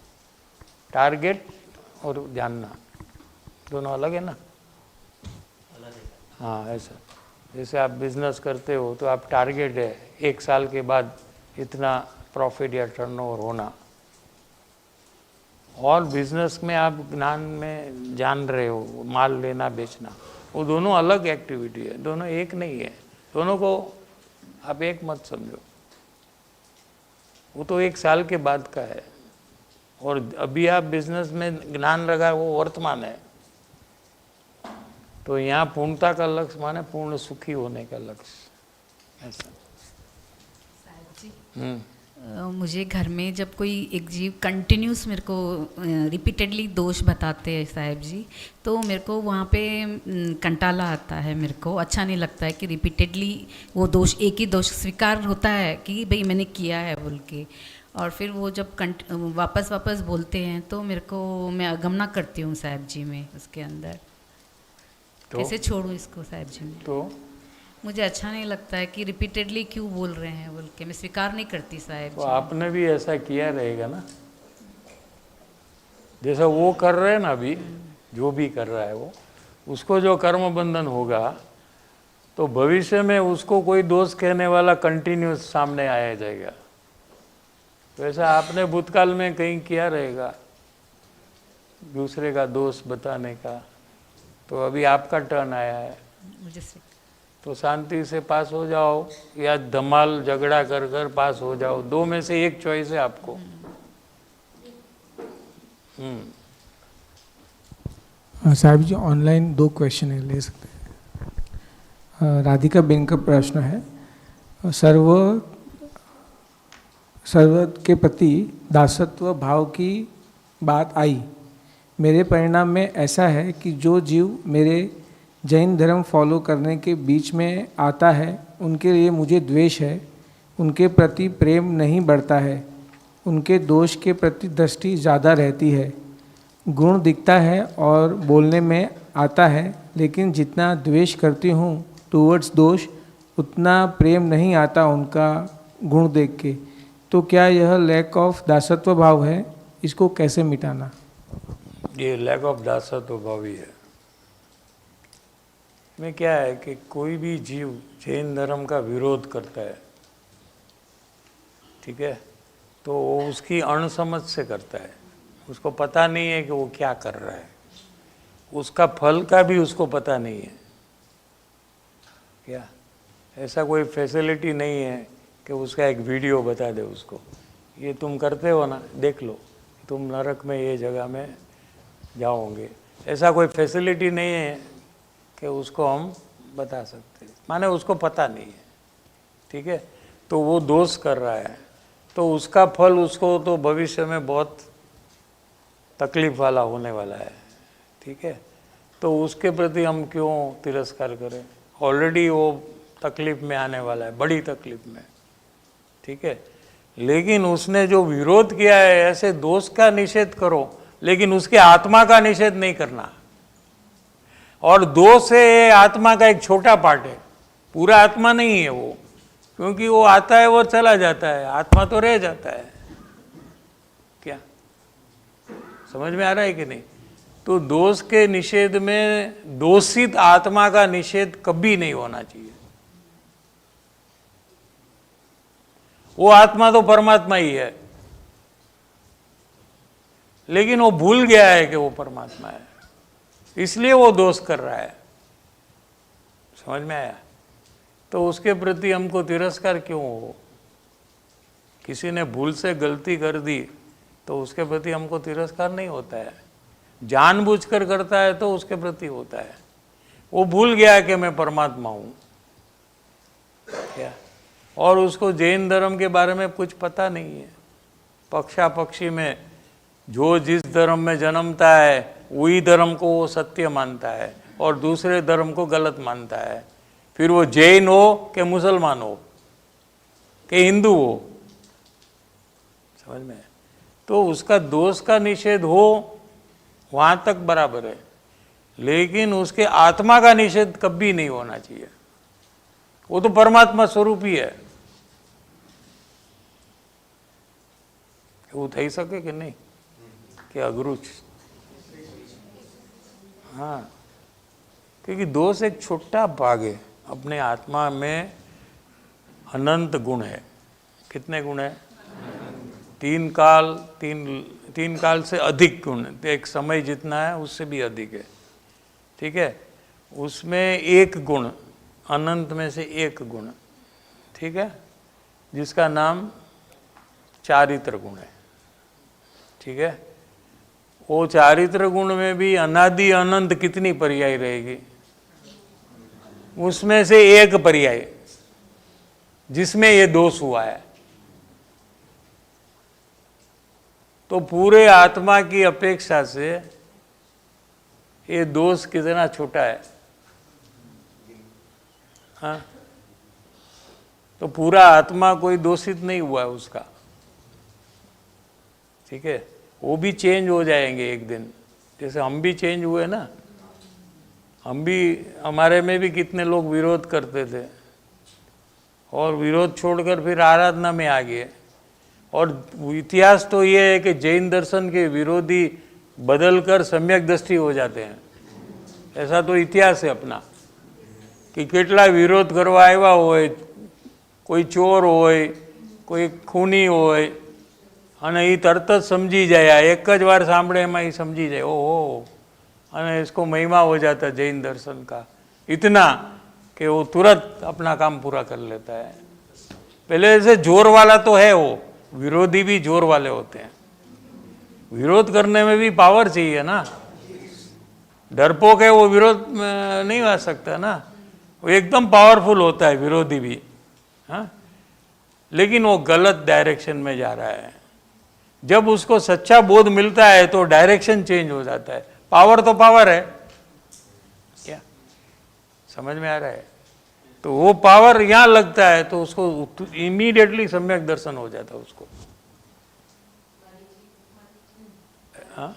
टारगेट और जानना दोनों अलग है ना। हाँ, ऐसा जैसे आप बिजनेस करते हो तो आप टारगेट है 1 साल के बाद इतना प्रॉफिट या टर्नओवर होना, और बिजनेस में आप ज्ञान में जान रहे हो, माल लेना बेचना, वो दोनों अलग एक्टिविटी है, दोनों एक नहीं है। दोनों को आप एक मत समझो, वो तो 1 साल के बाद का है, और अभी आप बिजनेस में ज्ञान लगा वो वर्तमान है। तो यहाँ पूर्णता का लक्ष्य माने पूर्ण सुखी होने का लक्ष्य, ऐसा। मुझे घर में जब कोई एक जीव कंटिन्यूस मेरे को रिपीटेडली दोष बताते हैं साहिब जी, तो मेरे को वहाँ पे कंटाला आता है, मेरे को अच्छा नहीं लगता है कि रिपीटेडली वो दोष, एक ही दोष स्वीकार होता है कि भाई मैंने किया है बोल के, और फिर वो जब वापस बोलते हैं तो मेरे को, मैं अगमना करती हूँ साहिब जी में, उसके अंदर तो कैसे छोड़ूं इसको साहिब जी में। तो मुझे अच्छा नहीं लगता है कि रिपीटेडली क्यों बोल रहे हैं बोल के, मैं स्वीकार नहीं करती साहिब तो जी। आपने भी ऐसा किया रहेगा ना, जैसा वो कर रहे हैं ना अभी, जो भी कर रहा है वो, उसको जो कर्म बंधन होगा तो भविष्य में उसको कोई दोष कहने वाला कंटिन्यूस सामने आया जाएगा। तो ऐसा आपने भूतकाल में कहीं किया रहेगा दूसरे का दोष बताने का, तो अभी आपका टर्न आया है, मुझे तो शांति से पास हो जाओ या धमाल झगड़ा कर कर पास हो जाओ, 2 में से एक चॉइस है आपको। साहिब जी ऑनलाइन 2 क्वेश्चन है, ले सकते हैं। राधिका बेन का प्रश्न है, सर्व के प्रति दासत्व भाव की बात आई। मेरे परिणाम में ऐसा है कि जो जीव मेरे जैन धर्म फॉलो करने के बीच में आता है उनके लिए मुझे द्वेष है, उनके प्रति प्रेम नहीं बढ़ता है, उनके दोष के प्रति दृष्टि ज़्यादा रहती है, गुण दिखता है और बोलने में आता है, लेकिन जितना द्वेष करती हूँ टूवर्ड्स दोष उतना प्रेम नहीं आता उनका गुण देख के। तो क्या यह लैक ऑफ दासत्व भाव है? इसको कैसे मिटाना? ये लैक ऑफ दासत्व भाव ही है। में क्या है कि कोई भी जीव जैन धर्म का विरोध करता है, ठीक है, तो वो उसकी अणसमझ से करता है, उसको पता नहीं है कि वो क्या कर रहा है, उसका फल का भी उसको पता नहीं है। क्या ऐसा कोई फैसिलिटी नहीं है कि उसका एक वीडियो बता दे उसको, ये तुम करते हो ना, देख लो, तुम नरक में ये जगह में जाओगे, ऐसा कोई फैसिलिटी नहीं है कि उसको हम बता सकते हैं, माने उसको पता नहीं है, ठीक है, तो वो दोष कर रहा है, तो उसका फल उसको तो भविष्य में बहुत तकलीफ वाला होने वाला है, ठीक है, तो उसके प्रति हम क्यों तिरस्कार करें? ऑलरेडी वो तकलीफ में आने वाला है, बड़ी तकलीफ में, ठीक है। लेकिन उसने जो विरोध किया है, ऐसे दोष का निषेध करो, लेकिन उसके आत्मा का निषेध नहीं करना। और दोष है आत्मा का एक छोटा पार्ट है, पूरा आत्मा नहीं है वो, क्योंकि वो आता है वो चला जाता है, आत्मा तो रह जाता है। क्या समझ में आ रहा है कि नहीं? तो दोष के निषेध में दोषित आत्मा का निषेध कभी नहीं होना चाहिए। वो आत्मा तो परमात्मा ही है, लेकिन वो भूल गया है कि वो परमात्मा है, इसलिए वो दोष कर रहा है। समझ में आया? तो उसके प्रति हमको तिरस्कार क्यों हो? किसी ने भूल से गलती कर दी तो उसके प्रति हमको तिरस्कार नहीं होता है, जानबूझकर करता है तो उसके प्रति होता है। वो भूल गया कि मैं परमात्मा हूँ, क्या? और उसको जैन धर्म के बारे में कुछ पता नहीं है। पक्षा पक्षी में जो जिस धर्म में जन्मता है वही धर्म को वो सत्य मानता है और दूसरे धर्म को गलत मानता है, फिर वो जैन हो कि मुसलमान हो कि हिंदू हो। समझ में? तो उसका दोष का निषेध हो वहाँ तक बराबर है, लेकिन उसके आत्मा का निषेध कभी नहीं होना चाहिए। वो तो परमात्मा स्वरूप ही है। वो થઈ શકે કે નહીં કે અઘરું છે? हाँ, क्योंकि दोष एक छोटा भाग है, अपने आत्मा में अनंत गुण है। कितने गुण है? तीन काल से अधिक गुण, एक समय जितना है उससे भी अधिक है, ठीक है। उसमें एक गुण, अनंत में से एक गुण, ठीक है, जिसका नाम चारित्र गुण है, ठीक है। वो चारित्र गुण में भी अनादि अनंत कितनी पर्याय रहेगी? उसमें से एक पर्याय जिसमें ये दोष हुआ है। तो पूरे आत्मा की अपेक्षा से ये दोष कितना छोटा है, हाँ? तो पूरा आत्मा कोई दोषित नहीं हुआ है उसका, ठीक है। वो भी चेंज हो जाएंगे एक दिन, जैसे हम भी चेंज हुए ना। हम भी, हमारे में भी कितने लोग विरोध करते थे और विरोध छोड़कर फिर आराधना में आ गए। और इतिहास तो ये है कि जैन दर्शन के विरोधी बदलकर सम्यक दृष्टि हो जाते हैं। ऐसा तो इतिहास है अपना कि કેટલા વિરોધ કરવા આવ્યા હોય, કોઈ ચોર હોય, કોઈ ખૂની હોય, અને એ તરત જ સમજી જાય, એક જ વાર સાંભળે એમાં એ સમજી જાય, ઓહો, અને इसको महिमा हो जाता है जैन दर्शन का इतना कि वो तुरंत अपना काम पूरा कर लेता है। पहले ऐसे जोर वाला तो है, वो विरोधी भी जोर वाले होते हैं। विरोध करने में भी पावर चाहिए ना, डरपोक है वो विरोध नहीं आ सकता ना, वो एकदम पावरफुल होता है विरोधी भी, हाँ। लेकिन वो गलत डायरेक्शन में जा रहा है। जब उसको सच्चा बोध मिलता है तो डायरेक्शन चेंज हो जाता है। पावर तो पावर है, क्या समझ में आ रहा है? तो वो पावर यहाँ लगता है तो उसको इमीडिएटली सम्यक दर्शन हो जाता है उसको, हाँ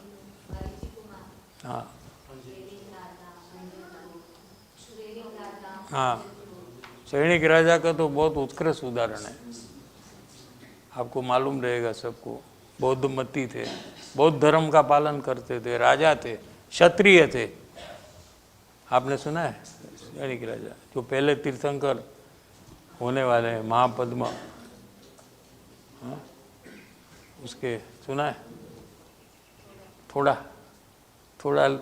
हाँ हाँ। सैनिक राजा का तो बहुत उत्कृष्ट उदाहरण है, आपको मालूम रहेगा सबको। बौद्ध मती थे, बौद्ध धर्म का पालन करते थे, राजा थे, क्षत्रिय थे। आपने सुना है सैनिक राजा, जो पहले तीर्थंकर होने वाले हैं, महापद्मा, हाँ? उसके सुना है? थोड़ा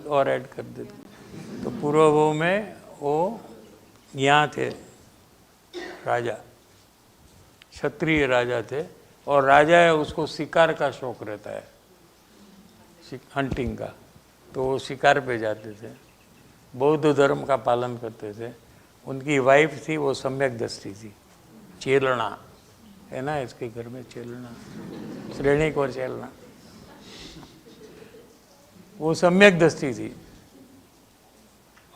और ऐड कर देते तो पूर्व में वो यहाँ थे, राजा, क्षत्रिय राजा थे। और राजा है, उसको शिकार का शौक रहता है, हंटिंग का, तो वो शिकार पे जाते थे। बौद्ध धर्म का पालन करते थे, उनकी वाइफ थी वो सम्यक दृष्टि थी, चेलना है ना, इसके घर में चेलना, श्रेणिक और चेलना, वो सम्यक दृष्टि थी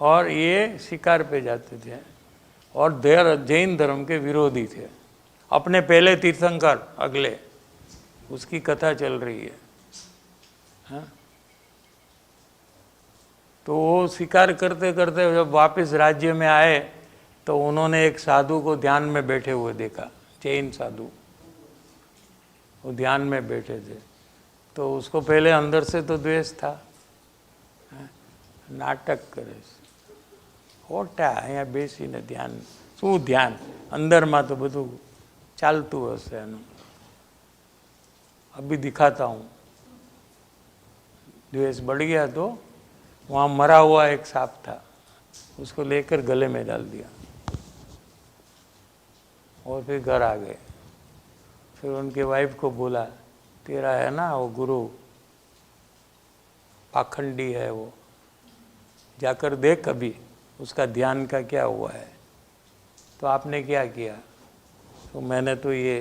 और ये शिकार पे जाते थे और जैन धर्म के विरोधी थे। अपने पहले तीर्थंकर अगले, उसकी कथा चल रही है, हाँ? तो वो शिकार करते करते जब वापस राज्य में आए तो उन्होंने एक साधु को ध्यान में बैठे हुए देखा, जैन साधु, वो ध्यान में बैठे थे। तो उसको पहले अंदर से तो द्वेष था, हाँ? नाटक करे होटा અહીંયા બેસીને ધ્યાન, શું ધ્યાન, અંદરમાં તો બધું ચાલતું હશે એનું, अभी दिखाता हूँ। द्वेष बढ़ गया तो वहाँ मरा हुआ एक सांप था, उसको लेकर गले में डाल दिया और फिर घर आ गए। फिर उनके वाइफ को बोला, तेरा है ना वो गुरु पाखंडी है, वो जाकर देख कभी उसका ध्यान का क्या हुआ है। तो आपने क्या किया? तो मैंने तो ये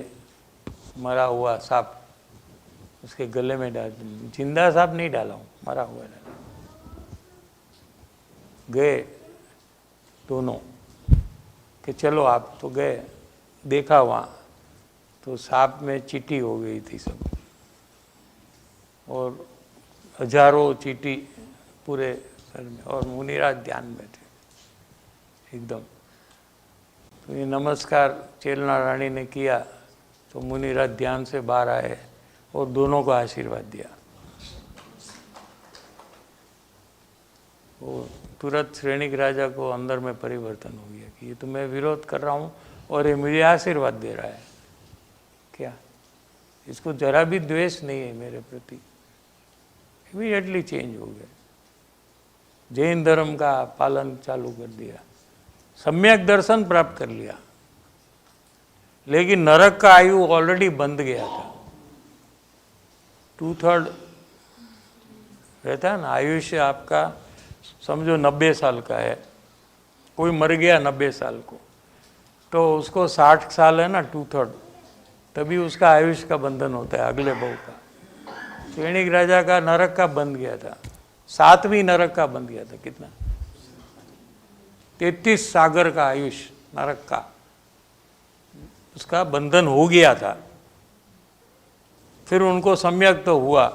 मरा हुआ सांप उसके गले में डाल, जिंदा सांप नहीं डाला हूँ, मरा हुआ डाला। गए दोनों कि चलो आप, तो गए, देखा वहाँ तो सांप में चींटी हो गई थी सब, और हजारों चींटी पूरे सर में, और मुनिराज ध्यान में थे एकदम। तो ये नमस्कार चेलना रानी ने किया तो मुनिराज ध्यान से बाहर आए और दोनों को आशीर्वाद दिया। वो तुरंत श्रेणिक राजा को अंदर में परिवर्तन हो गया कि ये तो मैं विरोध कर रहा हूँ और ये मुझे आशीर्वाद दे रहा है, क्या इसको जरा भी द्वेष नहीं है मेरे प्रति। इमीडिएटली चेंज हो गया, जैन धर्म का पालन चालू कर दिया, सम्यक दर्शन प्राप्त कर लिया। लेकिन नरक का आयु ऑलरेडी बंध गया था, 2/3 रहता है ना आयुष्य आपका, समझो 90 साल का है, कोई मर गया 90 साल को, तो उसको 60 साल है ना 2/3, तभी उसका आयुष्य का बंधन होता है अगले भव का। श्रेणिक राजा का नरक का बंध गया था, 7वीं नरक का बंध गया था, कितना 33 सागर का आयुष्य नरक का, उसका बंधन हो गया था। फिर उनको सम्यक तो हुआ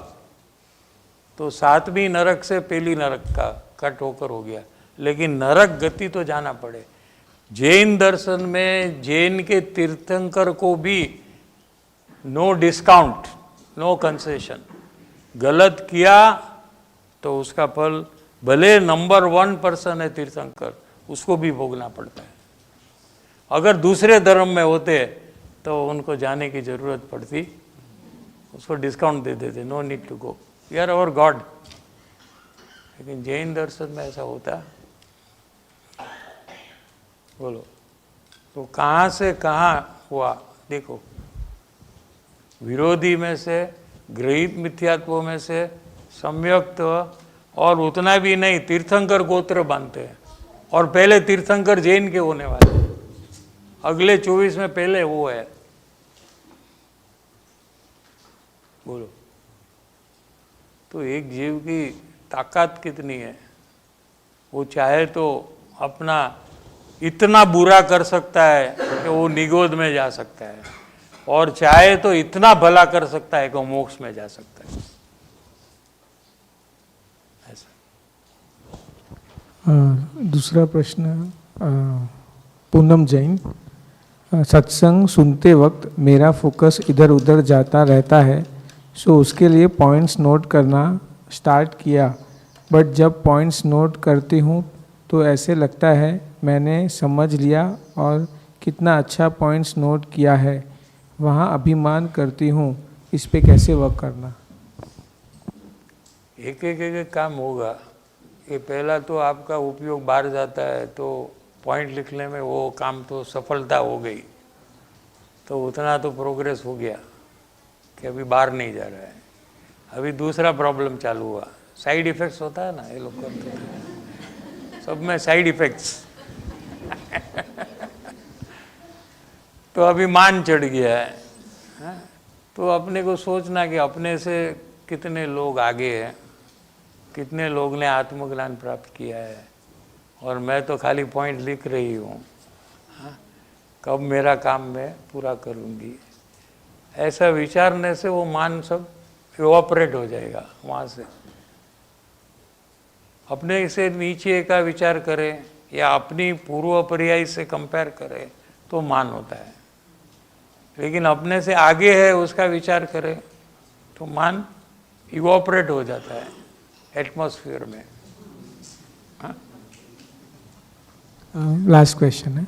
तो 7वीं नरक से पहली नरक का कट होकर हो गया, लेकिन नरक गति तो जाना पड़े। जैन दर्शन में जैन के तीर्थंकर को भी नो डिस्काउंट, नो कंसेशन, गलत किया तो उसका फल, भले नंबर 1 पर्सन है तीर्थंकर, उसको भी भोगना पड़ता है। अगर दूसरे धर्म में होते तो उनको जाने की जरूरत पड़ती, उसको डिस्काउंट दे देते, no need to go, we are our god. लेकिन जैन दर्शन में ऐसा होता, बोलो तो कहाँ से कहाँ हुआ देखो, विरोधी में से, गृहीत मिथ्यात्व में से, सम्यक्त, और उतना भी नहीं, तीर्थंकर गोत्र बांधते हैं, और पहले तीर्थंकर जैन के होने वाले, अगले 24 में पहले वो है। बोलो तो एक जीव की ताकत कितनी है, वो चाहे तो अपना इतना बुरा कर सकता है कि वो निगोद में जा सकता है, और चाहे तो इतना भला कर सकता है कि वो मोक्ष में जा सकता है। दूसरा प्रश्न पूनम जैन, सत्संग सुनते वक्त मेरा फोकस इधर उधर जाता रहता है, सो उसके लिए पॉइंट्स नोट करना स्टार्ट किया, बट जब पॉइंट्स नोट करती हूँ तो ऐसे लगता है मैंने समझ लिया और कितना अच्छा पॉइंट्स नोट किया है, वहाँ अभिमान करती हूँ, इस पे कैसे वर्क करना? एक काम होगा। ये पहला तो आपका उपयोग बाहर जाता है तो पॉइंट लिखने में वो काम तो सफलता हो गई, तो उतना तो प्रोग्रेस हो गया कि अभी बाहर नहीं जा रहा है। अभी दूसरा प्रॉब्लम चालू हुआ, साइड इफेक्ट्स होता है ना, ये लोग करते हैं, सब में साइड इफेक्ट्स। तो अभिमान चढ़ गया है, हाँ? तो अपने को सोचना कि अपने से कितने लोग आगे हैं, कितने लोग ने आत्मज्ञान प्राप्त किया है, और मैं तो खाली पॉइंट लिख रही हूँ, हाँ? कब मेरा काम मैं पूरा करूँगी, ऐसा विचारने से वो मान सब इवॉपरेट हो जाएगा वहाँ से। अपने से नीचे का विचार करें या अपनी पूर्व पर्याय से कंपेयर करें तो मान होता है, लेकिन अपने से आगे है उसका विचार करें तो मान इवॉपरेट हो जाता है एटमॉस्फेयर में। हाँ? लास्ट क्वेश्चन है।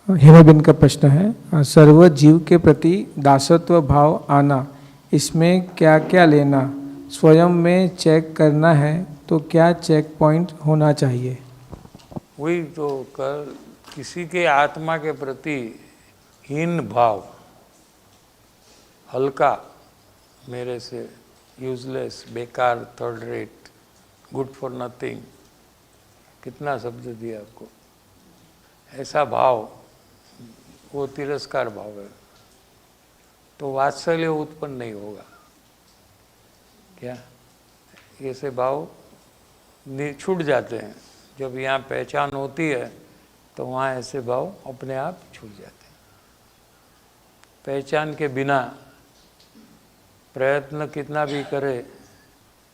हेमाबिन का प्रश्न है, सर्व जीव के प्रति दासत्व भाव आना, इसमें क्या क्या लेना, स्वयं में चेक करना है तो क्या चेक पॉइंट होना चाहिए? वही तो किसी के आत्मा के प्रति हीन भाव, हल्का, मेरे से यूजलेस, बेकार, third rate, good for nothing, कितना शब्द दिया आपको, ऐसा भाव वो तिरस्कार भाव है, तो वात्सल्य उत्पन्न नहीं होगा। क्या ऐसे भाव छूट जाते हैं? जब यहाँ पहचान होती है तो वहाँ ऐसे भाव अपने आप छूट जाते हैं। पहचान के बिना प्रयत्न कितना भी करे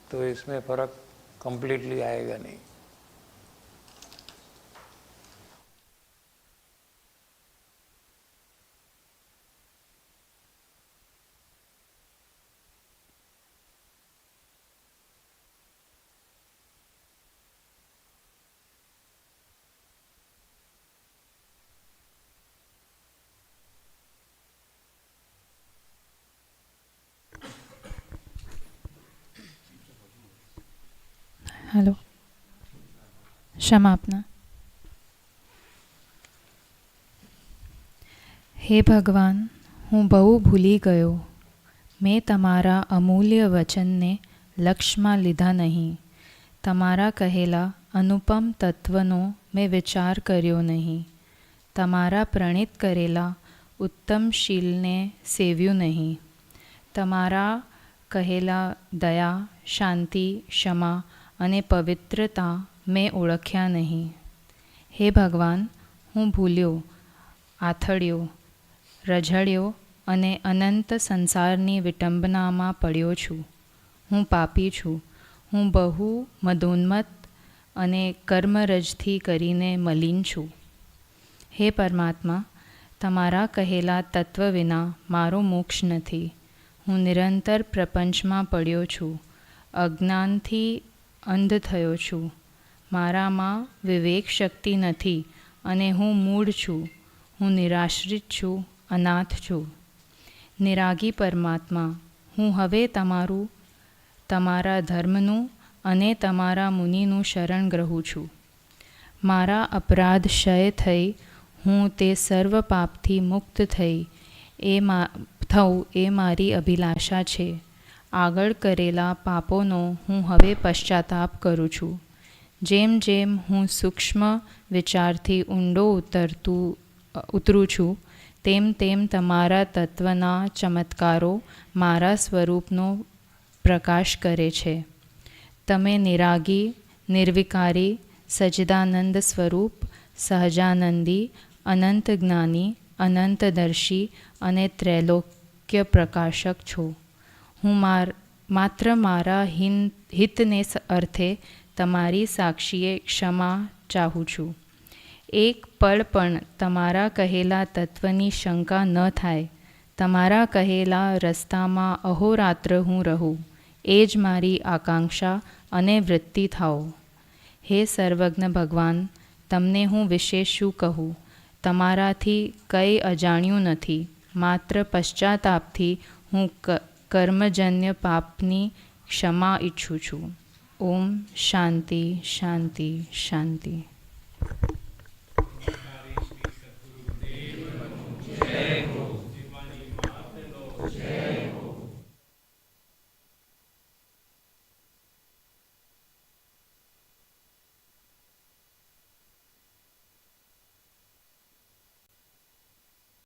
तो इसमें फर्क कंप्लीटली आएगा नहीं। हेलो, क्षमा આપના। હે ભગવાન, હું બહુ ભૂલી ગયો। મેં તમારા અમૂલ્ય વચનને લક્ષમાં લીધા નહીં। તમારા કહેલા અનુપમ તત્વનો મેં વિચાર કર્યો નહીં। તમારા પ્રણીત કરેલા ઉત્તમ શીલને સેવ્યું નહીં। તમારા કહેલા દયા, શાંતિ, ક્ષમા અને પવિત્રતા મેં ઓળખ્યા નહીં। હે ભગવાન, હું ભૂલ્યો, આથડ્યો, રઝળ્યો અને અનંત સંસારની વિટંબનામાં પડ્યો છું। હું પાપી છું। હું બહુ મદોન્મત્ત અને કર્મરજથી કરીને મલિન છું। હે પરમાત્મા, તમારા કહેલા તત્વ વિના મારો મોક્ષ નથી। હું નિરંતર પ્રપંચમાં પડ્યો છું। અજ્ઞાનથી અંધ થયો છું। મારામાં વિવેક શક્તિ નથી અને હું મૂઢ છું। હું નિરાશ્રિત છું, અનાથ છું। નિરાગી પરમાત્મા, હું હવે તમારા ધર્મનું અને તમારા મુનિનું શરણ ગ્રહું છું। મારા અપરાધ ક્ષય થઈ હું તે સર્વ પાપથી મુક્ત થઉં એ મારી અભિલાષા છે। આગળ કરેલા પાપોનો હું હવે પશ્ચાતાપ કરું છું। જેમ જેમ હું સૂક્ષ્મ વિચારથી ઊંડો ઉતરું છું તેમ તેમ તમારા તત્વના ચમત્કારો મારા સ્વરૂપનો પ્રકાશ કરે છે। તમે નિરાગી, નિર્વિકારી, સજ્જદાનંદ સ્વરૂપ, સહજાનંદી, અનંત જ્ઞાની, અનંતદર્શી અને ત્રૈલોક્ય પ્રકાશક છો। હું માત્ર મારા હિતને અર્થે તમારી સાક્ષીએ ક્ષમા ચાહું છું। એક પળ પણ તમારા કહેલા તત્વની શંકા ન થાય। તમારા કહેલા રસ્તામાં અહોરાત્ર હું રહું એ જ મારી આકાંક્ષા અને વૃત્તિ થાઓ। હે સર્વજ્ઞ ભગવાન, તમને હું વિશેષ શું કહું? તમારાથી કંઈ અજાણ્યું નથી। માત્ર પશ્ચાતાપથી હું કર્મજન્ય પાપની ક્ષમા ઈચ્છું છું। ઓમ શાંતિ શાંતિ શાંતિ।